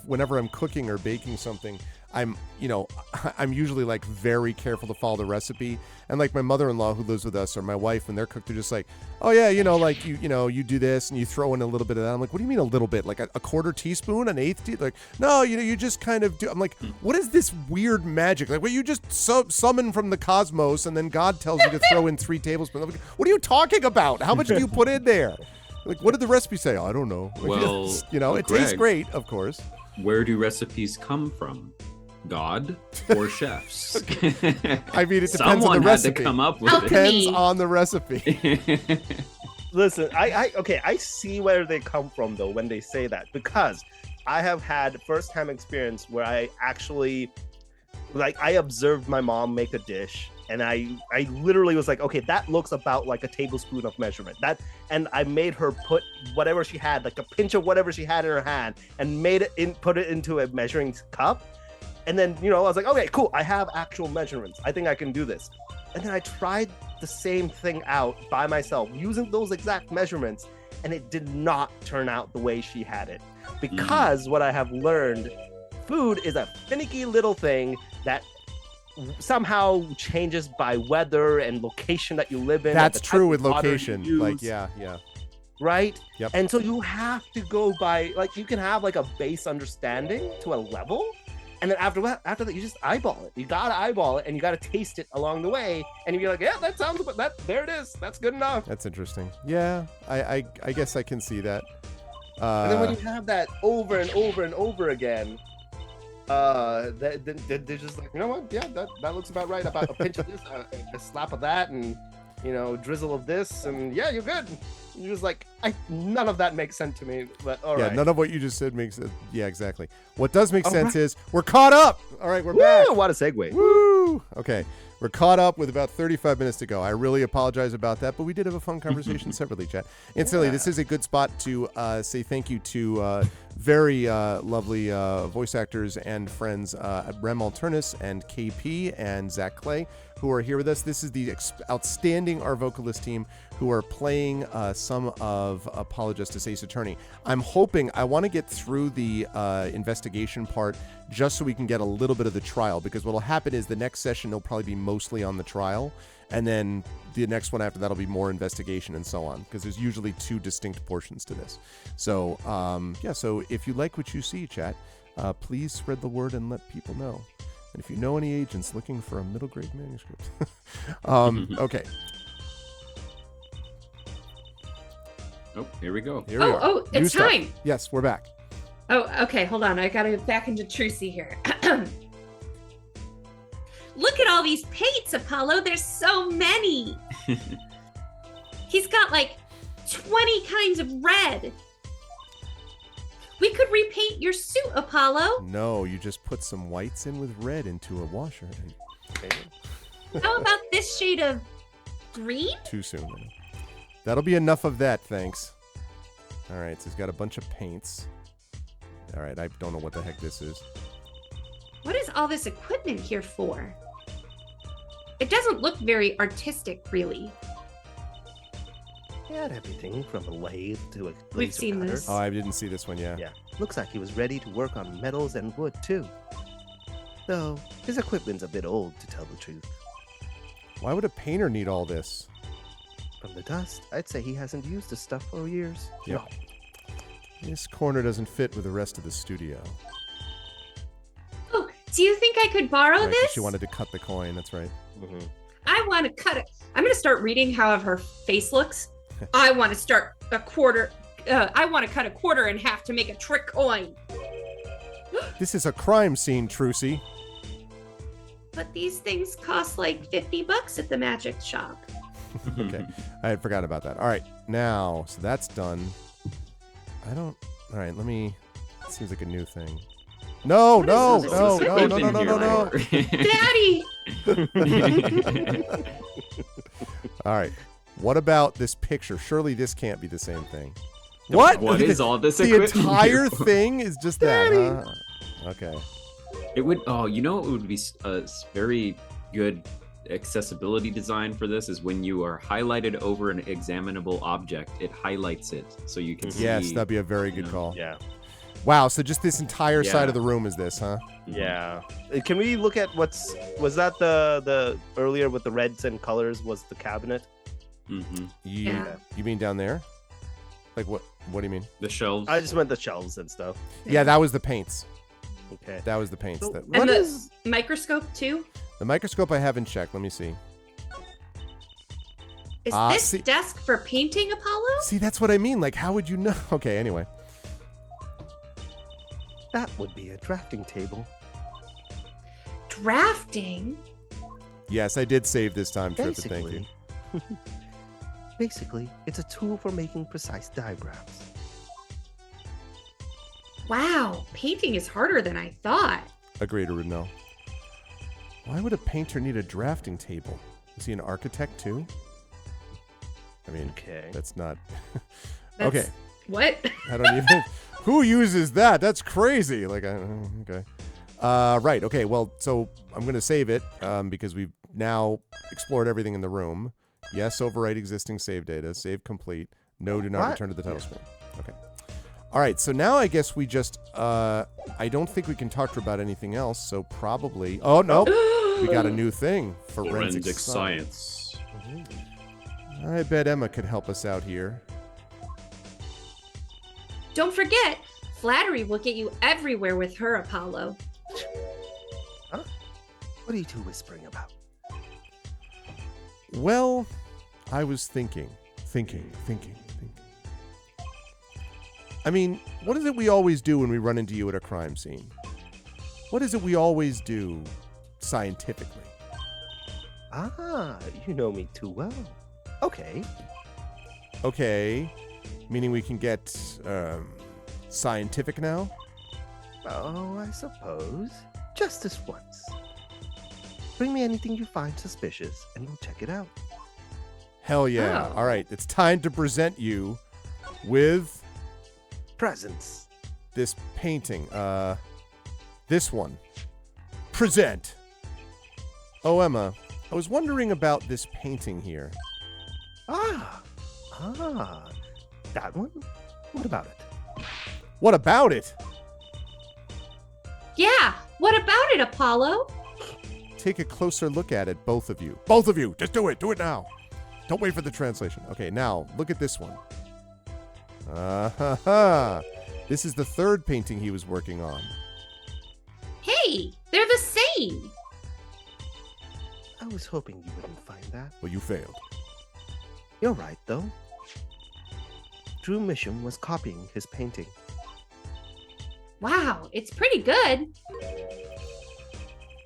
whenever I'm cooking or baking something, I'm usually like very careful to follow the recipe. And like my mother-in-law who lives with us or my wife, when they're cooked, they're just like, oh yeah, like you do this and you throw in a little bit of that. I'm like, what do you mean a little bit? Like a quarter teaspoon, an eighth teaspoon? Like, no, you just kind of do. I'm like, what is this weird magic? Like, what you just summon from the cosmos and then God tells you to throw in 3 tablespoons. I'm like, what are you talking about? How much do you put in there? Like, what did the recipe say? I don't know. Like, Well, it tastes Greg, great, of course. Where do recipes come from? God or chefs? I mean, it depends Someone on the had recipe. to come up with Depends Alchemy. on the recipe. it. Listen, I see where they come from though when they say that, because I have had first-hand experience where I actually, like, I observed my mom make a dish, and I literally was like, okay, that looks about like a tablespoon of measurement. And I made her put whatever she had, like a pinch of whatever she had in her hand, and put it into a measuring cup. And then, I was like, okay, cool. I have actual measurements. I think I can do this. And then I tried the same thing out by myself using those exact measurements, and it did not turn out the way she had it. Because what I have learned, food is a finicky little thing that somehow changes by weather and location that you live in. That's the type true of with water you location. Like, use, yeah. right? Yep. And so you have to go by, like, you can have like a base understanding to a level, and then after that you just eyeball it. You gotta eyeball it, and you gotta taste it along the way, and you're like, yeah, that sounds about that. There it is. That's good enough. That's interesting. Yeah, I guess I can see that. And then when you have that over and over and over again, they're just like, you know what? Yeah, that looks about right. About a pinch of this, a slap of that, and drizzle of this, and yeah, you're good. You're just like, none of that makes sense to me. But all right. None of what you just said makes sense. Yeah, exactly. What does make sense is we're caught up. All right, we're back. Woo, what a segue. Woo! Okay, we're caught up with about 35 minutes to go. I really apologize about that, but we did have a fun conversation separately, chat. Instantly, this is a good spot to say thank you to very lovely voice actors and friends, Rem Alternus and KP and Zach Clay, who are here with us. This is the outstanding Arvocalist team who are playing some of Apologist Ace Attorney. I want to get through the investigation part just so we can get a little bit of the trial, because what will happen is the next session will probably be mostly on the trial, and then the next one after that will be more investigation and so on, because there's usually 2 distinct portions to this. So, so if you like what you see, chat, please spread the word and let people know. And if you know any agents looking for a middle grade manuscript. Okay. Oh, here we go. Here we are. Oh, New it's stuff. time. Yes, we're back. Oh, okay. Hold on. I got to get back into Trucy here. Look at all these paints, Apollo. There's so many. He's got like 20 kinds of red. We could repaint your suit, Apollo. No, you just put some whites in with red into a washer. How about this shade of green? Too soon, man. That'll be enough of that, thanks. All right, so he's got a bunch of paints. All right, I don't know what the heck this is. What is all this equipment here for? It doesn't look very artistic, really. He had everything from a lathe to a We've laser seen cutter. this. Oh, I didn't see this one, yeah. Yeah, looks like he was ready to work on metals and wood too. Though his equipment's a bit old, to tell the truth. Why would a painter need all this? From the dust, I'd say he hasn't used this stuff for years. Yep. This corner doesn't fit with the rest of the studio. Oh, do you think I could borrow Right, 'cause this? she wanted to cut the coin, that's right. Mhm. I want to cut it. I'm going to start reading how her face looks. I want to start a quarter. I want to cut a quarter in half to make a trick coin. This is a crime scene, Trucy. But these things cost like $50 at the magic shop. Okay, I had forgotten about that. All right, now, so that's done. All right, let me, it seems like a new thing. No, What no, is this? no, This no, is no, no, no, no, no. Daddy! All right, what about this picture? Surely this can't be the same thing. What? What is all this The equipment? entire thing is just that, huh? Okay. It would. Oh, you know, it would be a very good accessibility design for this is when you are highlighted over an examinable object, it highlights it so you can see. Yes, that'd be a very good call. Yeah. Wow, so just this entire side Yeah. of the room is this, huh? Yeah. Can we look at was that the earlier with the reds and colors was the cabinet? Mm-hmm. Yeah. You mean down there? Like what do you mean? The shelves. I just meant the shelves and stuff. Yeah, that was the paints. Okay. That was the paints. So That, what And the is microscope too. the microscope I haven't checked. Let me see. Is Ah, this see- desk for painting, Apollo? See, that's what I mean. Like, how would you know? Okay, anyway. that would be a drafting table. Drafting. Yes, I did save this time, Trip. Thank you. Basically, it's a tool for making precise diagrams. Wow, painting is harder than I thought. Agreed, Rudnell. Why would a painter need a drafting table? Is he an architect too? I mean, Okay. that's not. That's, Okay. What? I don't even. Who uses that? That's crazy. Like, okay. Right. Okay. Well, so I'm gonna save it because we've now explored everything in the room. Yes, overwrite existing save data. Save complete. No, do not What? return to the title screen. Okay. All right. So now I guess we just. I don't think we can talk to her about anything else. So probably. Oh no. We got a new thing. Forensic science. I bet Emma could help us out here. Don't forget, flattery will get you everywhere with her, Apollo. What are you two whispering about? Well, I was thinking. I mean, what is it we always do when we run into you at a crime scene? What is it we always do scientifically? Ah, you know me too well. Okay. Okay, meaning we can get scientific now? Oh, I suppose. Just this once. Bring me anything you find suspicious, and we'll check it out. Hell yeah. Oh. All right, it's time to present you with Presents. this painting. This one. Present. Oh, Emma, I was wondering about this painting here. Ah, that one? What about it? What about it? Yeah, what about it, Apollo? Take a closer look at it, both of you. Both of you, just do it. Do it now. Don't wait for the translation. Okay, now look at this one. This is the third painting he was working on. Hey, they're the same. I was hoping you wouldn't find that. Well, you failed. You're right, though. Drew Mission was copying his painting. Wow, it's pretty good.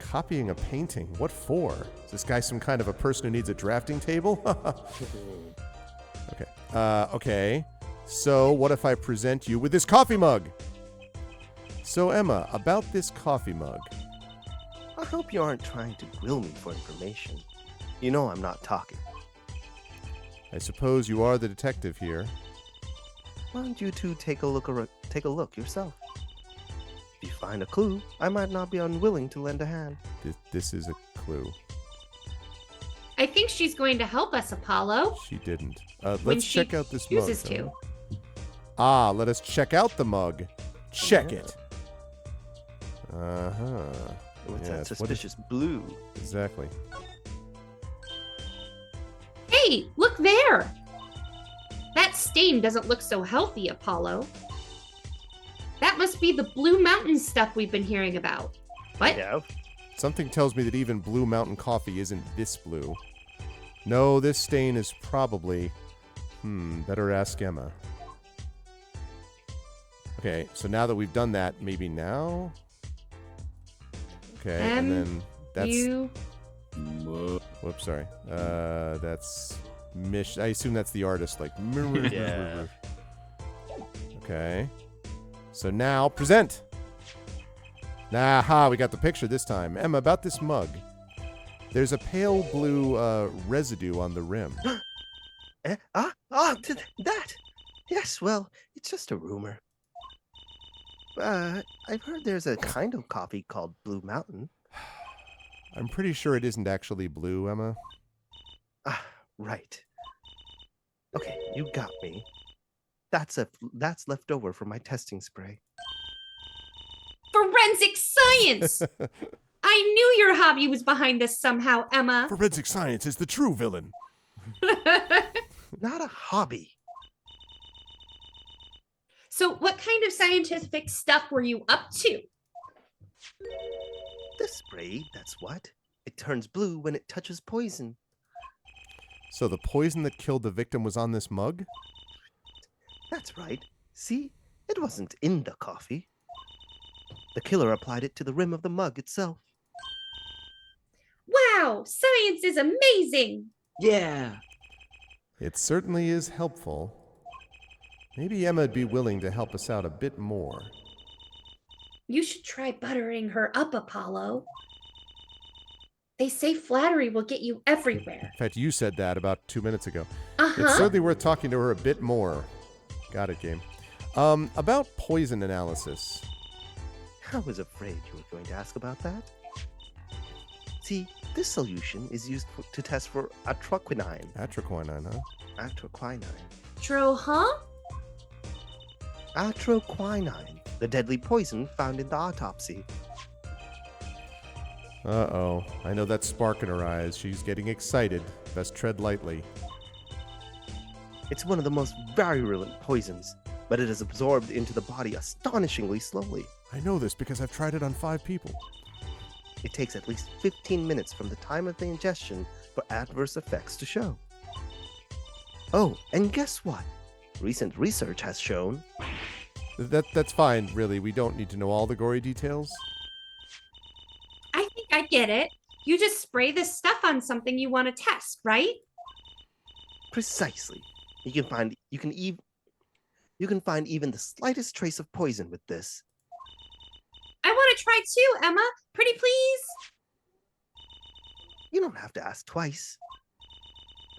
Copying a painting? What for? Is this guy some kind of a person who needs a drafting table? Okay. Okay. So, what if I present you with this coffee mug? So, Emma, about this coffee mug. I hope you aren't trying to grill me for information. You know I'm not talking. I suppose you are the detective here. Why don't you two take a look yourself? If you find a clue, I might not be unwilling to lend a hand. This is a clue. I think she's going to help us, Apollo. She didn't. When Let's she check out this chooses mug. to. though. Ah, let us check out the mug. Check it. Uh-huh. What's Yes, that suspicious blue? Exactly. Hey, look there. That stain doesn't look so healthy, Apollo. That must be the Blue Mountain stuff we've been hearing about. What? Yeah. Something tells me that even Blue Mountain coffee isn't this blue. No, this stain is probably... better ask Emma. Okay, so now that we've done that, maybe now? Okay, and then that's... Whoops, sorry. That's... I assume that's the artist, like... Yeah. Okay. So now, present! Aha, we got the picture this time. Emma, about this mug. There's a pale blue residue on the rim. That! Yes, well, it's just a rumor. I've heard there's a kind of coffee called Blue Mountain. I'm pretty sure it isn't actually blue, Emma. Ah, right. Okay, you got me. That's left over from my testing spray. Forensic science! I knew your hobby was behind this somehow, Emma. Forensic science is the true villain. Not a hobby. So what kind of scientific stuff were you up to? This spray, that's what. It turns blue when it touches poison. So the poison that killed the victim was on this mug? That's right. See? It wasn't in the coffee. The killer applied it to the rim of the mug itself. Wow, science is amazing. Yeah. It certainly is helpful. Maybe Emma'd be willing to help us out a bit more. You should try buttering her up, Apollo. They say flattery will get you everywhere. In fact, you said that about 2 minutes ago. Uh-huh. It's certainly worth talking to her a bit more. Got it, game. About poison analysis. I was afraid you were going to ask about that. See, this solution is used to test for atroquinine. Atroquinine, huh? Atroquinine. Huh? Atroquinine, the deadly poison found in the autopsy. Uh-oh. I know that spark in her eyes. She's getting excited. Best tread lightly. It's one of the most virulent poisons, but it is absorbed into the body astonishingly slowly. I know this because I've tried it on 5 people. It takes at least 15 minutes from the time of the ingestion for adverse effects to show. Oh, and guess what? Recent research has shown... That's fine, really. We don't need to know all the gory details. I think I get it. You just spray this stuff on something you want to test, right? Precisely. You can find even the slightest trace of poison with this. I want to try too, Emma. Pretty please. You don't have to ask twice.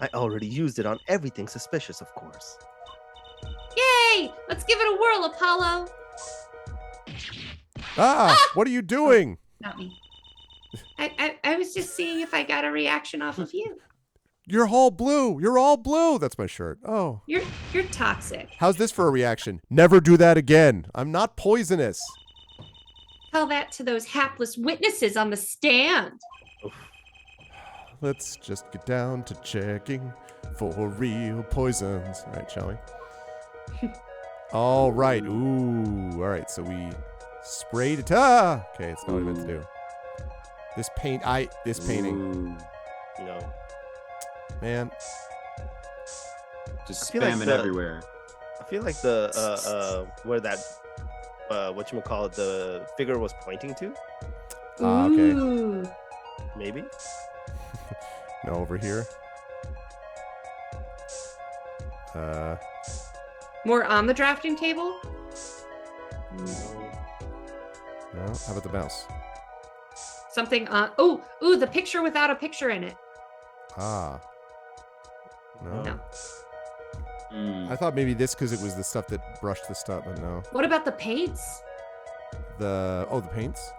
I already used it on everything suspicious, of course. Yay! Let's give it a whirl, Apollo. What are you doing? Not me. I was just seeing if I got a reaction off of you. You're all blue. You're all blue. That's my shirt. Oh. You're toxic. How's this for a reaction? Never do that again. I'm not poisonous. Tell that to those hapless witnesses on the stand. Let's just get down to checking for real poisons. All right, shall we? All right. Ooh. All right. So we sprayed it. Okay, it's not what I meant to do. This painting. Ooh. No. Man. Just I feel spam like it the- everywhere. I feel like the where that whatchamacallit, the figure was pointing to, Okay. Ooh. maybe. No, over here. More on the drafting table? No. How about the mouse? Something on. Ooh, the picture without a picture in it. No. No. I thought maybe this because it was the stuff that brushed the stuff, but no. What about the paints? The paints?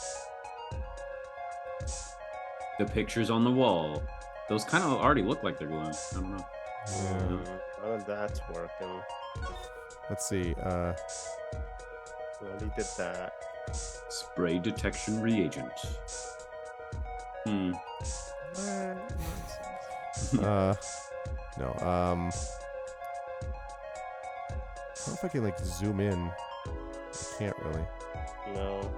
The pictures on the wall. Those kind of already look like they're gluing. I don't know. Yeah. None of that's working. Let's see. Already did that. Spray detection reagent. No. I don't know if I can like zoom in. I can't really. No.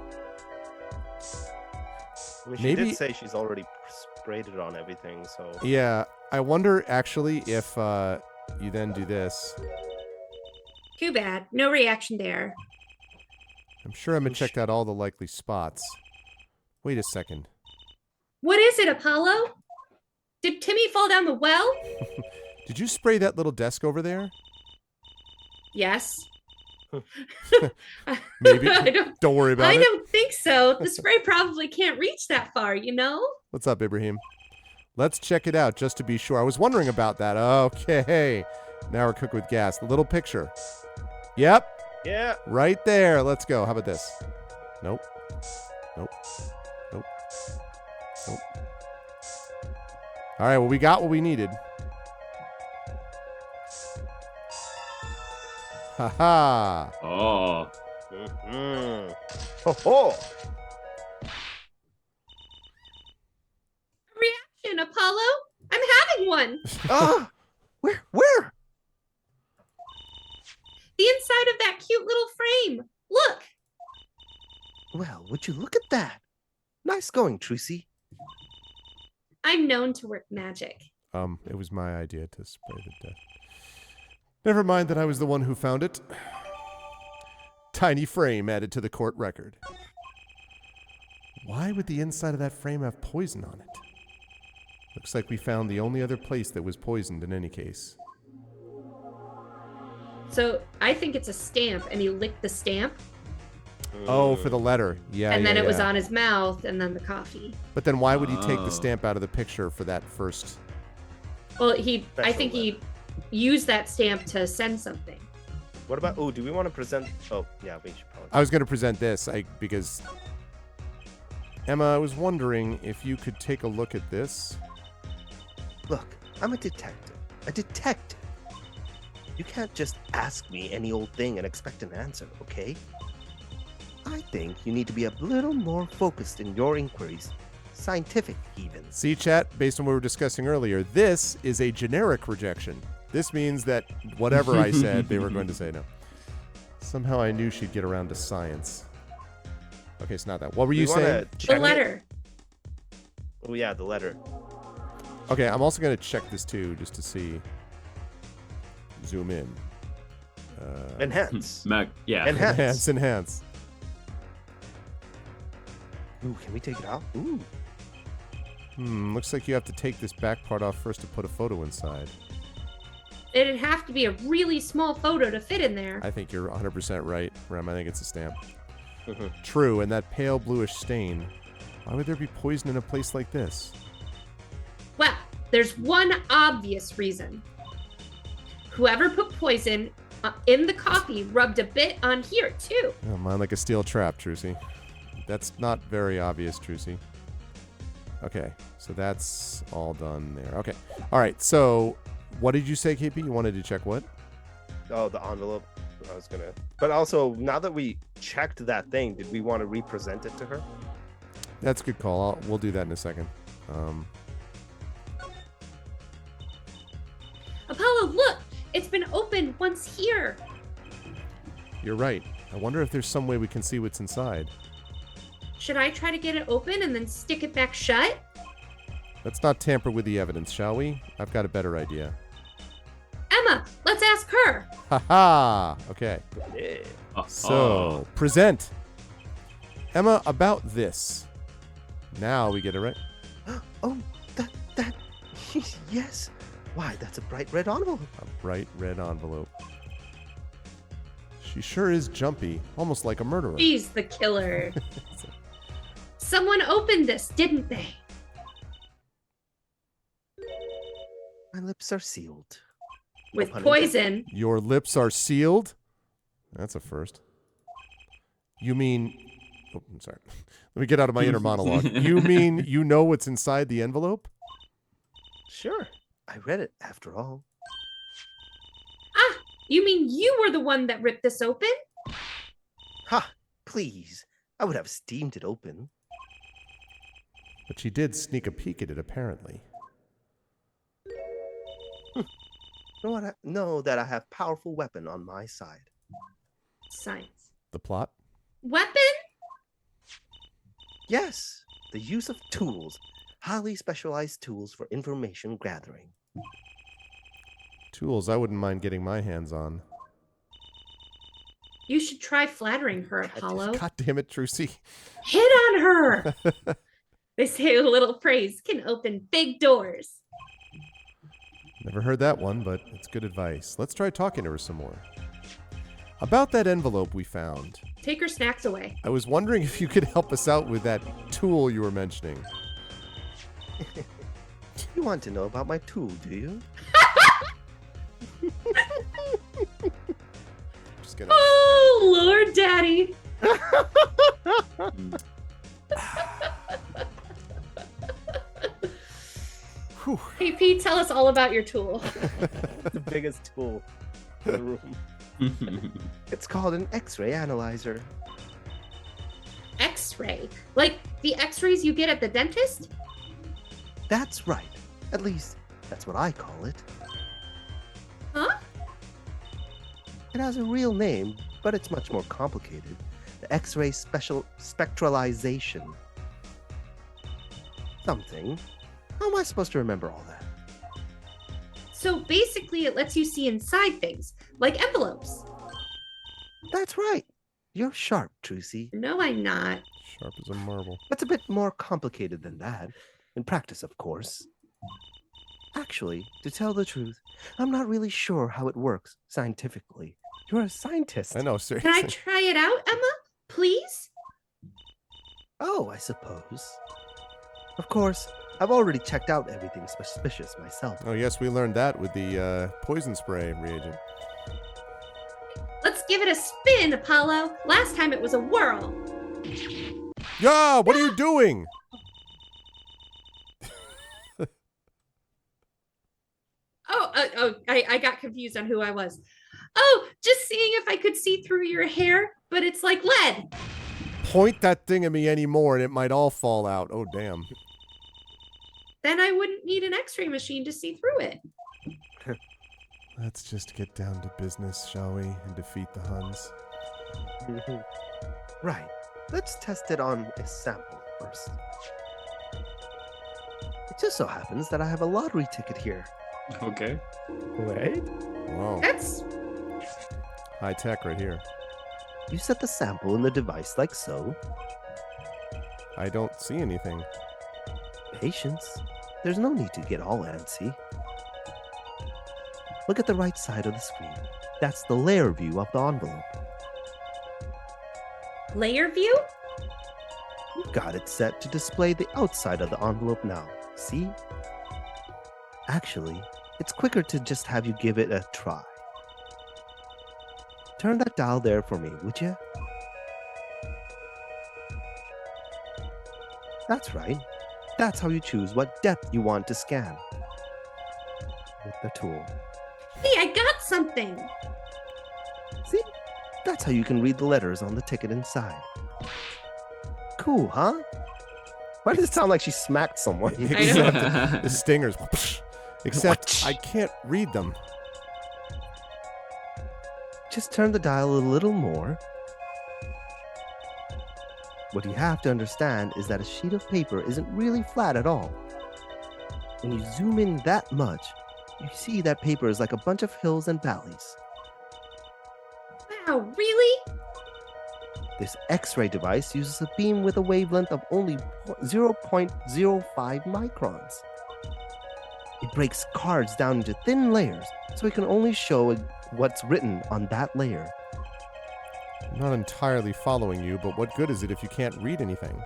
I mean, she Maybe- did say she's already sprayed it on everything, so... Yeah, I wonder actually if you then do this. Too bad. No reaction there. I'm sure Emma checked out all the likely spots. Wait a second. What is it, Apollo? Did Timmy fall down the well? Did you spray that little desk over there? Yes. Maybe. I Don't worry about it. don't think so. The spray probably can't reach that far, you know? What's up, Ibrahim? Let's check it out just to be sure. I was wondering about that. Okay. Now we're cooking with gas. The little picture. Yep. Yeah. Right there. Let's go. How about this? Nope. Nope. Nope. Nope. All right. Well, we got what we needed. Ha ha. Oh. Mm-hmm. Ho-ho. Reaction, Apollo. I'm having one. Ah, where? The inside of that cute little frame. Look. Well, would you look at that? Nice going, Trucy. I'm known to work magic. It was my idea to spray the death. Never mind that I was the one who found it. Tiny frame added to the court record. Why would the inside of that frame have poison on it? Looks like we found the only other place that was poisoned in any case. So I think it's a stamp, and he licked the stamp, Oh, for the letter. Yeah, and then yeah, it was yeah. on his mouth, and then the coffee. But then why would he take Oh. the stamp out of the picture for that first? Well, I Special think he used that stamp to send something. What about? Oh, do we want to present? Oh, yeah, we should probably. I was going to present this because Emma, I was wondering if you could take a look at this. Look, I'm a detective. A detective. You can't just ask me any old thing and expect an answer, okay? I think you need to be a little more focused in your inquiries. Scientific, even. See, chat, based on what we were discussing earlier, this is a generic rejection. This means that whatever I said, they were going to say no. Somehow I knew she'd get around to science. Okay, it's not that. What were you saying? The letter. Oh, yeah, the letter. Okay, I'm also going to check this too, just to see. Zoom in. Enhance. Yeah. Enhance. Enhance. Ooh, can we take it out? Ooh. Looks like you have to take this back part off first to put a photo inside. It'd have to be a really small photo to fit in there. I think you're 100% right, Rem. I think it's a stamp. Mhm. True, and that pale bluish stain. Why would there be poison in a place like this? Well, there's one obvious reason. Whoever put poison in the coffee rubbed a bit on here, too. Oh, mine like a steel trap, Trucy. That's not very obvious, Trucy. Okay, so that's all done there. Okay. All right, so what did you say, KP? You wanted to check what? Oh, the envelope. I was gonna. But also, now that we checked that thing, did we want to represent it to her? That's a good call. We'll do that in a second. Apollo, look! It's been opened once here. You're right. I wonder if there's some way we can see what's inside. Should I try to get it open and then stick it back shut? Let's not tamper with the evidence, shall we? I've got a better idea. Emma, let's ask her. Ha ha! Okay. Yeah. So, present. Emma, about this. Now we get it right. Oh, that. Yes. Why, that's a bright red envelope. A bright red envelope. She sure is jumpy, almost like a murderer. She's the killer. Someone opened this, didn't they? My lips are sealed. With pun intended. poison. Your lips are sealed? That's a first. You mean... Oh, I'm sorry. Let me get out of my inner monologue. You mean you know what's inside the envelope? Sure. I read it, after all. Ah, you mean you were the one that ripped this open? Ha! Please. I would have steamed it open. But she did sneak a peek at it, apparently. Know that I have powerful weapon on my side. Science. The plot? Weapon? Yes, the use of tools. Highly specialized tools for information gathering. Tools I wouldn't mind getting my hands on. You should try flattering her, Apollo. God damn it, Trucy. Hit on her! They say a little praise can open big doors. Never heard that one, but it's good advice. Let's try talking to her some more. About that envelope we found. Take her snacks away. I was wondering if you could help us out with that tool you were mentioning. You want to know about my tool, do you? Just gonna. Oh, Lord Daddy. Whew. Hey, Pete, tell us all about your tool. The biggest tool in the room. It's called an X-ray analyzer. X-ray. Like the X-rays you get at the dentist? That's right. At least, that's what I call it. Huh? It has a real name, but it's much more complicated. The X-ray special spectralization. Something. How am I supposed to remember all that? So basically it lets you see inside things, like envelopes. That's right. You're sharp, Trucy. No, I'm not. Sharp as a marble. It's a bit more complicated than that. In practice, of course. Actually, to tell the truth, I'm not really sure how it works scientifically. You're a scientist. I know, Can I seriously. try it out, Emma? Please? Oh, I suppose. Of course, I've already checked out everything suspicious myself. Oh, yes, we learned that with the poison spray reagent. Let's give it a spin, Apollo. Last time it was a whirl. Yeah, what are you doing? I got confused on who I was. Oh, just seeing if I could see through your hair, but it's like lead. Point that thing at me anymore and it might all fall out. Oh, damn. Then I wouldn't need an X-ray machine to see through it. Let's just get down to business, shall we, and defeat the Huns. Right. Let's test it on a sample first. It just so happens that I have a lottery ticket here. Okay. Wait. Whoa, That's high tech right here. You set the sample in the device like so. I don't see anything. Patience. There's no need to get all antsy. Look at the right side of the screen. That's the layer view of the envelope. layer view? You've got it set to display the outside of the envelope now. See? Actually, it's quicker to just have you give it a try. Turn that dial there for me, would you? That's right. That's how you choose what depth you want to scan. With the tool. Hey, I got something. See? That's how you can read the letters on the ticket inside. Cool, huh? Why does it sound like she smacked someone? Except the stingers. Except I can't read them. Just turn the dial a little more. What you have to understand is that a sheet of paper isn't really flat at all. When you zoom in that much, you see that paper is like a bunch of hills and valleys. Wow, really? This X-ray device uses a beam with a wavelength of only 0.05 microns. It breaks cards down into thin layers, so it can only show what's written on that layer. I'm not entirely following you, but what good is it if you can't read anything?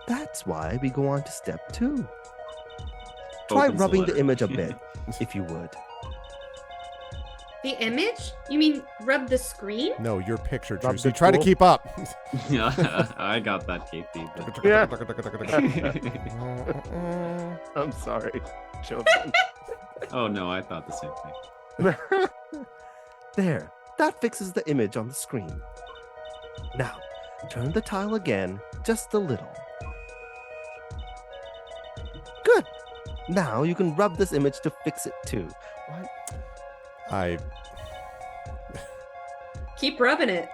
That's why we go on to step 2. Try Opens rubbing the letter. image a bit, if you would. The image? You mean rub the screen? No, your picture, Rub Drew. the Try to tool. keep up. Yeah, I got that, KP. but- Yeah. I'm sorry, children. Oh no, I thought the same thing. There, that fixes the image on the screen. Now, turn the tile again, just a little. Good. Now you can rub this image to fix it too. What? Keep rubbing it.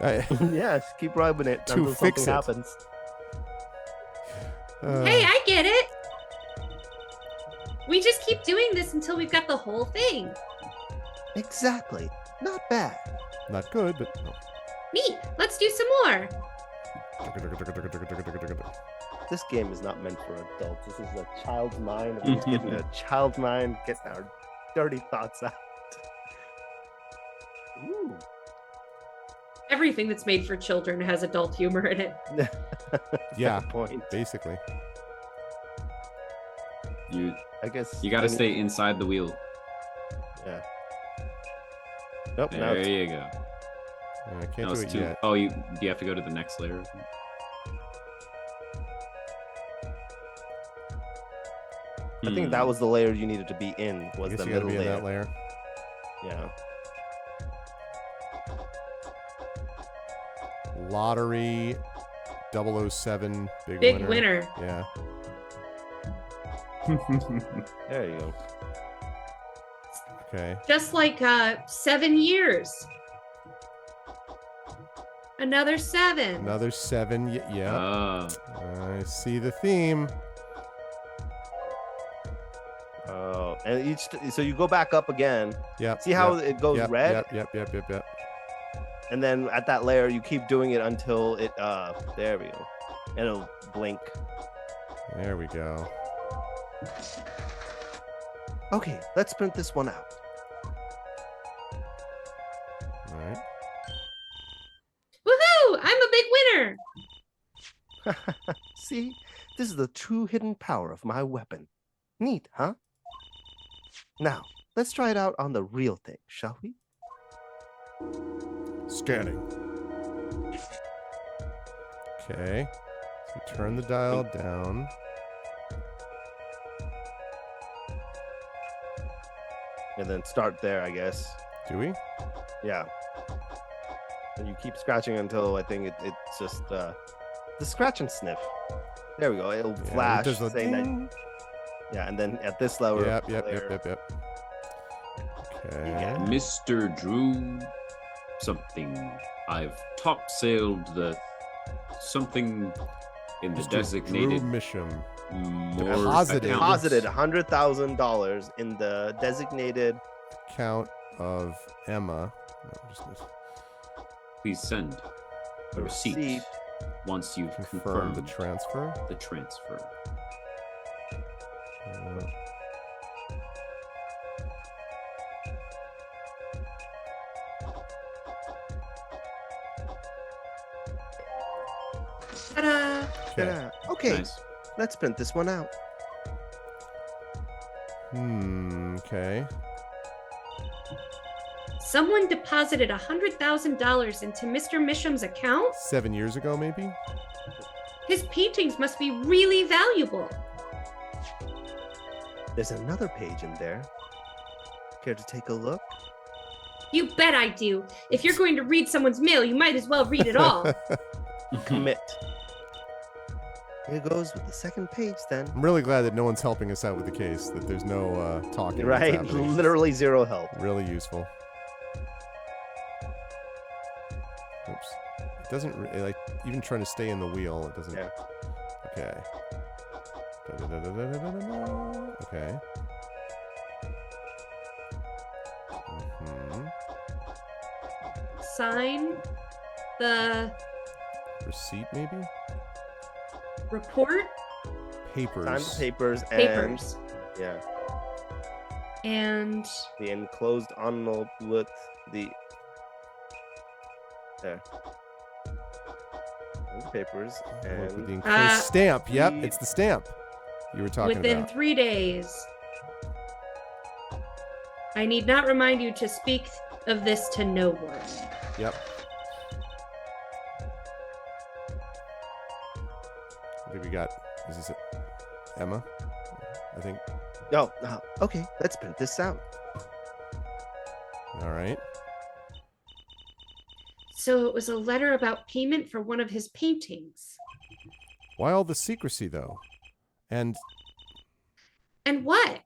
Yes, keep rubbing it To until fix something it. happens. Hey, I get it. We just keep doing this until we've got the whole thing. Exactly. Not bad. Not good, but no. Neat. Let's do some more. This game is not meant for adults. This is a child's mind. We're just getting a child's mind, getting our dirty thoughts out. Ooh. Everything that's made for children has adult humor in it. Yeah. Fair point. Basically. You I guess you got to stay inside the wheel. Yeah. Nope. Now There it's you go. I That can't do was it too. yet. Oh, do you have to go to the next layer? I think that was the layer you needed to be in. I Was guess the you gotta middle be in layer? that layer. Yeah. Lottery 007 Big winner. Yeah. There you go. Okay. Just like 7 years. Another 7. Another 7. Yeah. Ah, I see the theme. Oh, and so you go back up again. Yep. See how yep, it goes yep, red, Yep. and then at that layer you keep doing it until it. There we go. And it'll blink. There we go. Okay, let's print this one out. All right. Woohoo! I'm a big winner. See, this is the true hidden power of my weapon. Neat, huh? Now, let's try it out on the real thing, shall we? Scanning. Okay. So we turn the dial down. And then start there, I guess. Do we? Yeah. And you keep scratching until I think it's just the scratch and sniff. There we go. It'll Yeah, flash it does the saying that. ding. Yeah, and then at this level. Yep. layer, Okay. Mr. Drew, something. I've top sailed the something in the Mr. designated Drew Misham. more Deposited. account. Deposited $100,000 in the designated. Count of Emma. No, just Please send a receipt Receipt. once you've confirm confirmed the transfer. the transfer. Uh, Ta-da! okay. Yeah. Okay, Nice. let's print this one out. Okay. Someone deposited $100,000 into Mr. Misham's account. 7 years ago, maybe? His paintings must be really valuable. There's another page in there. Care to take a look? You bet I do. If you're going to read someone's mail, you might as well read it all. Commit. Here goes with the second page then. I'm really glad that no one's helping us out with the case, that there's no talking. that's Right? happening. Literally zero help. Really useful. Oops. It doesn't, like, even trying to stay in the wheel, it doesn't. Yeah. Okay. Da-da-da-da-da-da-da-da. Okay. Mhm. Sign the Receipt, maybe? report. Papers. Sign the papers and Papers. yeah, And the enclosed envelope with the there. And the papers Look, with the and enclosed stamp. Yep, the- it's the stamp you were talking within about. 3 days. I need not remind you to speak of this to no one. Yep. I think we got. Is this it? Emma? I think. no. Okay, let's print this out. All right. So it was a letter about payment for one of his paintings. Why all the secrecy, though? And And what?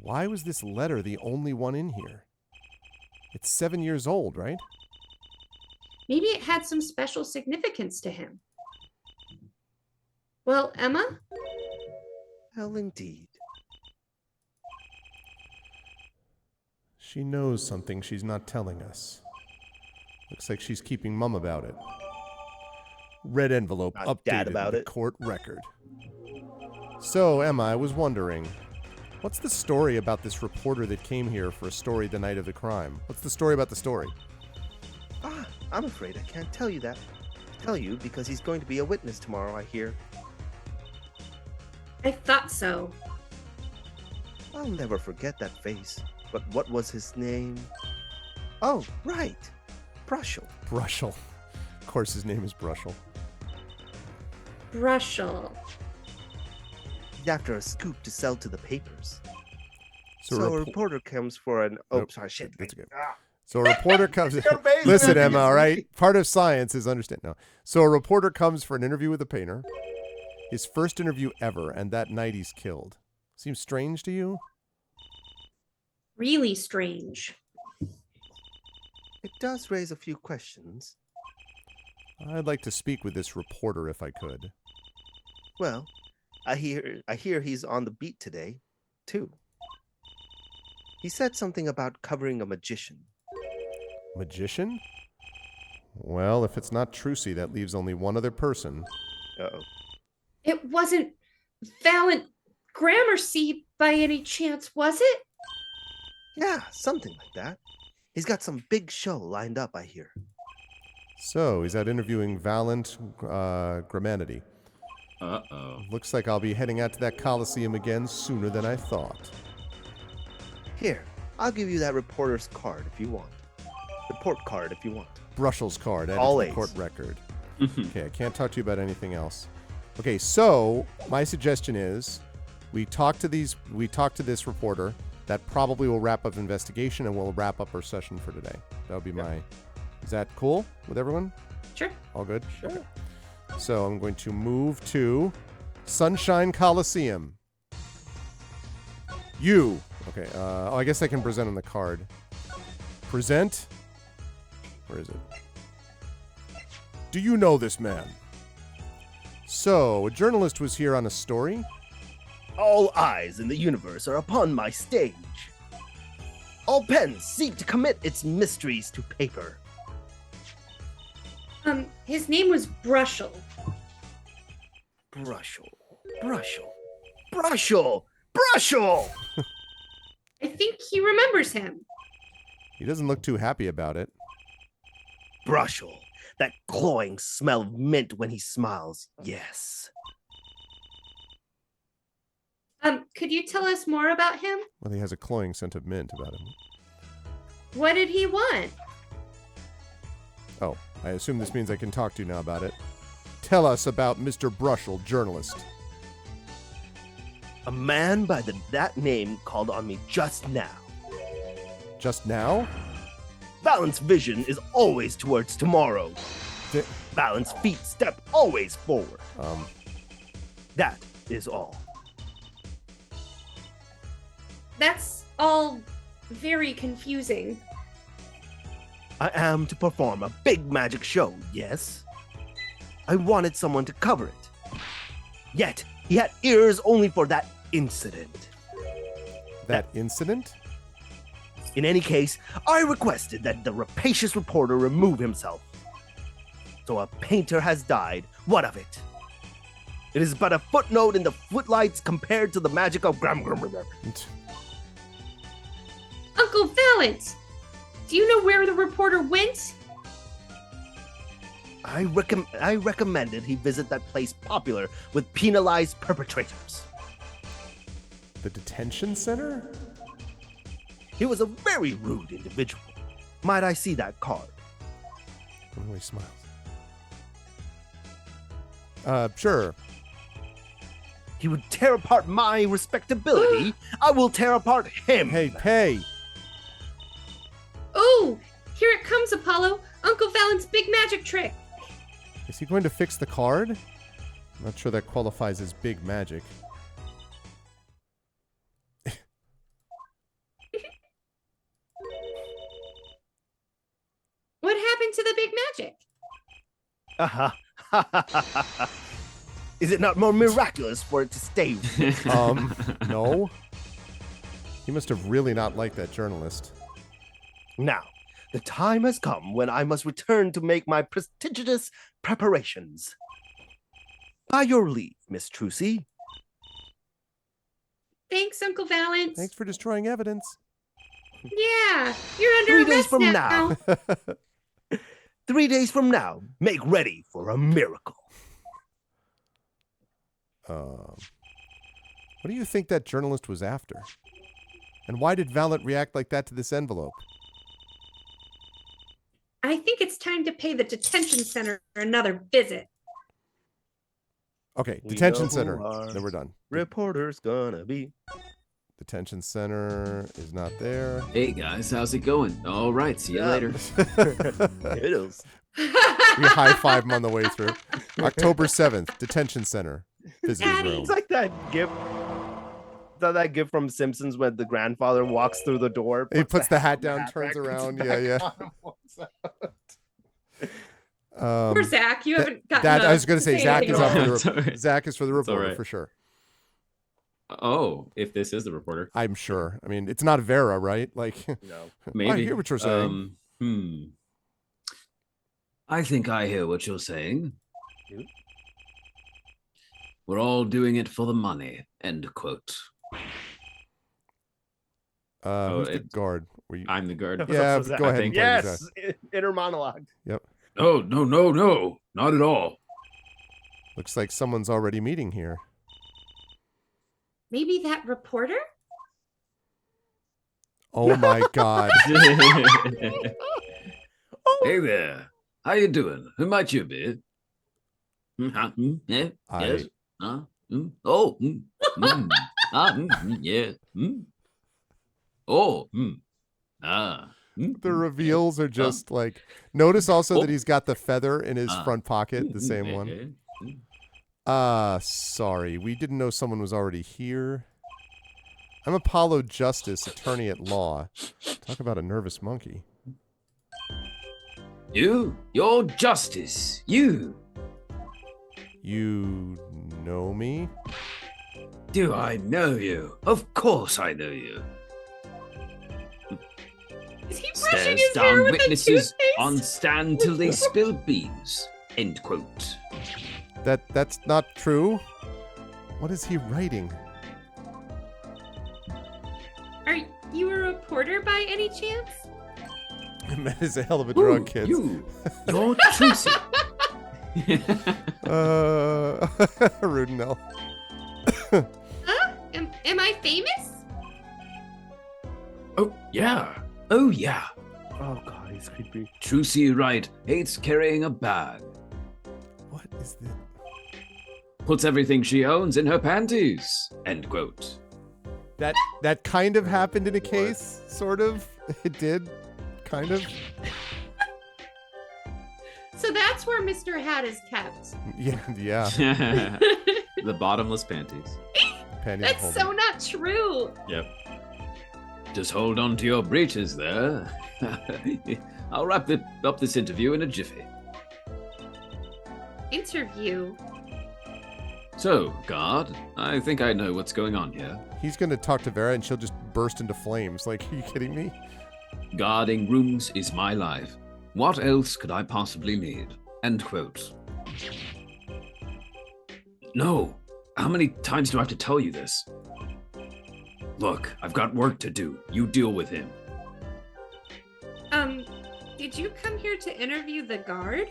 why was this letter the only one in here? It's 7 years old, right? Maybe it had some special significance to him. Well, Emma, Well, indeed. She knows something she's not telling us. Looks like she's keeping mum about it. Red envelope Not updated dad about the it. court record. So, Emma, I was wondering, what's the story about this reporter that came here for a story the night of the crime? What's the story about the story? I'm afraid I can't tell you that. Tell you because he's going to be a witness tomorrow, I hear. I thought so. I'll never forget that face. But what was his name? Oh, right. Brushel. Brushel. Of course, his name is Brushel. Brushel. He's after a scoop to sell to the papers. So, So a reporter comes for an... Oh, Nope, sorry, shit. that's okay. So a reporter comes. You're amazing. Listen, Emma. All right. Part of science is understand. No. So a reporter comes for an interview with a painter. His first interview ever, and that night he's killed. Seems strange to you? Really strange. It does raise a few questions. I'd like to speak with this reporter if I could. Well, I hear he's on the beat today, too. He said something about covering a magician. Magician? Well, if it's not Trucy, that leaves only one other person. Uh-oh. It wasn't Valent Gramercy by any chance, was it? Yeah, something like that. He's got some big show lined up, I hear. So, he's out interviewing Valent Gramanity. Uh-oh. Looks like I'll be heading out to that Coliseum again sooner than I thought. Here, I'll give you that reporter's card if you want. Report card if you want. Brushel's card, added All to the A's. court record. Okay, I can't talk to you about anything else. Okay, so my suggestion is we talk to this reporter. That probably will wrap up investigation, and we'll wrap up our session for today. That would be my... Is that cool with everyone? Sure. All good? Sure. Okay. So I'm going to move to Sunshine Coliseum. You. Okay, I guess I can present on the card. Present. Where is it? Do you know this man? So, a journalist was here on a story. All eyes in the universe are upon my stage. All pens seek to commit its mysteries to paper. His name was Brushel. Brushel, Brushel, Brushel, Brushel! I think he remembers him. He doesn't look too happy about it. Brushel, that cloying smell of mint when he smiles, yes. Could you tell us more about him? Well, he has a cloying scent of mint about him. What did he want? Oh, I assume this means I can talk to you now about it. Tell us about Mr. Brushel, journalist. A man by that name called on me just now. Just now? Valent's vision is always towards tomorrow. Valent's feet step always forward. That is all. That's all very confusing. I am to perform a big magic show, yes? I wanted someone to cover it. Yet, he had ears only for that incident. That incident? In any case, I requested that the rapacious reporter remove himself. So a painter has died. What of it? It is but a footnote in the footlights compared to the magic of Uncle Valent! Do you know where the reporter went? I recommended he visit that place popular with penalized perpetrators. The detention center? He was a very rude individual. Might I see that card? Oh, he smiles. Sure. He would tear apart my respectability. I will tear apart him. Hey, pay. Oh, here it comes, Apollo. Uncle Valent's big magic trick. Is he going to fix the card? I'm not sure that qualifies as big magic. What happened to the big magic? Is it not more miraculous for it to stay? No. He must have really not liked that journalist. Now, the time has come when I must return to make my prestigious preparations. By your leave, Miss Trucy. Thanks, Uncle Valent. Thanks for destroying evidence. Yeah, you're under 3 days arrest from now. 3 days from now, make ready for a miracle. What do you think that journalist was after? And why did Valent react like that to this envelope? I think it's time to pay the detention center another visit. Okay, We detention know center. our Then we're done. Reporter's gonna be. Detention center is not there. Hey guys, how's it going? All right, see you Yeah. later. It is. We high five him on the way through. October 7th, detention center. Visitors Daddy. room. It's like that gif. That gif from Simpsons when the grandfather walks through the door. He puts the hat on down, the turns rack, puts it around. back Yeah. on, and walks out. Poor Zach, you haven't gotten. That I was going to say Zach anything is up for wrong. the It's all right. Zach is for the It's all reporter right. for sure. Oh, if this is the reporter, I'm sure. I mean, it's not Vera, right? Like, No. maybe. I hear what you're saying. I think I hear what you're saying. You? We're all doing it for the money. End quote. Who's the it's- guard? Were you? I'm the guard. Yeah, Zach. go ahead and play the Yes, inner monologue. Oh, no, not at all. Looks like someone's already meeting here. Maybe that reporter? Oh my God. Hey there. How you doing? Who might you be? Huh? Yeah? I- Yes? Huh? Oh. Yeah. Oh. Ah. The reveals are just like. Notice also Oh. that he's got the feather in his Ah. front pocket, the same one. Sorry, we didn't know someone was already here. I'm Apollo Justice, attorney at law. Talk about a nervous monkey. You're Justice. You. You know me? Do I know you? Of course I know you. Is he brushing Stares his hair down with a witnesses toothpaste? on stand till they spill beans. End quote. That's not true. What is he writing? Are you a reporter by any chance? That is a hell of a drug, Ooh, kids. You're Trucy. Rudinell. Huh? Am I famous? Oh yeah. Oh yeah. Oh god, he's creepy. Trucy Wright hates carrying a bag. What is this? Puts everything she owns in her panties. End quote. That kind of happened in a case, sort of. It did, kind of. So that's where Mr. Hat is kept. Yeah. The bottomless panties. Panties That's holding. so not true. Yep. Just hold on to your breeches there. I'll wrap up this interview in a jiffy. Interview. So, guard, I think I know what's going on here. He's going to talk to Vera and she'll just burst into flames. Like, are you kidding me? Guarding rooms is my life. What else could I possibly need? End quote. No. How many times do I have to tell you this? Look, I've got work to do. You deal with him. Did you come here to interview the guard?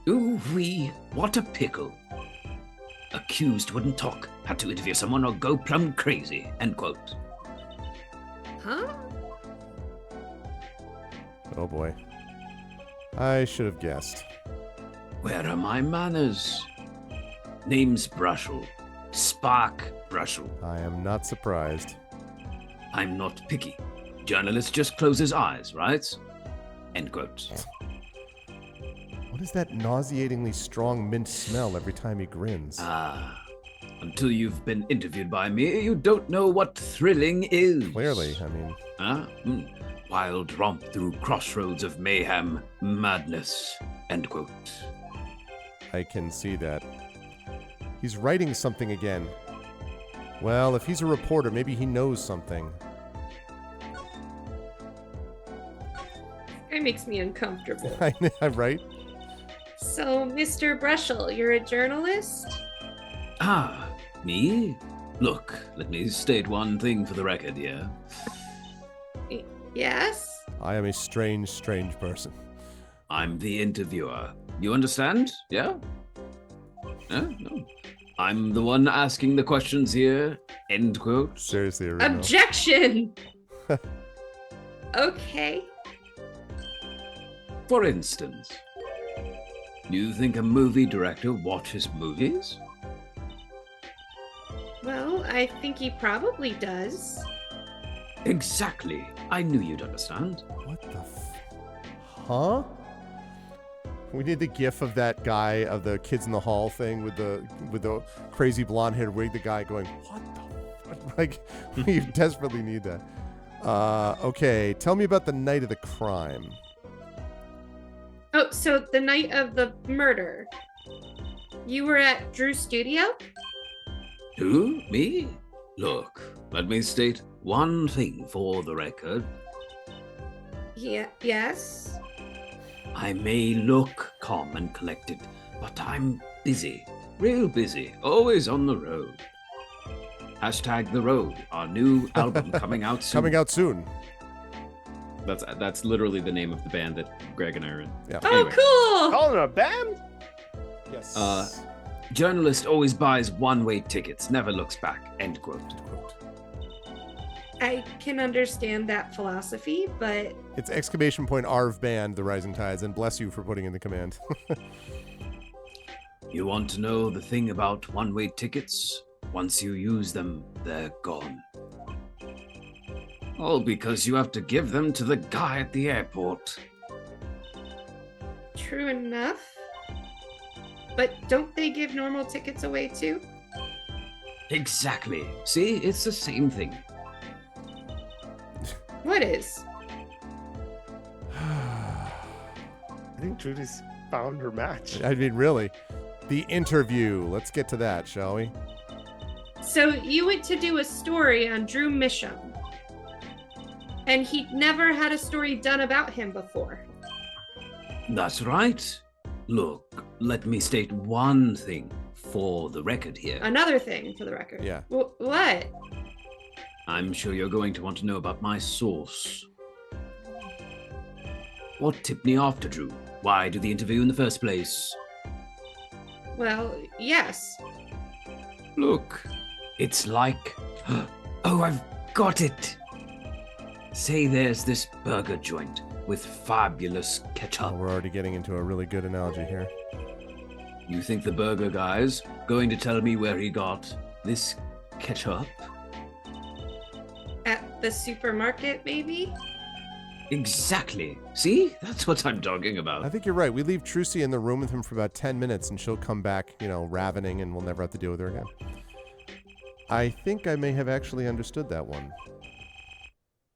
Ooh-wee, what a pickle. Accused wouldn't talk. Had to interview someone or go plumb crazy. End quote. Huh? Oh boy. I should have guessed. Where are my manners? Name's Brushel. Spark Brushel. I am not surprised. I'm not picky. Journalist just closes eyes, right? End quote. What is that nauseatingly strong mint smell every time he grins? Ah. Until you've been interviewed by me, you don't know what thrilling is. Clearly, I mean, Huh? Wild romp through crossroads of mayhem, madness. End quote. I can see that. He's writing something again. Well, if he's a reporter, maybe he knows something. It makes me uncomfortable. Right? So, Mr. Brushel, you're a journalist? Ah, me? Look, let me state one thing for the record here. Yes? I am a strange, strange person. I'm the interviewer. You understand? Yeah? No. I'm the one asking the questions here. End quote. Seriously, Arino. Objection! Okay. For instance, you think a movie director watches movies? Well, I think he probably does. Exactly. I knew you'd understand. What the Huh? We need the gif of that guy of the Kids in the Hall thing with the crazy blonde haired wig, the guy going, what the f-? Like, we desperately need that. Okay, tell me about the night of the crime. Oh, so the night of the murder. You were at Drew's studio? Who? Me? Look, let me state one thing for the record. Yeah, yes. I may look calm and collected, but I'm busy. Real busy. Always on the road. Hashtag The Road, our new album coming out soon. Coming out soon. That's literally the name of the band that Greg and I are in. Yeah. Oh, Anyway. cool. Calling it a band? Yes. Journalist always buys one-way tickets, never looks back. End quote. I can understand that philosophy, but It's exclamation point Arv band, the Rising Tides, and bless you for putting in the command. You want to know the thing about one-way tickets? Once you use them, they're gone. All because you have to give them to the guy at the airport. true enough. But don't they give normal tickets away too? Exactly. See, it's the same thing. What is? I think Judy's found her match. I mean, really. The interview. Let's get to that, shall we? So you went to do a story on Drew Misham. And he'd never had a story done about him before. That's right. Look, let me state one thing for the record here. Another thing for the record. Yeah. What? I'm sure you're going to want to know about my source. What tipped me off to Drew? Why do the interview in the first place? Well, yes. Look, it's like... Oh, I've got it! Say there's this burger joint with fabulous ketchup. Oh, we're already getting into a really good analogy here. You think the burger guy's going to tell me where he got this ketchup? At the supermarket, maybe? Exactly. See? That's what I'm talking I about. think you're right. We leave Trucy in the room with him for about 10 minutes and she'll come back, ravening, and we'll never have to deal with her again. I think I may have actually understood that one,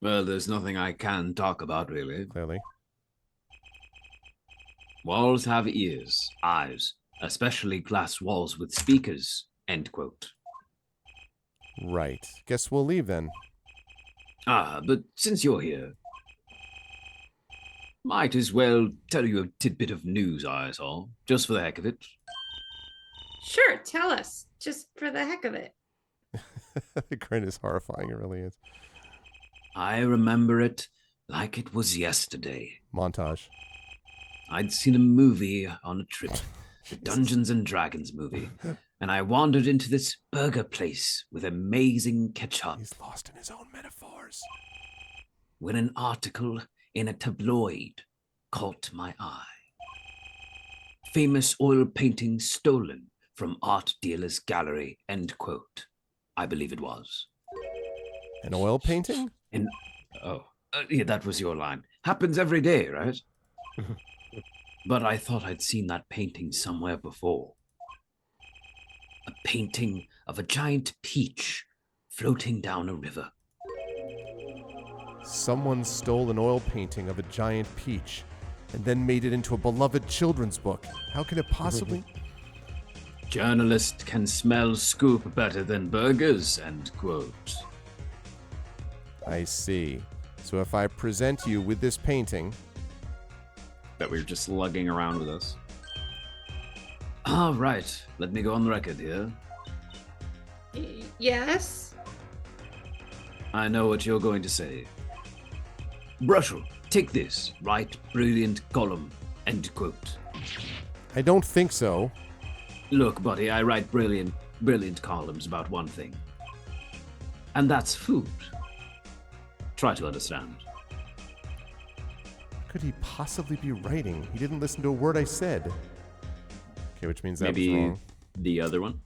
Well, there's nothing I can talk about, really. clearly. Walls have ears, eyes, especially glass walls with speakers. End quote. Right. Guess we'll leave then. Ah, but since you're here, might as well tell you a tidbit of news I saw, just for the heck of it. Sure, tell us. Just for the heck of it. The grin is horrifying. It really is. I remember it like it was yesterday. Montage. I'd seen a movie on a trip, the Dungeons and Dragons movie, and I wandered into this burger place with amazing ketchup He's lost in his own metaphors. when an article in a tabloid caught my eye. Famous oil painting stolen from art dealer's gallery, end quote. I believe it was. An oil painting? And yeah, that was your line. Happens every day, right? But I thought I'd seen that painting somewhere before. A painting of a giant peach floating down a river. Someone stole an oil painting of a giant peach and then made it into a beloved children's book. How can it possibly? Journalist can smell scoop better than burgers, end quote. I see. So if I present you with this painting... That we're just lugging around with us. All right, let me go on the record here. Yes? I know what you're going to say. Brushel, take this, write brilliant column, end quote. I don't think so. Look, buddy, I write brilliant columns about one thing. And that's food. Try to understand. could he possibly be writing? He didn't listen to a word I said. Okay, which means that was Maybe wrong. the other one.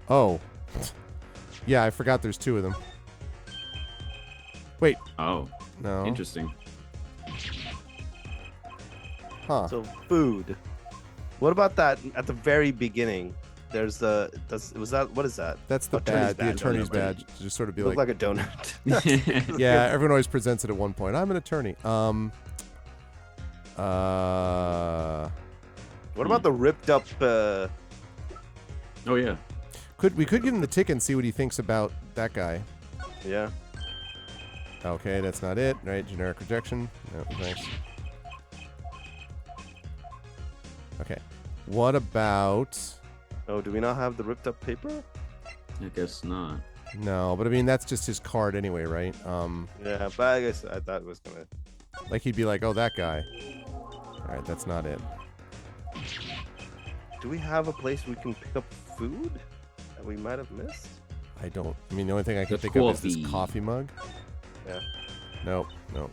Oh. Yeah, I forgot there's 2 of them. Wait. Oh, No. interesting. Huh. So food. What about that at the very beginning? There's the what is that? That's the Attorney's badge, the badge. attorney's Attorney's badge. To just sort of be Look like, like a donut. yeah, everyone always presents it at one point. I'm an attorney. What about the ripped up? Oh yeah. We could give him the ticket and see what he thinks about that guy. Yeah. Okay, that's not it. Right, generic rejection. No, thanks. Okay. What about... Oh, do we not have the ripped up paper? I guess not. No, but I mean, that's just his card anyway, right? Yeah, but I guess I thought it was gonna. Like he'd be like, oh, that guy. All right, that's not it. Do we have a place we can pick up food that we might have missed? I don't... I mean, the only thing I can The think of is this coffee. coffee mug. Yeah. Nope. No.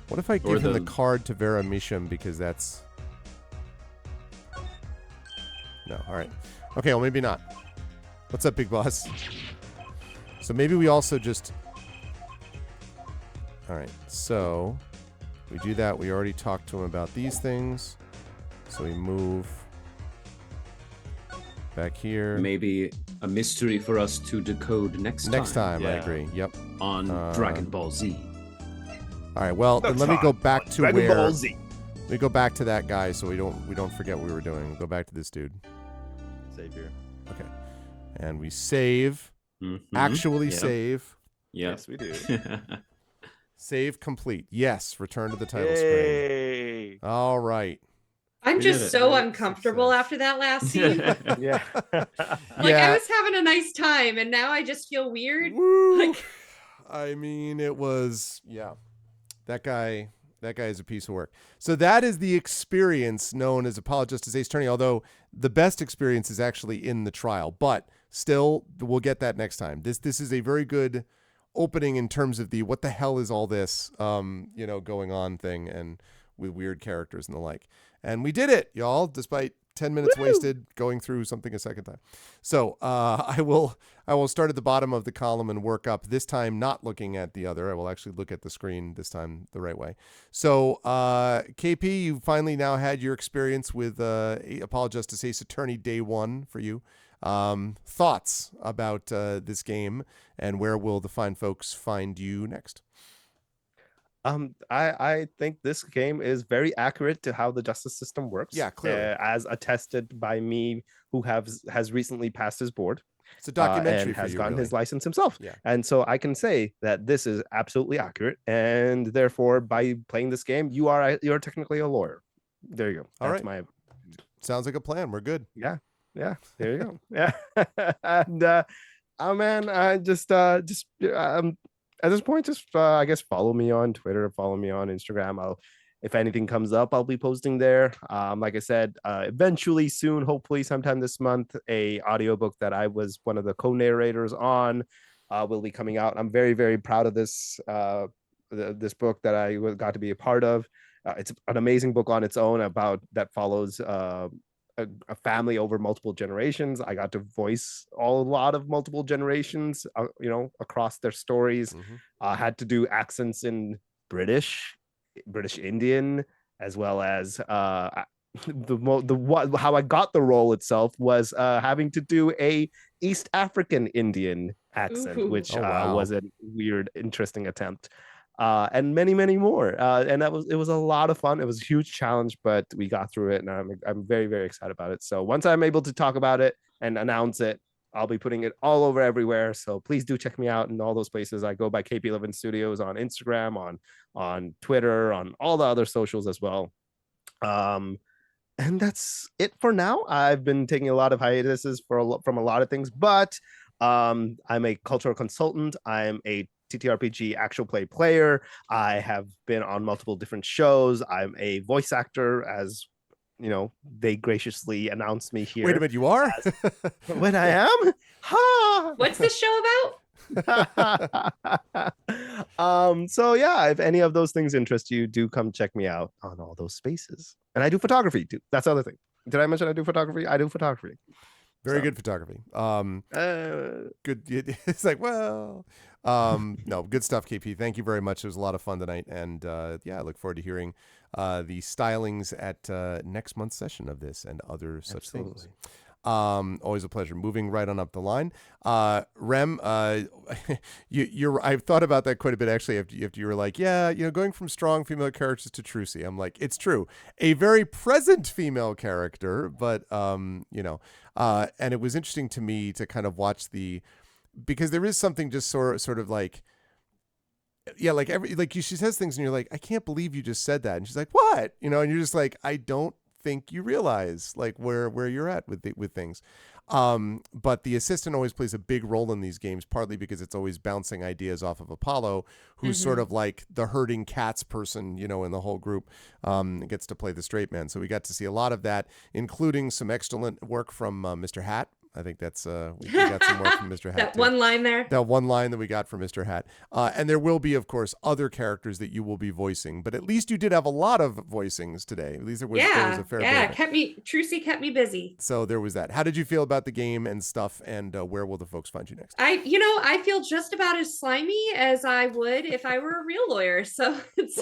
What if I give him the card to Vera Misham because that's... No, all right. Okay, well, maybe not. What's up, Big Boss? So maybe we also just... All right, so we do that. We already talked to him about these things. So we move back here. Maybe a mystery for us to decode next time. I Yeah. agree. Yep. On Dragon Ball Z. All right, well, then let me go back to Dragon where... Ball Z. Let me go back to that guy so we don't forget what we were doing. Go back to this dude. Savior. Okay. And we save. Mhm. Actually Yep. save. Yep. Yes, we do. Save complete. Yes. Return to the title screen. Yay. All right. I'm We did just it. so Great uncomfortable success. after that last scene. Yeah. Like Yeah. I was having a nice time and now I just feel weird. Woo. Like I mean, it was, yeah. That guy is a piece of work. So that is the experience known as Apologist as Ace Attorney, although the best experience is actually in the trial. But still, we'll get that next time. This is a very good opening in terms of the what the hell is all this going on thing, and with weird characters and the like. And we did it, y'all, despite 10 minutes wasted going through something a second time. So I will start at the bottom of the column and work up, this time not looking at the other. I will actually look at the screen this time the right way. So KP, you finally now had your experience with Apologist as Ace Attorney day 1 for you. Thoughts about this game, and where will the fine folks find you next? I think this game is very accurate to how the justice system works. Yeah, clearly. As attested by me, who has recently passed his board. It's a documentary and for has you, gotten really. his license himself. Yeah. And so I can say that this is absolutely accurate, and therefore, by playing this game, you're technically a lawyer. There you go. All That's right. Sounds like a plan. We're good. Yeah, there you go. Yeah. And oh man, I just at this point, just I guess follow me on Twitter, follow me on Instagram. If anything comes up, I'll be posting there. Like I said, eventually soon, hopefully sometime this month, a audiobook that I was one of the co-narrators on will be coming out. I'm very, very proud of this this book that I got to be a part of. It's an amazing book on its own that follows a family over multiple generations. I got to voice a lot of multiple generations, across their stories. I had to do accents in British Indian, as well as how I got the role itself was having to do a East African Indian accent, Ooh. which Oh, wow. was a weird, interesting attempt. And many, many more. And it was a lot of fun. It was a huge challenge, but we got through it, and I'm very, very excited about it. So once I'm able to talk about it and announce it, I'll be putting it all over everywhere. So please do check me out in all those places. I go by KP11 Studios on Instagram, on Twitter, on all the other socials as well. And that's it for now. I've been taking a lot of hiatuses from a lot of things, but I'm a cultural consultant. I'm a TTRPG actual play player. I have been on multiple different shows. I'm a voice actor, as they graciously announced me here. Wait a minute, you are? When I am? Ha! What's this show about? So yeah, if any of those things interest you, do come check me out on all those spaces. And I do photography too. That's the other thing. Did I mention I do photography? I do photography. Very good photography. Good. It's like, well, no, good stuff, KP. Thank you very much. It was a lot of fun tonight. And yeah, I look forward to hearing the stylings at next month's session of this and other such things. Always a pleasure. Moving right on up the line. Rem, I've thought about that quite a bit actually after you were like, yeah, going from strong female characters to Trucy. I'm like, it's true. A very present female character, but and it was interesting to me to kind of watch because there is something just sort of like, yeah, she says things and you're like, I can't believe you just said that. And she's like, what? And you're just like, I don't think you realize like where you're at with things. But the assistant always plays a big role in these games, partly because it's always bouncing ideas off of Apollo, who's sort of like the herding cats person, in the whole group, gets to play the straight man. So we got to see a lot of that, including some excellent work from Mr. Hat. I think that's we got some work from Mr. Hat. That one line there. That one line that we got from Mr. Hat. And there will be, of course, other characters that you will be voicing, but at least you did have a lot of voicings today. At least there was a fair bit. Trucy kept me busy. So there was that. How did you feel about the game and stuff, and where will the folks find you next? I feel just about as slimy as I would if I were a real lawyer. So it's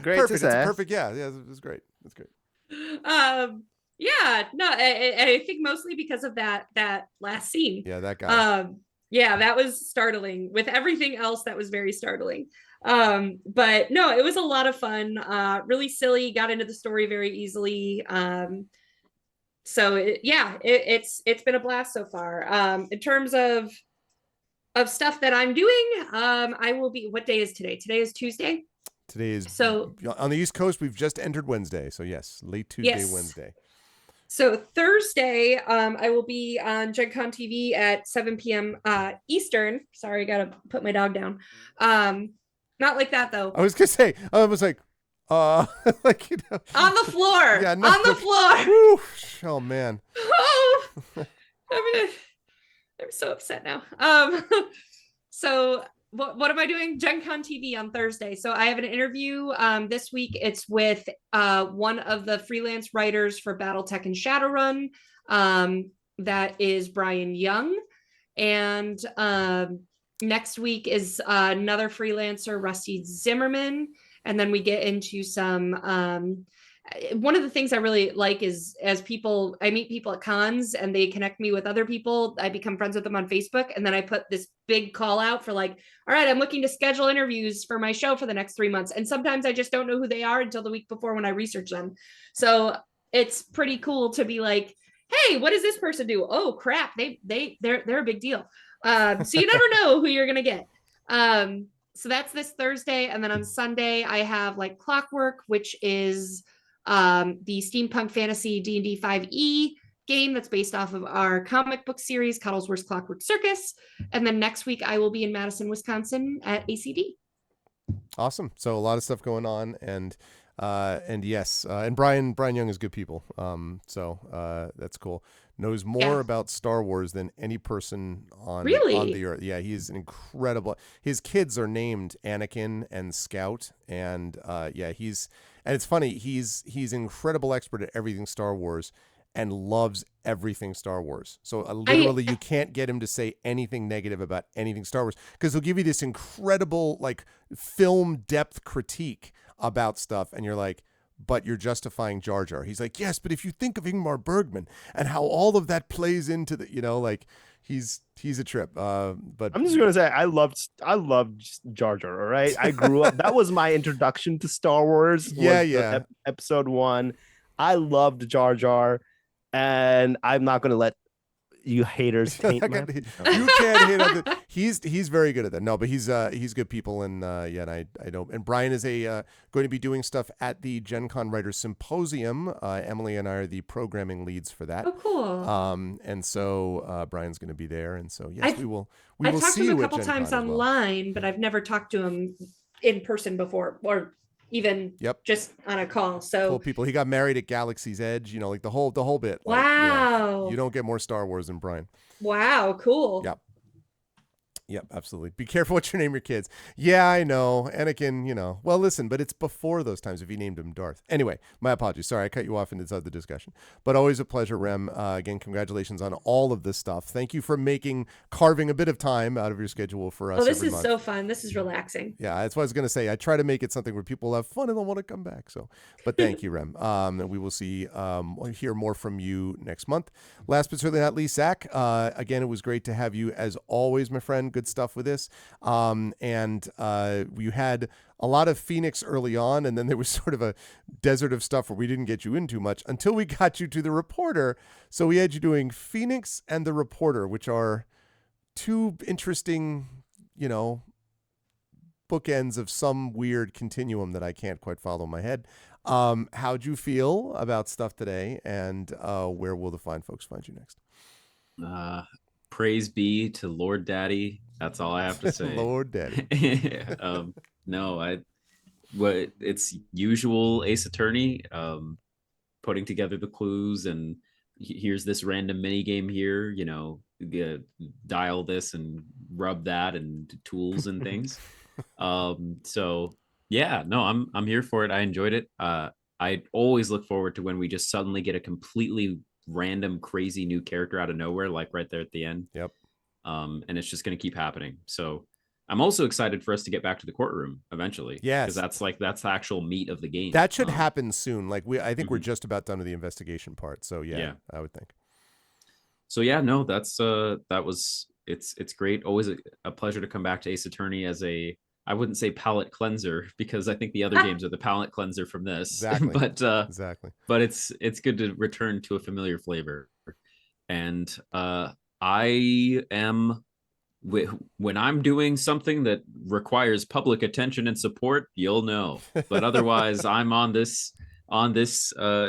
great perfect. To It's say. perfect. Yeah, it was great. It's great. Yeah, no, I think mostly because of that last scene. Yeah, that guy. Yeah, that was startling. With everything else, that was very startling. But no, it was a lot of fun. Really silly. Got into the story very easily. So it's been a blast so far. In terms of stuff that I'm doing, I will be. What day is today? Today is Tuesday. Today is so on the East Coast. We've just entered Wednesday, so yes, late Tuesday, yes. Wednesday. So Thursday, I will be on Gen Con TV at 7 p.m. Eastern. Sorry, gotta put my dog down. Not like that though. I was gonna say, I was like, like on the floor. Yeah, on the floor. Whew. Oh man. Oh, I'm so upset now. So. What am I doing? Gen Con TV on Thursday. So I have an interview this week. It's with one of the freelance writers for Battletech and Shadowrun. That is Brian Young. And next week is another freelancer, Rusty Zimmerman. And then we get into some one of the things I really like is I meet people at cons and they connect me with other people. I become friends with them on Facebook. And then I put this big call out for like, all right, I'm looking to schedule interviews for my show for the next 3 months. And sometimes I just don't know who they are until the week before when I research them. So it's pretty cool to be like, hey, what does this person do? Oh crap. They're a big deal. So you never know who you're going to get. So that's this Thursday. And then on Sunday I have like Clockwork, which is the steampunk fantasy D&D 5e game that's based off of our comic book series Cuddlesworth's Clockwork Circus. And then next week I will be in Madison, Wisconsin at ACD. Awesome. So a lot of stuff going on, and yes, and Brian Young is good people. So that's cool. Knows more about Star Wars than any person on the earth. Yeah, he's incredible. His kids are named Anakin and Scout, and and it's funny, he's incredible expert at everything Star Wars and loves everything Star Wars. So literally you can't get him to say anything negative about anything Star Wars, because he'll give you this incredible like film depth critique about stuff, and you're like, but you're justifying Jar Jar. He's like, yes, but if you think of Ingmar Bergman and how all of that plays into the, like he's a trip. But I'm just gonna say I loved Jar Jar. All right, I grew up. That was my introduction to Star Wars. Episode 1. I loved Jar Jar, and I'm not gonna let you haters taint you can't hate on the, he's very good at that. No, but he's good people, and and I don't. And Brian is going to be doing stuff at the Gen Con Writers Symposium. Emily and I are the programming leads for that. Oh, cool. And so Brian's going to be there, and so yes, we will. We I've will talked see to him you a couple times online, but I've never talked to him in person before, or even Yep. just on a call. So Cool people. He got married at Galaxy's Edge, like the whole bit. Like, wow. you don't get more Star Wars than Brian. Wow, cool. Yep. Yep, absolutely. Be careful what you name your kids. Yeah, I know. Anakin, well, listen, but it's before those times if you named him Darth. Anyway, my apologies. Sorry, I cut you off into this other discussion. But always a pleasure, Rem. Again, congratulations on all of this stuff. Thank you for carving a bit of time out of your schedule for us. Oh, this every is month. so fun. This is relaxing. Yeah, that's what I was going to say. I try to make it something where people have fun and they'll want to come back. So, but thank you, Rem. And we will hear more from you next month. Last but certainly not least, Zach. Again, it was great to have you as always, my friend. Good stuff with this. And you had a lot of Phoenix early on, and then there was sort of a desert of stuff where we didn't get you into much until we got you to the Reporter. So we had you doing Phoenix and the Reporter, which are two interesting, bookends of some weird continuum that I can't quite follow in my head. How'd you feel about stuff today, and where will the fine folks find you next? Praise be to Lord Daddy. That's all I have to say. Lord Daddy. It's usual Ace Attorney, putting together the clues, and here's this random mini game here, dial this and rub that and tools and things. So yeah, no, I'm here for it. I enjoyed it. I always look forward to when we just suddenly get a completely random, crazy new character out of nowhere, like right there at the end. Yep. And it's just going to keep happening. So I'm also excited for us to get back to the courtroom eventually. Yes. Because that's the actual meat of the game. That should happen soon. I think we're just about done with the investigation part. So yeah, I would think. So yeah, no, it's great. Always a pleasure to come back to Ace Attorney as I wouldn't say palate cleanser, because I think the other games are the palate cleanser from this. Exactly. Exactly. But it's good to return to a familiar flavor. And I am, when I'm doing something that requires public attention and support, you'll know. But otherwise, I'm on this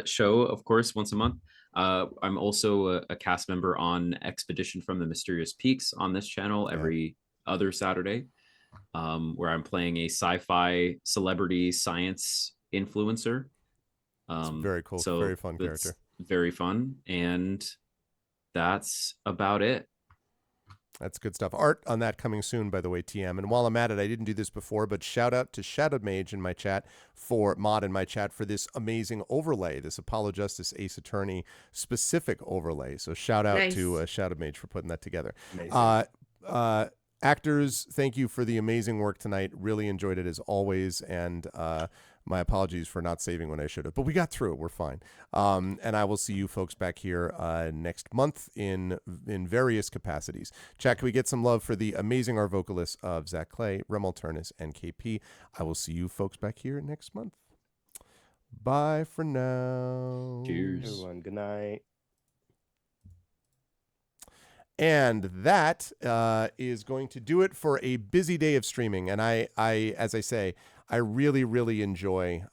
show, of course, once a month. I'm also a cast member on Expedition from the Mysterious Peaks on this channel every other Saturday, where I'm playing a sci-fi celebrity science influencer. Very cool. So very fun character. Very fun. And that's about it. That's good stuff. Art on that coming soon, by the way, TM. And while I'm at it, I didn't do this before, but shout out to Shadowed Mage in my chat for this amazing overlay, this Apollo Justice Ace Attorney specific overlay. So shout out to Shadowed Mage for putting that together. Actors, thank you for the amazing work tonight. Really enjoyed it as always. And my apologies for not saving when I should have, but we got through it. We're fine. And I will see you folks back here next month in various capacities. Chat, can we get some love for the amazing Arvocalists of Zach Clay, Rem Alternus, and KP? I will see you folks back here next month. Bye for now. Cheers. Everyone, good night. And that is going to do it for a busy day of streaming. And I as I say, I really, really enjoy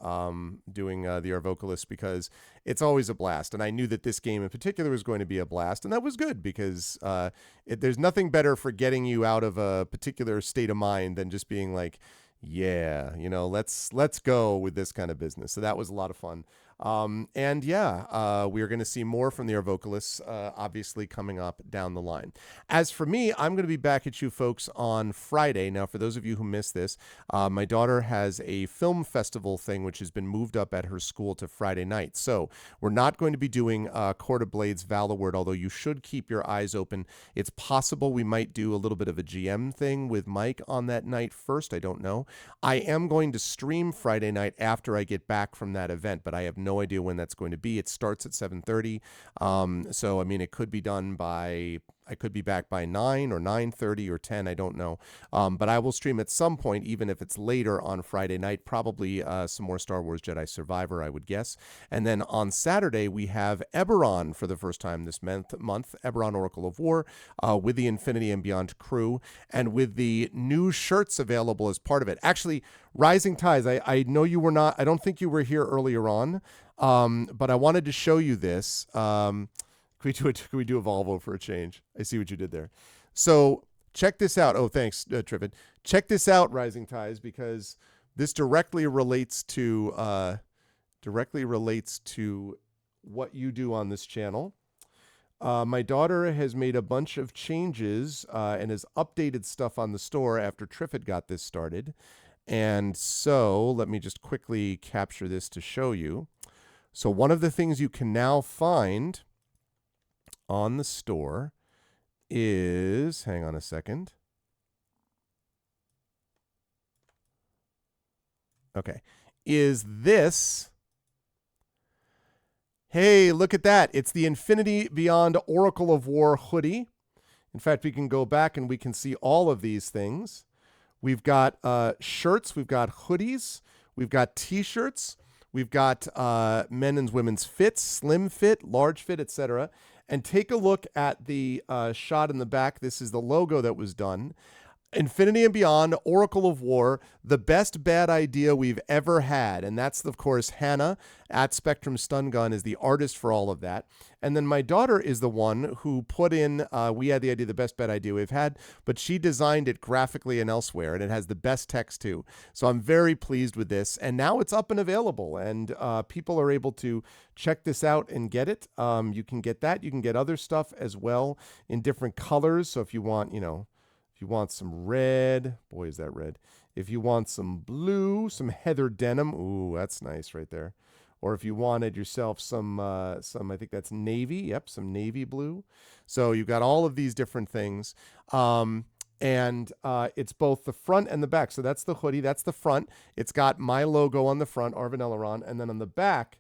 doing the Arvocalists because it's always a blast. And I knew that this game in particular was going to be a blast. And that was good because there's nothing better for getting you out of a particular state of mind than just being like, yeah, let's go with this kind of business. So that was a lot of fun. We're going to see more from the Arvocalists, obviously coming up down the line. As for me, I'm going to be back at you folks on Friday. Now, for those of you who missed this, my daughter has a film festival thing, which has been moved up at her school to Friday night. So we're not going to be doing Court of Blades Valorword, although you should keep your eyes open. It's possible we might do a little bit of a GM thing with Mike on that night first. I don't know. I am going to stream Friday night after I get back from that event, but I have no idea when that's going to be. It starts at 7:30. So, I mean, it could be done I could be back by 9 or 9:30 or 10. I don't know. But I will stream at some point, even if it's later on Friday night, probably some more Star Wars Jedi Survivor, I would guess. And then on Saturday, we have Eberron for the first time this month, Eberron Oracle of War, with the Infinity and Beyond crew, and with the new shirts available as part of it. Actually, Rising Ties, I know you were not, I don't think you were here earlier on, but I wanted to show you this. Can we do a Volvo for a change? I see what you did there. So check this out. Oh, thanks, Trivid. Check this out, Rising Ties, because This directly relates to what you do on this channel. My daughter has made a bunch of changes and has updated stuff on the store after Triffid got this started. And so let me just quickly capture this to show you. So one of the things you can now find on the store is, hang on a second. Okay, is this. Hey, look at that. It's the Infinity Beyond Oracle of War hoodie. In fact, we can go back and we can see all of these things. We've got shirts, we've got hoodies, we've got t-shirts, we've got men and women's fits, slim fit, large fit, etc. And take a look at the shot in the back. This is the logo that was done. Infinity and Beyond, Oracle of War, the best bad idea we've ever had. And that's, of course, Hannah at Spectrum Stun Gun is the artist for all of that. And then my daughter is the one who put in, we had the idea, the best bad idea we've had, but she designed it graphically and elsewhere, and it has the best text too. So I'm very pleased with this. And now it's up and available, and people are able to check this out and get it. You can get that. You can get other stuff as well in different colors. So if you want, you know, if you want some red, boy, is that red. If you want some blue, some heather denim, ooh, that's nice right there. Or if you wanted yourself some, I think that's navy. Yep, some navy blue. So you've got all of these different things. And it's both the front and the back. So that's the hoodie. That's the front. It's got my logo on the front, Arvin Eleron. And then on the back,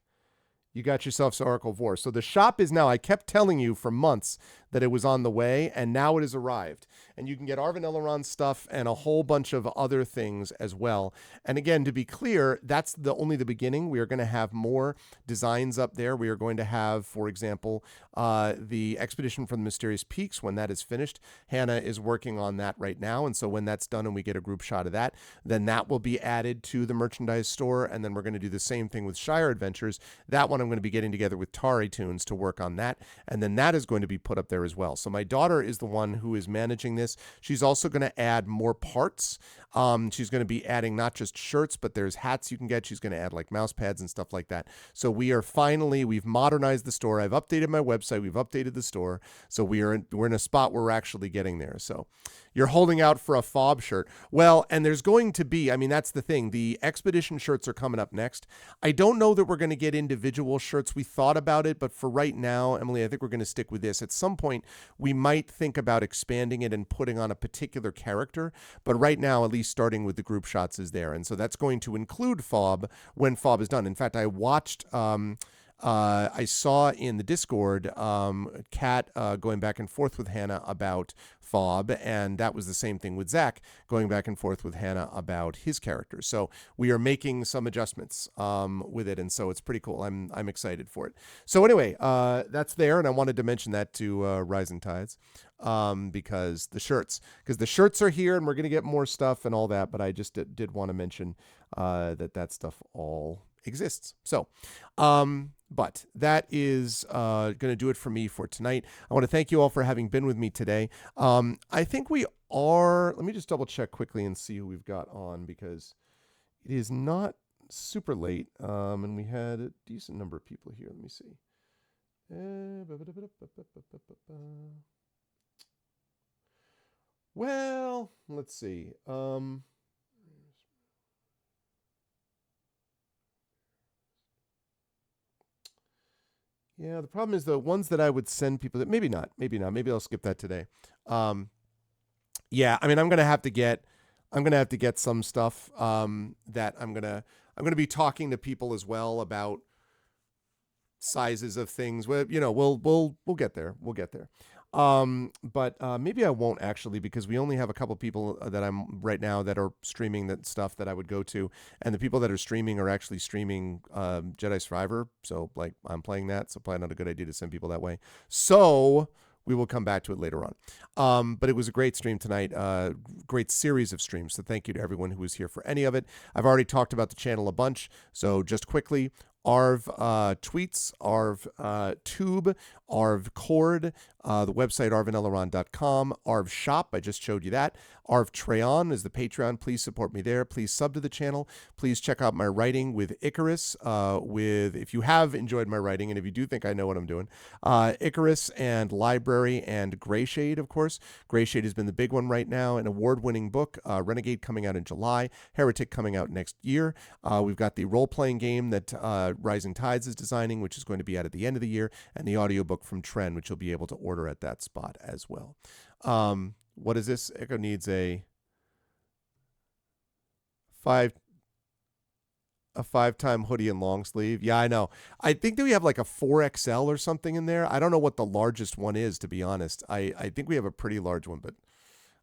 you got yourself Oracle of War. So the shop is now, I kept telling you for months that it was on the way, and now it has arrived. And you can get Arvin Eleron stuff and a whole bunch of other things as well. And again, to be clear, that's only the beginning. We are going to have more designs up there. We are going to have, for example, the Expedition from the Mysterious Peaks. When that is finished, Hannah is working on that right now. And so when that's done and we get a group shot of that, then that will be added to the merchandise store. And then we're going to do the same thing with Shire Adventures. That one I'm going to be getting together with Tari Tunes to work on that. And then that is going to be put up there as well. So my daughter is the one who is managing this. She's also going to add more parts. She's going to be adding not just shirts, but there's hats you can get. She's going to add like mouse pads and stuff like that. So we've modernized the store. I've updated my website. We've updated the store. So we're in a spot where we're actually getting there. So you're holding out for a fob shirt. Well, and there's going to be, I mean, that's the thing. The expedition shirts are coming up next. I don't know that we're going to get individual shirts. We thought about it, but for right now, Emily, I think we're going to stick with this. At some point, we might think about expanding it and putting on a particular character. But right now, at least starting with the group shots is there. And so that's going to include fob when fob is done. In fact, I watched... I saw in the Discord Kat going back and forth with Hannah about fob, and that was the same thing with Zach going back and forth with Hannah about his character. So we are making some adjustments with it, and so it's pretty cool. I'm excited for it. So anyway, that's there, and I wanted to mention that to Rising Tides because the shirts are here, and we're going to get more stuff and all that, but I just did want to mention that stuff all exists. So, but that is going to do it for me for tonight. I want to thank you all for having been with me today. I think we are, let me just double check quickly and see who we've got on because it is not super late. And we had a decent number of people here. Let me see. Well, let's see. Yeah, the problem is the ones that I would send people that maybe not. Maybe I'll skip that today. Yeah, I mean, I'm gonna have to get some stuff that I'm gonna be talking to people as well about sizes of things. Well, you know, we'll get there. We'll get there. But maybe I won't actually because we only have a couple people that I'm right now that are streaming that stuff that I would go to, and the people that are streaming are actually streaming Jedi Survivor. So like I'm playing that, so probably not a good idea to send people that way. So we will come back to it later on. But it was a great stream tonight, great series of streams. So thank you to everyone who was here for any of it. I've already talked about the channel a bunch. So just quickly, Arv tweets, Arv tube, Arv cord, the website arvanelaron.com, Arv shop, I just showed you that. Arv Treon is the Patreon. Please support me there. Please sub to the channel. Please check out my writing with Icarus. If you have enjoyed my writing, and if you do think I know what I'm doing, Icarus and Library and Greyshade, of course. Greyshade has been the big one right now. An award-winning book, Renegade coming out in July, Heretic coming out next year. We've got the role-playing game that Rising Tides is designing, which is going to be out at the end of the year, and the audiobook from Tren, which you'll be able to order at that spot as well. What is this? Echo needs a five-time hoodie and long sleeve. Yeah, I know. I think that we have like a 4XL or something in there. I don't know what the largest one is, to be honest. I think we have a pretty large one, but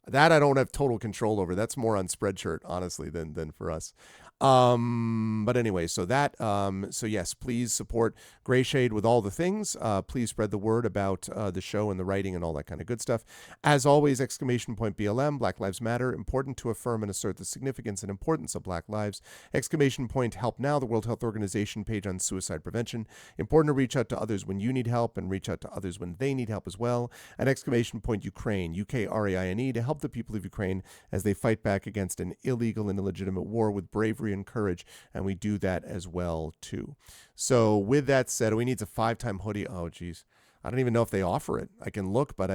that I don't have total control over. That's more on Spreadshirt, honestly, than for us. But anyway, so yes, please support Greyshade with all the things. Please spread the word about the show and the writing and all that kind of good stuff. As always, !BLM, Black Lives Matter, important to affirm and assert the significance and importance of Black lives. ! Help Now, the World Health Organization page on suicide prevention. Important to reach out to others when you need help and reach out to others when they need help as well. And Ukraine, UKRAINE, to help the people of Ukraine as they fight back against an illegal and illegitimate war with bravery and courage, and we do that as well too. So with that said, we need a 5-time hoodie. Oh geez, I don't even know if they offer it. I can look, but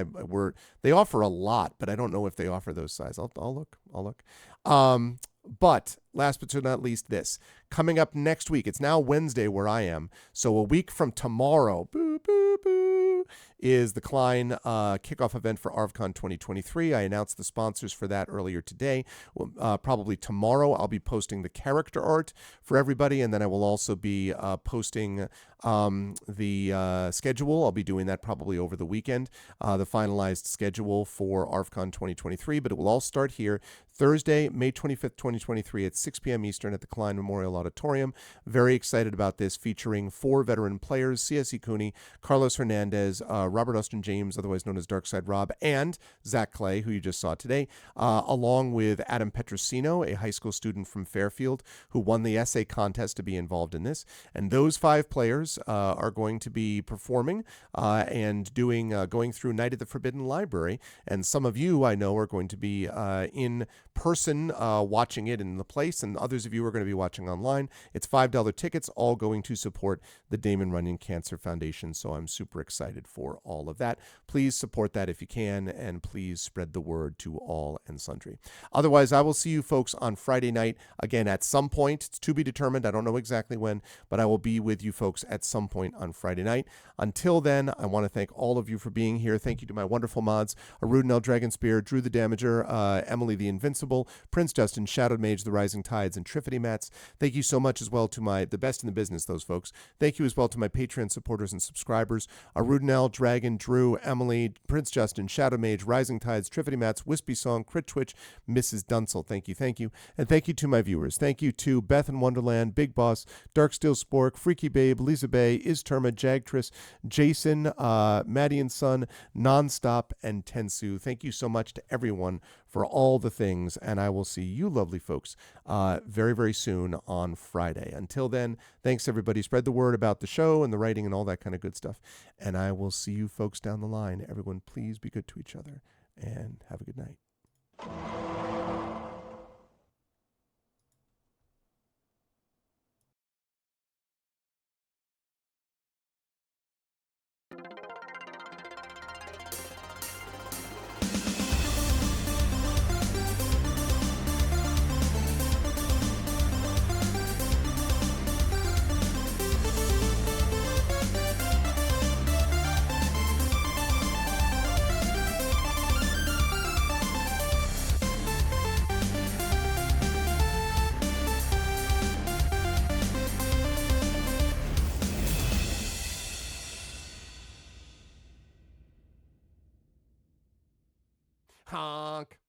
they offer a lot, but I don't know if they offer those size. I'll look. But last but not least, this coming up next week. It's now Wednesday where I am, so a week from tomorrow, is the Klein kickoff event for ArvCon 2023. I announced the sponsors for that earlier today. Probably tomorrow I'll be posting the character art for everybody, and then I will also be posting the schedule. I'll be doing that probably over the weekend, the finalized schedule for ArvCon 2023, but it will all start here Thursday, May 25th, 2023 at 6 p.m. Eastern at the Klein Memorial Auditorium. Very excited about this, featuring 4 veteran players, C.S.E. Cooney, Carlos Hernandez, Robert Austin James, otherwise known as Darkside Rob, and Zach Clay, who you just saw today, along with Adam Petrosino, a high school student from Fairfield, who won the essay contest to be involved in this. And those 5 players are going to be performing and going through Night at the Forbidden Library. And some of you, I know, are going to be in person watching it in the place, and others of you are going to be watching online. It's $5 tickets, all going to support the Damon Runyon Cancer Foundation, so I'm super excited for all of that. Please support that if you can, and please spread the word to all and sundry. Otherwise, I will see you folks on Friday night, again at some point. It's to be determined. I don't know exactly when, but I will be with you folks at some point on Friday night. Until then, I want to thank all of you for being here. Thank you to my wonderful mods, Arudinel Dragonspear, Drew the Damager, Emily the Invincible, Prince Justin, Shadowed Mage, The Rising Tides, and Triffity Mats. Thank you so much as well to the best in the business, those folks. Thank you as well to my Patreon supporters and subscribers, Arudinel, Dragon, Drew, Emily, Prince Justin, Shadow Mage, Rising Tides, Triffity Mats, Wispy Song, Crit Twitch, Mrs. Dunsel. Thank you. And thank you to my viewers. Thank you to Beth in Wonderland, Big Boss, Darksteel Spork, Freaky Babe, Lisa Bay, Izterma, Jagtris, Jason, Maddie and Son, Nonstop, and Tensu. Thank you so much to everyone for all the things, and I will see you lovely folks very, very soon on Friday. Until then, thanks everybody. Spread the word about the show and the writing and all that kind of good stuff, and I will see you folks down the line. Everyone, please be good to each other, and have a good night. Honk.